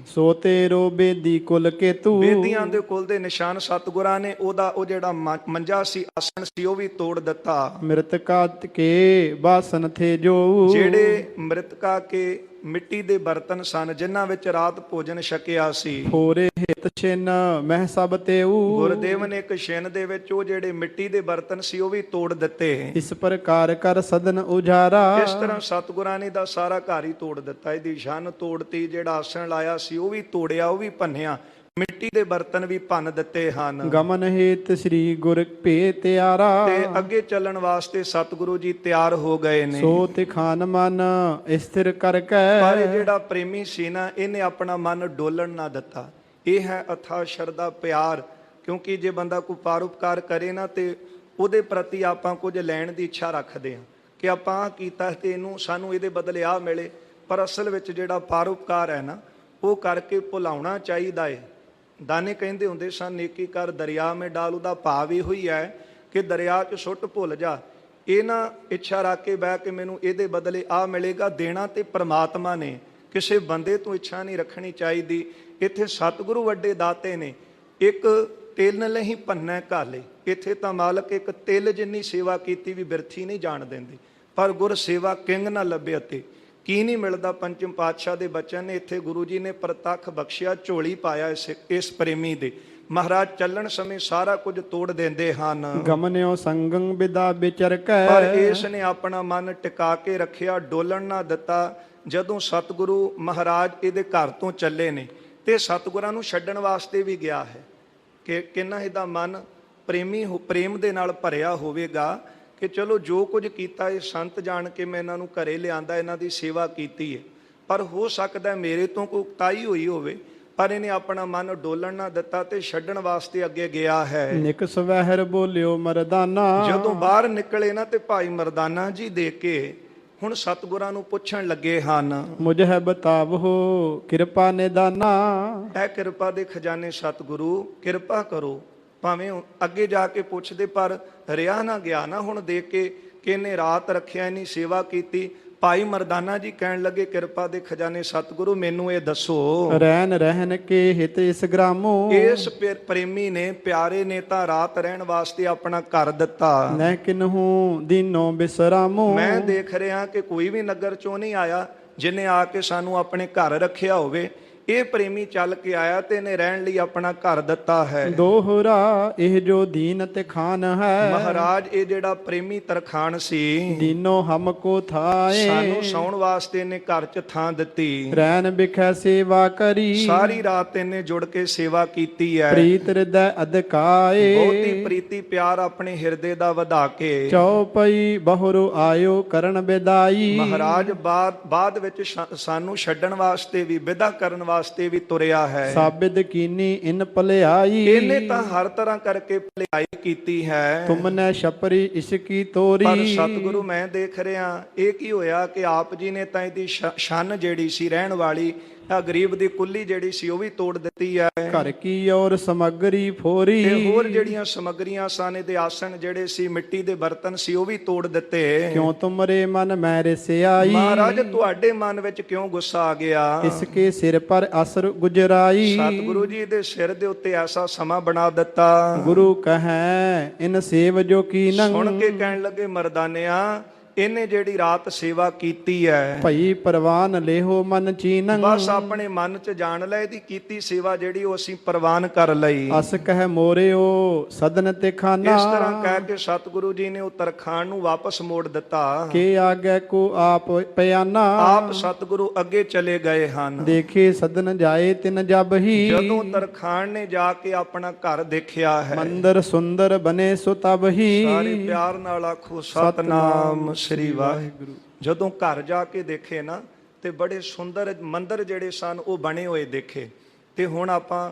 ਸੋ ਤੇਰੋ ਬੇਦੀ ਕੁਲ ਕੇਤੂ, ਬੇਦੀਆਂ ਦੇ ਕੁਲ ਦੇ ਨਿਸ਼ਾਨ ਸਤਿਗੁਰਾਂ ਨੇ ਉਹ ਜਿਹੜਾ ਮੰਜਾ ਸੀ, ਆਸਣ ਸੀ, ਉਹ ਵੀ ਤੋੜ ਦਿੱਤਾ। ਮ੍ਰਿਤਕਾ ਕੇ ਬਾਸਨ ਥੇ ਜੋ, ਜਿਹੜੇ ਮ੍ਰਿਤਕਾ ਕੇ ਮਿੱਟੀ ਦੇ ਬਰਤਨ ਸਨ, ਜਿਨ੍ਹਾਂ ਵਿੱਚ ਰਾਤ ਭੋਜਨ ਛਕਿਆ ਸੀ, ਫੋਰੇ ਹਿਤ ਛਿਨ ਮਹਿ ਸਭ ਤੇਊ, ਗੁਰਦੇਵ ਨੇ ਇੱਕ ਛਿਨ ਦੇ ਵਿੱਚ ਉਹ ਜਿਹੜੇ ਮਿੱਟੀ ਦੇ ਬਰਤਨ ਸੀ, ਉਹ ਵੀ ਤੋੜ ਦਿੱਤੇ। ਇਸ ਪ੍ਰਕਾਰ ਕਰ ਸਦਨ ਉਜਾਰਾ, ਇਸ ਤਰ੍ਹਾਂ ਸਤਿਗੁਰਾਂ ਨੇ ਦਾ ਸਾਰਾ ਘਰ ਹੀ ਤੋੜ ਦਿੱਤਾ। ਇਹਦੀ ਛੰਨ ਤੋੜਤੀ, ਜਿਹੜਾ ਆਸਣ ਲਾਇਆ ਸੀ ਉਹ ਵੀ ਤੋੜਿਆ, ਉਹ ਵੀ ਭੰਨਿਆ, ਮਿੱਟੀ ਦੇ ਬਰਤਨ ਵੀ ਭੰਨ ਦਿੱਤੇ ਹਨ। ਗਮਨ ਹੇਤ ਸ੍ਰੀ ਗੁਰ ਭੇ ਤਿਆਰਾ, ਤੇ ਅੱਗੇ ਚੱਲਣ ਵਾਸਤੇ ਸਤਿਗੁਰੂ ਜੀ ਤਿਆਰ ਹੋ ਗਏ ਨੇ। ਸੋ ਤਿਖਾਨ ਮਨ ਸਥਿਰ ਕਰਕੇ, ਪਰ ਇਹ ਜਿਹੜਾ ਪ੍ਰੇਮੀ ਸੀ ਨਾ, ਇਹਨੇ ਆਪਣਾ ਮਨ ਡੋਲਣ ਨਾ ਦਿੱਤਾ। ਇਹ ਹੈ ਅਥਾਹ ਸ਼ਰਧਾ ਪਿਆਰ। ਕਿਉਂਕਿ ਜੇ ਬੰਦਾ ਕੋਈ ਪਰਉਪਕਾਰ ਕਰੇ ਨਾ, ਤੇ ਉਹਦੇ ਪ੍ਰਤੀ ਆਪਾਂ ਕੁਝ ਲੈਣ ਦੀ ਇੱਛਾ ਰੱਖਦੇ ਹਾਂ ਕਿ ਆਪਾਂ ਆਹ ਕੀਤਾ ਤੇ ਸਾਨੂੰ ਇਹਦੇ ਬਦਲੇ ਆਹ ਮਿਲੇ। ਪਰ ਅਸਲ ਵਿੱਚ ਜਿਹੜਾ ਪਰਉਪਕਾਰ ਹੈ ਨਾ, ਉਹ ਕਰਕੇ ਭੁਲਾਉਣਾ ਚਾਹੀਦਾ ਹੈ। ਦਾਨੇ ਕਹਿੰਦੇ ਹੁੰਦੇ ਸਨ, ਨੇਕੀ ਕਰ ਦਰਿਆ ਮੇ ਡਾਲ। ਉਹਦਾ ਭਾਵ ਇਹੋ ਹੀ ਹੈ ਕਿ ਦਰਿਆ 'ਚ ਸੁੱਟ ਭੁੱਲ ਜਾ। ਇਹ ਨਾ ਇੱਛਾ ਰੱਖ ਕੇ ਬਹਿ ਕੇ ਮੈਨੂੰ ਇਹਦੇ ਬਦਲੇ ਆ ਮਿਲੇਗਾ। ਦੇਣਾ ਤੇ ਪ੍ਰਮਾਤਮਾ ਨੇ, ਕਿਸੇ ਬੰਦੇ ਤੋਂ ਇੱਛਾ ਨਹੀਂ ਰੱਖਣੀ ਚਾਹੀਦੀ। ਇੱਥੇ ਸਤਿਗੁਰੂ ਵੱਡੇ ਦਾਤੇ ਨੇ। ਇੱਕ ਤਿਲ ਨਹੀਂ ਭੰਨੈ ਘਾਲੇ, ਇੱਥੇ ਤਾਂ ਮਾਲਕ ਇੱਕ ਤਿਲ ਜਿੰਨੀ ਸੇਵਾ ਕੀਤੀ ਵੀ ਬਿਰਥੀ ਨਹੀਂ ਜਾਣ ਦਿੰਦੇ। ਪਰ ਗੁਰ ਸੇਵਾ ਕਿੰਗ ਨਾ ਲੱਭੇ ਅਤੇ ਕੀ ਨਹੀਂ ਮਿਲਦਾ। ਪੰਚਮ ਪਾਤਸ਼ਾਹ ਦੇ ਬਚਨ ਨੇ ਇੱਥੇ ਗੁਰੂ ਜੀ ਨੇ ਪ੍ਰਤੱਖ ਬਖਸ਼ਿਆ, ਝੋਲੀ ਪਾਇਆ ਇਸ ਪ੍ਰੇਮੀ ਦੇ। ਮਹਾਰਾਜ ਚੱਲਣ ਸਮੇਂ ਸਾਰਾ ਕੁਝ ਤੋੜ ਦਿੰਦੇ ਹਨ। ਗਮਨਿਓ ਸੰਗੰ ਬਿਦਾ ਵਿਚਰਕੈ, ਪਰ ਇਸ ਨੇ ਆਪਣਾ ਮਨ ਟਿਕਾ ਕੇ ਰੱਖਿਆ, ਡੋਲਣ ਨਾ ਦਿੱਤਾ। ਜਦੋਂ ਸਤਿਗੁਰੂ ਮਹਾਰਾਜ ਇਹਦੇ ਘਰ ਤੋਂ ਚੱਲੇ ਨੇ, ਤੇ ਸਤਿਗੁਰਾਂ ਨੂੰ ਛੱਡਣ ਵਾਸਤੇ ਵੀ ਗਿਆ ਹੈ ਕਿ ਕਿੰਨਾ ਇਹਦਾ ਮਨ ਪ੍ਰੇਮ ਦੇ ਨਾਲ ਭਰਿਆ ਹੋਵੇਗਾ ਕਿ ਚਲੋ ਜੋ ਕੁਝ ਕੀਤਾ ਇਹ ਸੰਤ ਜਾਣ ਕੇ ਮੈਂ ਇਹਨਾਂ ਨੂੰ ਘਰੇ ਲਿਆਂਦਾ, ਇਹਨਾਂ ਦੀ ਸੇਵਾ ਕੀਤੀ ਹੈ। ਪਰ ਹੋ ਸਕਦਾ ਮੇਰੇ ਤੋਂ ਕੋਈ ਉਕਤਾਈ ਹੋਈ ਹੋਵੇ, ਪਰ ਇਹਨੇ ਆਪਣਾ ਮਨ ਡੋਲਣ ਨਾ ਦਿੱਤਾ ਤੇ ਛੱਡਣ ਵਾਸਤੇ ਅੱਗੇ ਗਿਆ ਹੈ। ਨਿਕ ਸਵਹਿਰ ਬੋਲਿਓ ਮਰਦਾਨਾ, ਜਦੋਂ ਬਾਹਰ ਨਿਕਲੇ ਨਾ, ਤੇ ਭਾਈ ਮਰਦਾਨਾ ਜੀ ਦੇਖ ਕੇ ਹੁਣ ਸਤਿਗੁਰਾਂ ਨੂੰ ਪੁੱਛਣ ਲੱਗੇ ਹਨ, ਮੁਝ ਹੈ ਬਤਾਵੋ ਕਿਰਪਾ ਨਿਦਾਨਾ। ਇਹ ਕਿਰਪਾ ਦੇ ਖਜ਼ਾਨੇ ਸਤਿਗੁਰੂ, ਕਿਰਪਾ ਕਰੋ। ਭਾਵੇਂ ਅੱਗੇ ਜਾ ਕੇ ਪੁੱਛਦੇ, ਪਰ ਰਿਹਾ ਨਾ ਗਿਆ ਨਾ। ਹੁਣ ਦੇਖ ਕੇ ਕਿ ਇਹਨੇ ਰਾਤ ਰੱਖਿਆ, ਇਹਨੀ ਸੇਵਾ ਕੀਤੀ। ਭਾਈ ਮਰਦਾਨਾ ਜੀ ਕਹਿਣ ਲੱਗੇ, ਕਿਰਪਾ ਦੇ ਖਜ਼ਾਨੇ ਸਤਿਗੁਰੂ, ਮੈਨੂੰ ਇਹ ਦੱਸੋ, ਰਹਿਣ ਰਹਿਣ ਕੇ ਹਿਤ ਇਸ ਗ੍ਰਾਮੋ, ਇਸ ਪ੍ਰੇਮੀ ਨੇ, ਪਿਆਰੇ ਨੇ ਤਾਂ ਰਾਤ ਰਹਿਣ ਵਾਸਤੇ ਆਪਣਾ ਘਰ ਦਿੱਤਾ। ਨਹਿ ਕਿਨਹੂ ਦੀਨੋ ਬਿਸਰਾਮੋ, ਮੈਂ ਦੇਖ ਰਿਹਾ ਕਿ ਕੋਈ ਵੀ ਨਗਰ ਚੋਂ ਨਹੀਂ ਆਇਆ ਜਿਹਨੇ ਆ ਕੇ ਸਾਨੂੰ ਆਪਣੇ ਘਰ ਰੱਖਿਆ ਹੋਵੇ। ਇਹ ਪ੍ਰੇਮੀ ਚੱਲ ਕੇ ਆਇਆ ਤੇ ਇਹਨੇ ਰਹਿਣ ਲਈ ਆਪਣਾ ਘਰ ਦਿੱਤਾ ਹੈ। ਦੋਹਰਾ ਇਹ ਜੋ ਦੀਨ ਤੇ ਖਾਨ ਹੈ, ਮਹਾਰਾਜ ਇਹ ਜਿਹੜਾ ਪ੍ਰੇਮੀ ਤਰਖਾਨ ਸੀ, ਦੀਨੋ ਹਮਕੋ ਥਾਏ, ਸਾਨੂੰ ਸੌਣ ਵਾਸਤੇ ਇਹਨੇ ਘਰ 'ਚ ਥਾਂ ਦਿੱਤੀ। ਰਹਿਣ ਬਿਖੈ ਸੇਵਾ ਕਰੀ, ਸਾਰੀ ਰਾਤ ਇਹਨੇ ਜੁੜ ਕੇ ਸੇਵਾ ਕੀਤੀ ਹੈ। ਪ੍ਰੀਤ ਹਿਰਦੈ ਅਧਿਕਾਏ, ਬਹੁਤੀ ਪ੍ਰੀਤੀ ਪਿਆਰ ਆਪਣੇ ਹਿਰਦੇ ਦਾ ਵਧਾ ਕੇ। ਚਉਪਈ ਬਹੁਰੂ ਆਇਓ ਕਰਨ ਬਿਦਾਈ, ਮਹਾਰਾਜ ਬਾਅਦ ਵਿੱਚ ਸਾਨੂੰ ਛੱਡਣ ਵਾਸਤੇ ਵੀ, ਵਿਦਾ ਕਰਨ ਵਾਸਤੇ ਵੀ ਤੁਰਿਆ ਹੈ। ਸਾਬਿਦ ਕੀਨੀ ਇਨ ਭਲਾਈ, ਇਹਨੇ ਤਾਂ ਹਰ ਤਰ੍ਹਾਂ ਕਰਕੇ ਭਲਾਈ ਕੀਤੀ ਹੈ। ਤੁਮਨੇ ਛਪਰੀ ਇਸਕੀ ਤੋਰੀ, ਪਰ ਸਤਿਗੁਰੂ ਮੈਂ ਦੇਖ ਰਿਹਾ ਇਹ ਕੀ ਹੋਇਆ ਕਿ ਆਪ ਜੀ ਨੇ ਤਾਂ ਇਹਦੀ ਛੰਨ ਜਿਹੜੀ ਸੀ ਰਹਿਣ ਵਾਲੀ, ਆ ਗਰੀਬ ਦੀ ਕੁੱਲੀ ਜਿਹੜੀ ਸੀ ਉਹ ਵੀ ਤੋੜ ਦਿੱਤੀ ਹੈ। ਘਰ ਕੀ ਔਰ ਸਮਗਰੀ ਫੋਰੀ, ਤੇ ਹੋਰ ਜਿਹੜੀਆਂ ਸਮਗਰੀਆਂ ਸਨ, ਇਹਦੇ ਆਸਣ ਜਿਹੜੇ ਸੀ, ਮਿੱਟੀ ਦੇ ਬਰਤਨ ਸੀ, ਉਹ ਵੀ ਤੋੜ ਦਿੱਤੇ। ਕਿਉਂ ਤੁਮਰੇ ਮਨ ਮੈਂ ਰਿਸਿਆਈ, ਮਹਾਰਾਜ ਤੁਹਾਡੇ ਮਨ ਵਿੱਚ ਕਿਉਂ ਗੁੱਸਾ ਆ ਗਿਆ? ਇਸਕੇ ਸਿਰ ਪਰ ਅਸਰ ਗੁਜਰਾਈ, ਸਤਿਗੁਰੂ ਜੀ ਦੇ ਸਿਰ ਦੇ ਉੱਤੇ ਐਸਾ ਸਮਾਂ ਬਣਾ ਦਿੱਤਾ। ਗੁਰੂ ਕਹੈ ਇਨ ਸੇਵ ਜੋ ਕੀਨੰ, ਸੁਣ ਕੇ ਕਹਿਣ ਲੱਗੇ, ਮਰਦਾਨਿਆ ਇਹਨੇ ਜਿਹੜੀ ਰਾਤ ਸੇਵਾ ਕੀਤੀ ਹੈ, ਭਈ ਪ੍ਰਵਾਨ ਲੇਹੋ ਮਨ ਚੀਨੰ। ਬਸ ਆਪਣੇ ਮਨ ਚ ਜਾਣ ਲੈ ਇਹਦੀ ਕੀਤੀ ਸੇਵਾ ਜਿਹੜੀ ਉਹ ਅਸੀਂ ਪ੍ਰਵਾਨ ਕਰ ਲਈ। ਅਸ ਕਹਿ ਮੋਰਿਓ ਸਦਨ ਤੇ ਖਾਨਾ। ਇਸ ਤਰ੍ਹਾਂ ਕਹਿ ਕੇ ਸਤਿਗੁਰੂ ਜੀ ਨੇ ਉਹ ਤਰਖਾਣ ਨੂੰ ਵਾਪਸ ਮੋੜ ਦਿੱਤਾ। ਕੇ ਆਗੇ ਕੋ ਆਪ ਪਿਆਨਾ। ਆਪ ਸਤਿਗੁਰੂ ਅੱਗੇ ਚਲੇ ਗਏ ਹਨ। ਦੇਖੇ ਸਦਨ ਜਾਏ ਤਿਨ ਜਬ ਹੀ। ਜਦੋਂ ਤਰਖਾਣ ਨੇ ਜਾ ਕੇ ਆਪਣਾ ਘਰ ਦੇਖਿਆ ਹੈ, ਮੰਦਰ ਸੁੰਦਰ ਬਨੇ ਸੋ ਤਬ ਹੀ। ਸਾਰੇ ਪਿਆਰ ਨਾਲ ਆਖੋ ਸਤਨਾਮ ਸ੍ਰੀ ਵਾਹਿਗੁਰੂ। ਜਦੋਂ ਘਰ ਜਾ ਕੇ ਦੇਖੇ ਨਾ ਤੇ ਬੜੇ ਸੁੰਦਰ ਮੰਦਰ ਜਿਹੜੇ ਸਨ ਉਹ ਬਣੇ ਹੋਏ ਦੇਖੇ। ਤੇ ਹੁਣ ਆਪਾਂ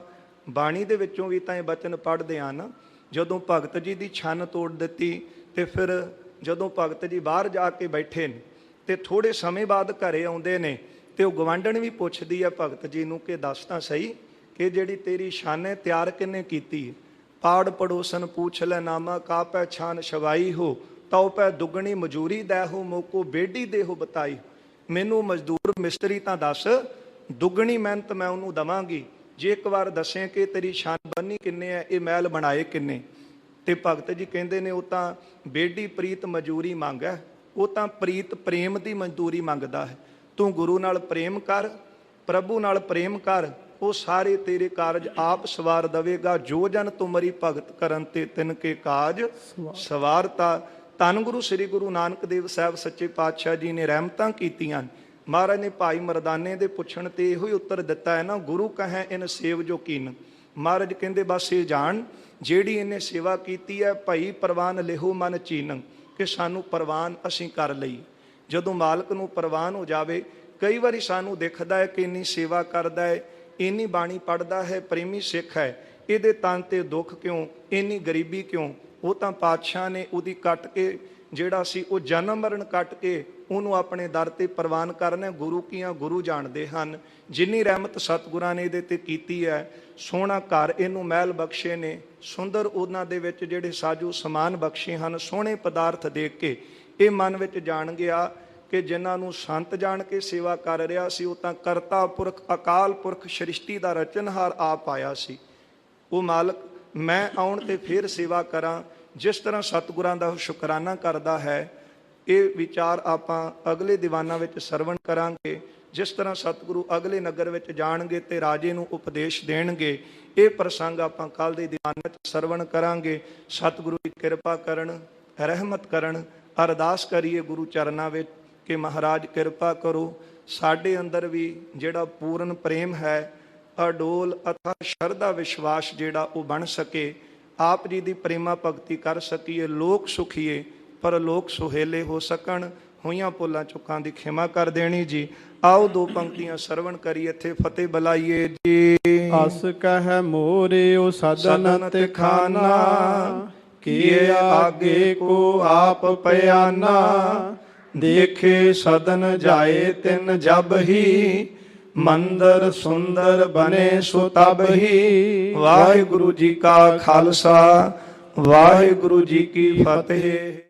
ਬਾਣੀ ਦੇ ਵਿੱਚੋਂ ਵੀ ਤਾਂ ਇਹ ਬਚਨ ਪੜ੍ਹਦੇ ਆ ਨਾ, ਜਦੋਂ ਭਗਤ ਜੀ ਦੀ ਛੰਨ ਤੋੜ ਦਿੱਤੀ ਤੇ ਫਿਰ ਜਦੋਂ ਭਗਤ ਜੀ ਬਾਹਰ ਜਾ ਕੇ ਬੈਠੇ ਨੇ ਤੇ ਥੋੜੇ ਸਮੇਂ ਬਾਅਦ ਘਰੇ ਆਉਂਦੇ ਨੇ ਤੇ ਉਹ ਗਵਾਂਢਣ ਵੀ ਪੁੱਛਦੀ ਹੈ ਭਗਤ ਜੀ ਨੂੰ ਕਿ ਦੱਸ ਤਾਂ ਸਹੀ ਕਿ ਜਿਹੜੀ ਤੇਰੀ ਛੰਨ ਹੈ ਤਿਆਰ ਕਿੰਨੇ ਕੀਤੀ? ਪਾੜ ਪੜੋਸਨ ਪੂਛ ਲੈ ਨਾਮਾ ਕਾਪੈ ਛਾਨ ਸ਼ਵਾਈ ਹੋ ਤਉ ਪੈ ਦੁੱਗਣੀ ਮਜੂਰੀ ਦੈ ਹੋ ਮੋਕੋ ਬੇਡੀ ਦੇਹੋ ਬਤਾਈ। ਮੈਨੂੰ ਮਜ਼ਦੂਰ ਮਿਸਤਰੀ ਤਾਂ ਦੱਸ, ਦੁੱਗਣੀ ਮਿਹਨਤ ਮੈਂ ਉਹਨੂੰ ਦਵਾਂਗੀ ਜੇ ਇੱਕ ਵਾਰ ਦੱਸੇ ਕਿ ਤੇਰੀ ਛੰਨ ਬੰਨੀ ਕਿੰਨੇ ਹੈ, ਇਹ ਮਹਿਲ ਬਣਾਏ ਕਿੰਨੇ। ਤੇ ਭਗਤ ਜੀ ਕਹਿੰਦੇ ਨੇ ਉਹ ਤਾਂ ਬੇਡੀ ਪ੍ਰੀਤ ਮਜ਼ਦੂਰੀ ਮੰਗ ਹੈ, ਉਹ ਤਾਂ ਪ੍ਰੀਤ ਪ੍ਰੇਮ ਦੀ ਮਜ਼ਦੂਰੀ ਮੰਗਦਾ ਹੈ। ਤੂੰ ਗੁਰੂ ਨਾਲ ਪ੍ਰੇਮ ਕਰ, ਪ੍ਰਭੂ ਨਾਲ ਪ੍ਰੇਮ ਕਰ, ਉਹ ਸਾਰੇ ਤੇਰੇ ਕਾਰਜ ਆਪ ਸਵਾਰ ਦਵੇਗਾ। ਜੋ ਜਨ ਤੁਮਰੀ ਭਗਤ ਕਰਨ ਤੇ ਤਿਨ ਕੇ ਕਾਜ ਸਵਾਰਤਾ। ਧੰਨ ਗੁਰੂ ਸ੍ਰੀ ਗੁਰੂ ਨਾਨਕ ਦੇਵ ਸਾਹਿਬ ਸੱਚੇ ਪਾਤਸ਼ਾਹ ਜੀ ਨੇ ਰਹਿਮਤਾਂ ਕੀਤੀਆਂ। ਮਹਾਰਾਜ ਨੇ ਭਾਈ ਮਰਦਾਨੇ ਦੇ ਪੁੱਛਣ ਤੇ ਇਹੋ ਹੀ ਉੱਤਰ ਦਿੱਤਾ ਹੈ ਨਾ, ਗੁਰੂ ਕਹੈ ਇਨ ਸੇਵ ਜੋ ਕੀਨ। ਮਹਾਰਾਜ ਕਹਿੰਦੇ ਬਸ ਇਹ ਜਾਣ ਜਿਹੜੀ ਇਹਨੇ ਸੇਵਾ ਕੀਤੀ ਹੈ, ਭਾਈ ਪ੍ਰਵਾਨ ਲਿਹੋ ਮਨ ਚੀਨੰ, ਕਿ ਸਾਨੂੰ ਪ੍ਰਵਾਨ ਅਸੀਂ ਕਰ ਲਈ। ਜਦੋਂ ਮਾਲਕ ਨੂੰ ਪ੍ਰਵਾਨ ਹੋ ਜਾਵੇ, ਕਈ ਵਾਰੀ ਸਾਨੂੰ ਦਿਖਦਾ ਹੈ ਕਿ ਇੰਨੀ ਸੇਵਾ ਕਰਦਾ ਹੈ, ਇੰਨੀ ਬਾਣੀ ਪੜ੍ਹਦਾ ਹੈ, ਪ੍ਰੇਮੀ ਸਿੱਖ ਹੈ, ਇਹਦੇ ਤਨ ਤੇ ਦੁੱਖ ਕਿਉਂ, ਇੰਨੀ ਗਰੀਬੀ ਕਿਉਂ? ਉਹ ਤਾਂ ਪਾਤਸ਼ਾਹ ਨੇ ਉਹਦੀ ਕੱਟ ਕੇ ਜਿਹੜਾ ਸੀ ਉਹ ਜਨਮ ਮਰਨ ਕੱਟ ਕੇ ਉਹਨੂੰ ਆਪਣੇ ਦਰ ਤੇ ਪ੍ਰਵਾਨ ਕਰਨਾ। ਗੁਰੂ ਕੀਆਂ ਗੁਰੂ ਜਾਣਦੇ ਹਨ। ਜਿੰਨੀ ਰਹਿਮਤ ਸਤਿਗੁਰਾਂ ਨੇ ਇਹਦੇ ਤੇ ਕੀਤੀ ਹੈ, ਸੋਹਣਾ ਘਰ ਇਹਨੂੰ ਮਹਿਲ ਬਖਸ਼ੇ ਨੇ, ਸੁੰਦਰ ਉਹਨਾਂ ਦੇ ਵਿੱਚ ਜਿਹੜੇ ਸਾਜੋ ਸਮਾਨ ਬਖਸ਼ੇ ਹਨ, ਸੋਹਣੇ ਪਦਾਰਥ ਦੇਖ ਕੇ ਇਹ ਮਨ ਵਿੱਚ ਜਾਣ ਗਿਆ ਕਿ ਜਿਨ੍ਹਾਂ ਨੂੰ ਸੰਤ ਜਾਣ ਕੇ ਸੇਵਾ ਕਰ ਰਿਹਾ ਸੀ ਉਹ ਤਾਂ ਕਰਤਾ ਪੁਰਖ ਅਕਾਲ ਪੁਰਖ ਸ੍ਰਿਸ਼ਟੀ ਦਾ ਰਚਨਹਾਰ ਆਪ ਆਇਆ ਸੀ। ਉਹ ਮਾਲਕ ਮੈਂ ਆਉਣ ਤੇ ਫਿਰ ਸੇਵਾ ਕਰਾਂ। ਜਿਸ ਤਰ੍ਹਾਂ ਸਤਿਗੁਰਾਂ ਦਾ ਸ਼ੁਕਰਾਨਾ ਕਰਦਾ ਹੈ, ਇਹ ਵਿਚਾਰ ਆਪਾਂ ਅਗਲੇ ਦੀਵਾਨਾਂ ਵਿੱਚ ਸਰਵਣ ਕਰਾਂਗੇ। ਜਿਸ ਤਰ੍ਹਾਂ ਸਤਿਗੁਰੂ ਅਗਲੇ ਨਗਰ ਵਿੱਚ ਜਾਣਗੇ ਤੇ ਰਾਜੇ ਨੂੰ ਉਪਦੇਸ਼ ਦੇਣਗੇ, ਇਹ ਪ੍ਰਸੰਗ ਆਪਾਂ ਕੱਲ ਦੇ ਦੀਵਾਨ ਵਿੱਚ ਸਰਵਣ ਕਰਾਂਗੇ। ਸਤਿਗੁਰੂ ਦੀ ਕਿਰਪਾ ਕਰਨ, ਰਹਿਮਤ ਕਰਨ। ਅਰਦਾਸ ਕਰੀਏ ਗੁਰੂ ਚਰਨਾਂ ਵਿੱਚ ਕਿ ਮਹਾਰਾਜ ਕਿਰਪਾ ਕਰੋ, ਸਾਡੇ ਅੰਦਰ ਵੀ ਜਿਹੜਾ ਪੂਰਨ ਪ੍ਰੇਮ ਹੈ, ਅਡੋਲ ਅਥਾ ਸ਼ਰਧਾ ਵਿਸ਼ਵਾਸ ਜਿਹੜਾ ਉਹ ਬਣ ਸਕੇ, ਆਪ ਜੀ ਦੀ ਪ੍ਰੇਮਾ ਭਗਤੀ ਕਰ ਸਕੀਏ, ਲੋਕ ਸੁਖੀਏ ਪਰ ਲੋਕ ਸੁਹੇਲੇ ਹੋ ਸਕਣ। ਹੋਈਆਂ ਭੁੱਲਾਂ ਚੁੱਕਾਂ ਦੀ ਖਿਮਾ ਕਰ ਦੇਣੀ ਜੀ। ਆਓ ਦੋ ਪੰਕਤੀਆਂ ਸਰਵਣ ਕਰੀਏ, ਇੱਥੇ ਫਤਿਹ ਬੁਲਾਈਏ ਜੀ। ਅਸ ਕਹਿ ਮੋਰਿਓ ਸਦਨ ਤੇ ਖਾਨਾ, ਕੀਏ ਆਗੇ ਕੋ ਆਪ ਪਿਆਨਾ। ਦੇਖੇ ਸਦਨ ਜਾਏ ਤਿਨ ਜਬ ਹੀ, ਮੰਦਰ ਸੁੰਦਰ ਬਨੇ ਸੋ ਤਬ ਹੀ। ਵਾਹਿਗੁਰੂ ਜੀ ਕਾ ਖਾਲਸਾ, ਵਾਹਿਗੁਰੂ ਜੀ ਕੀ ਫਤਿਹ।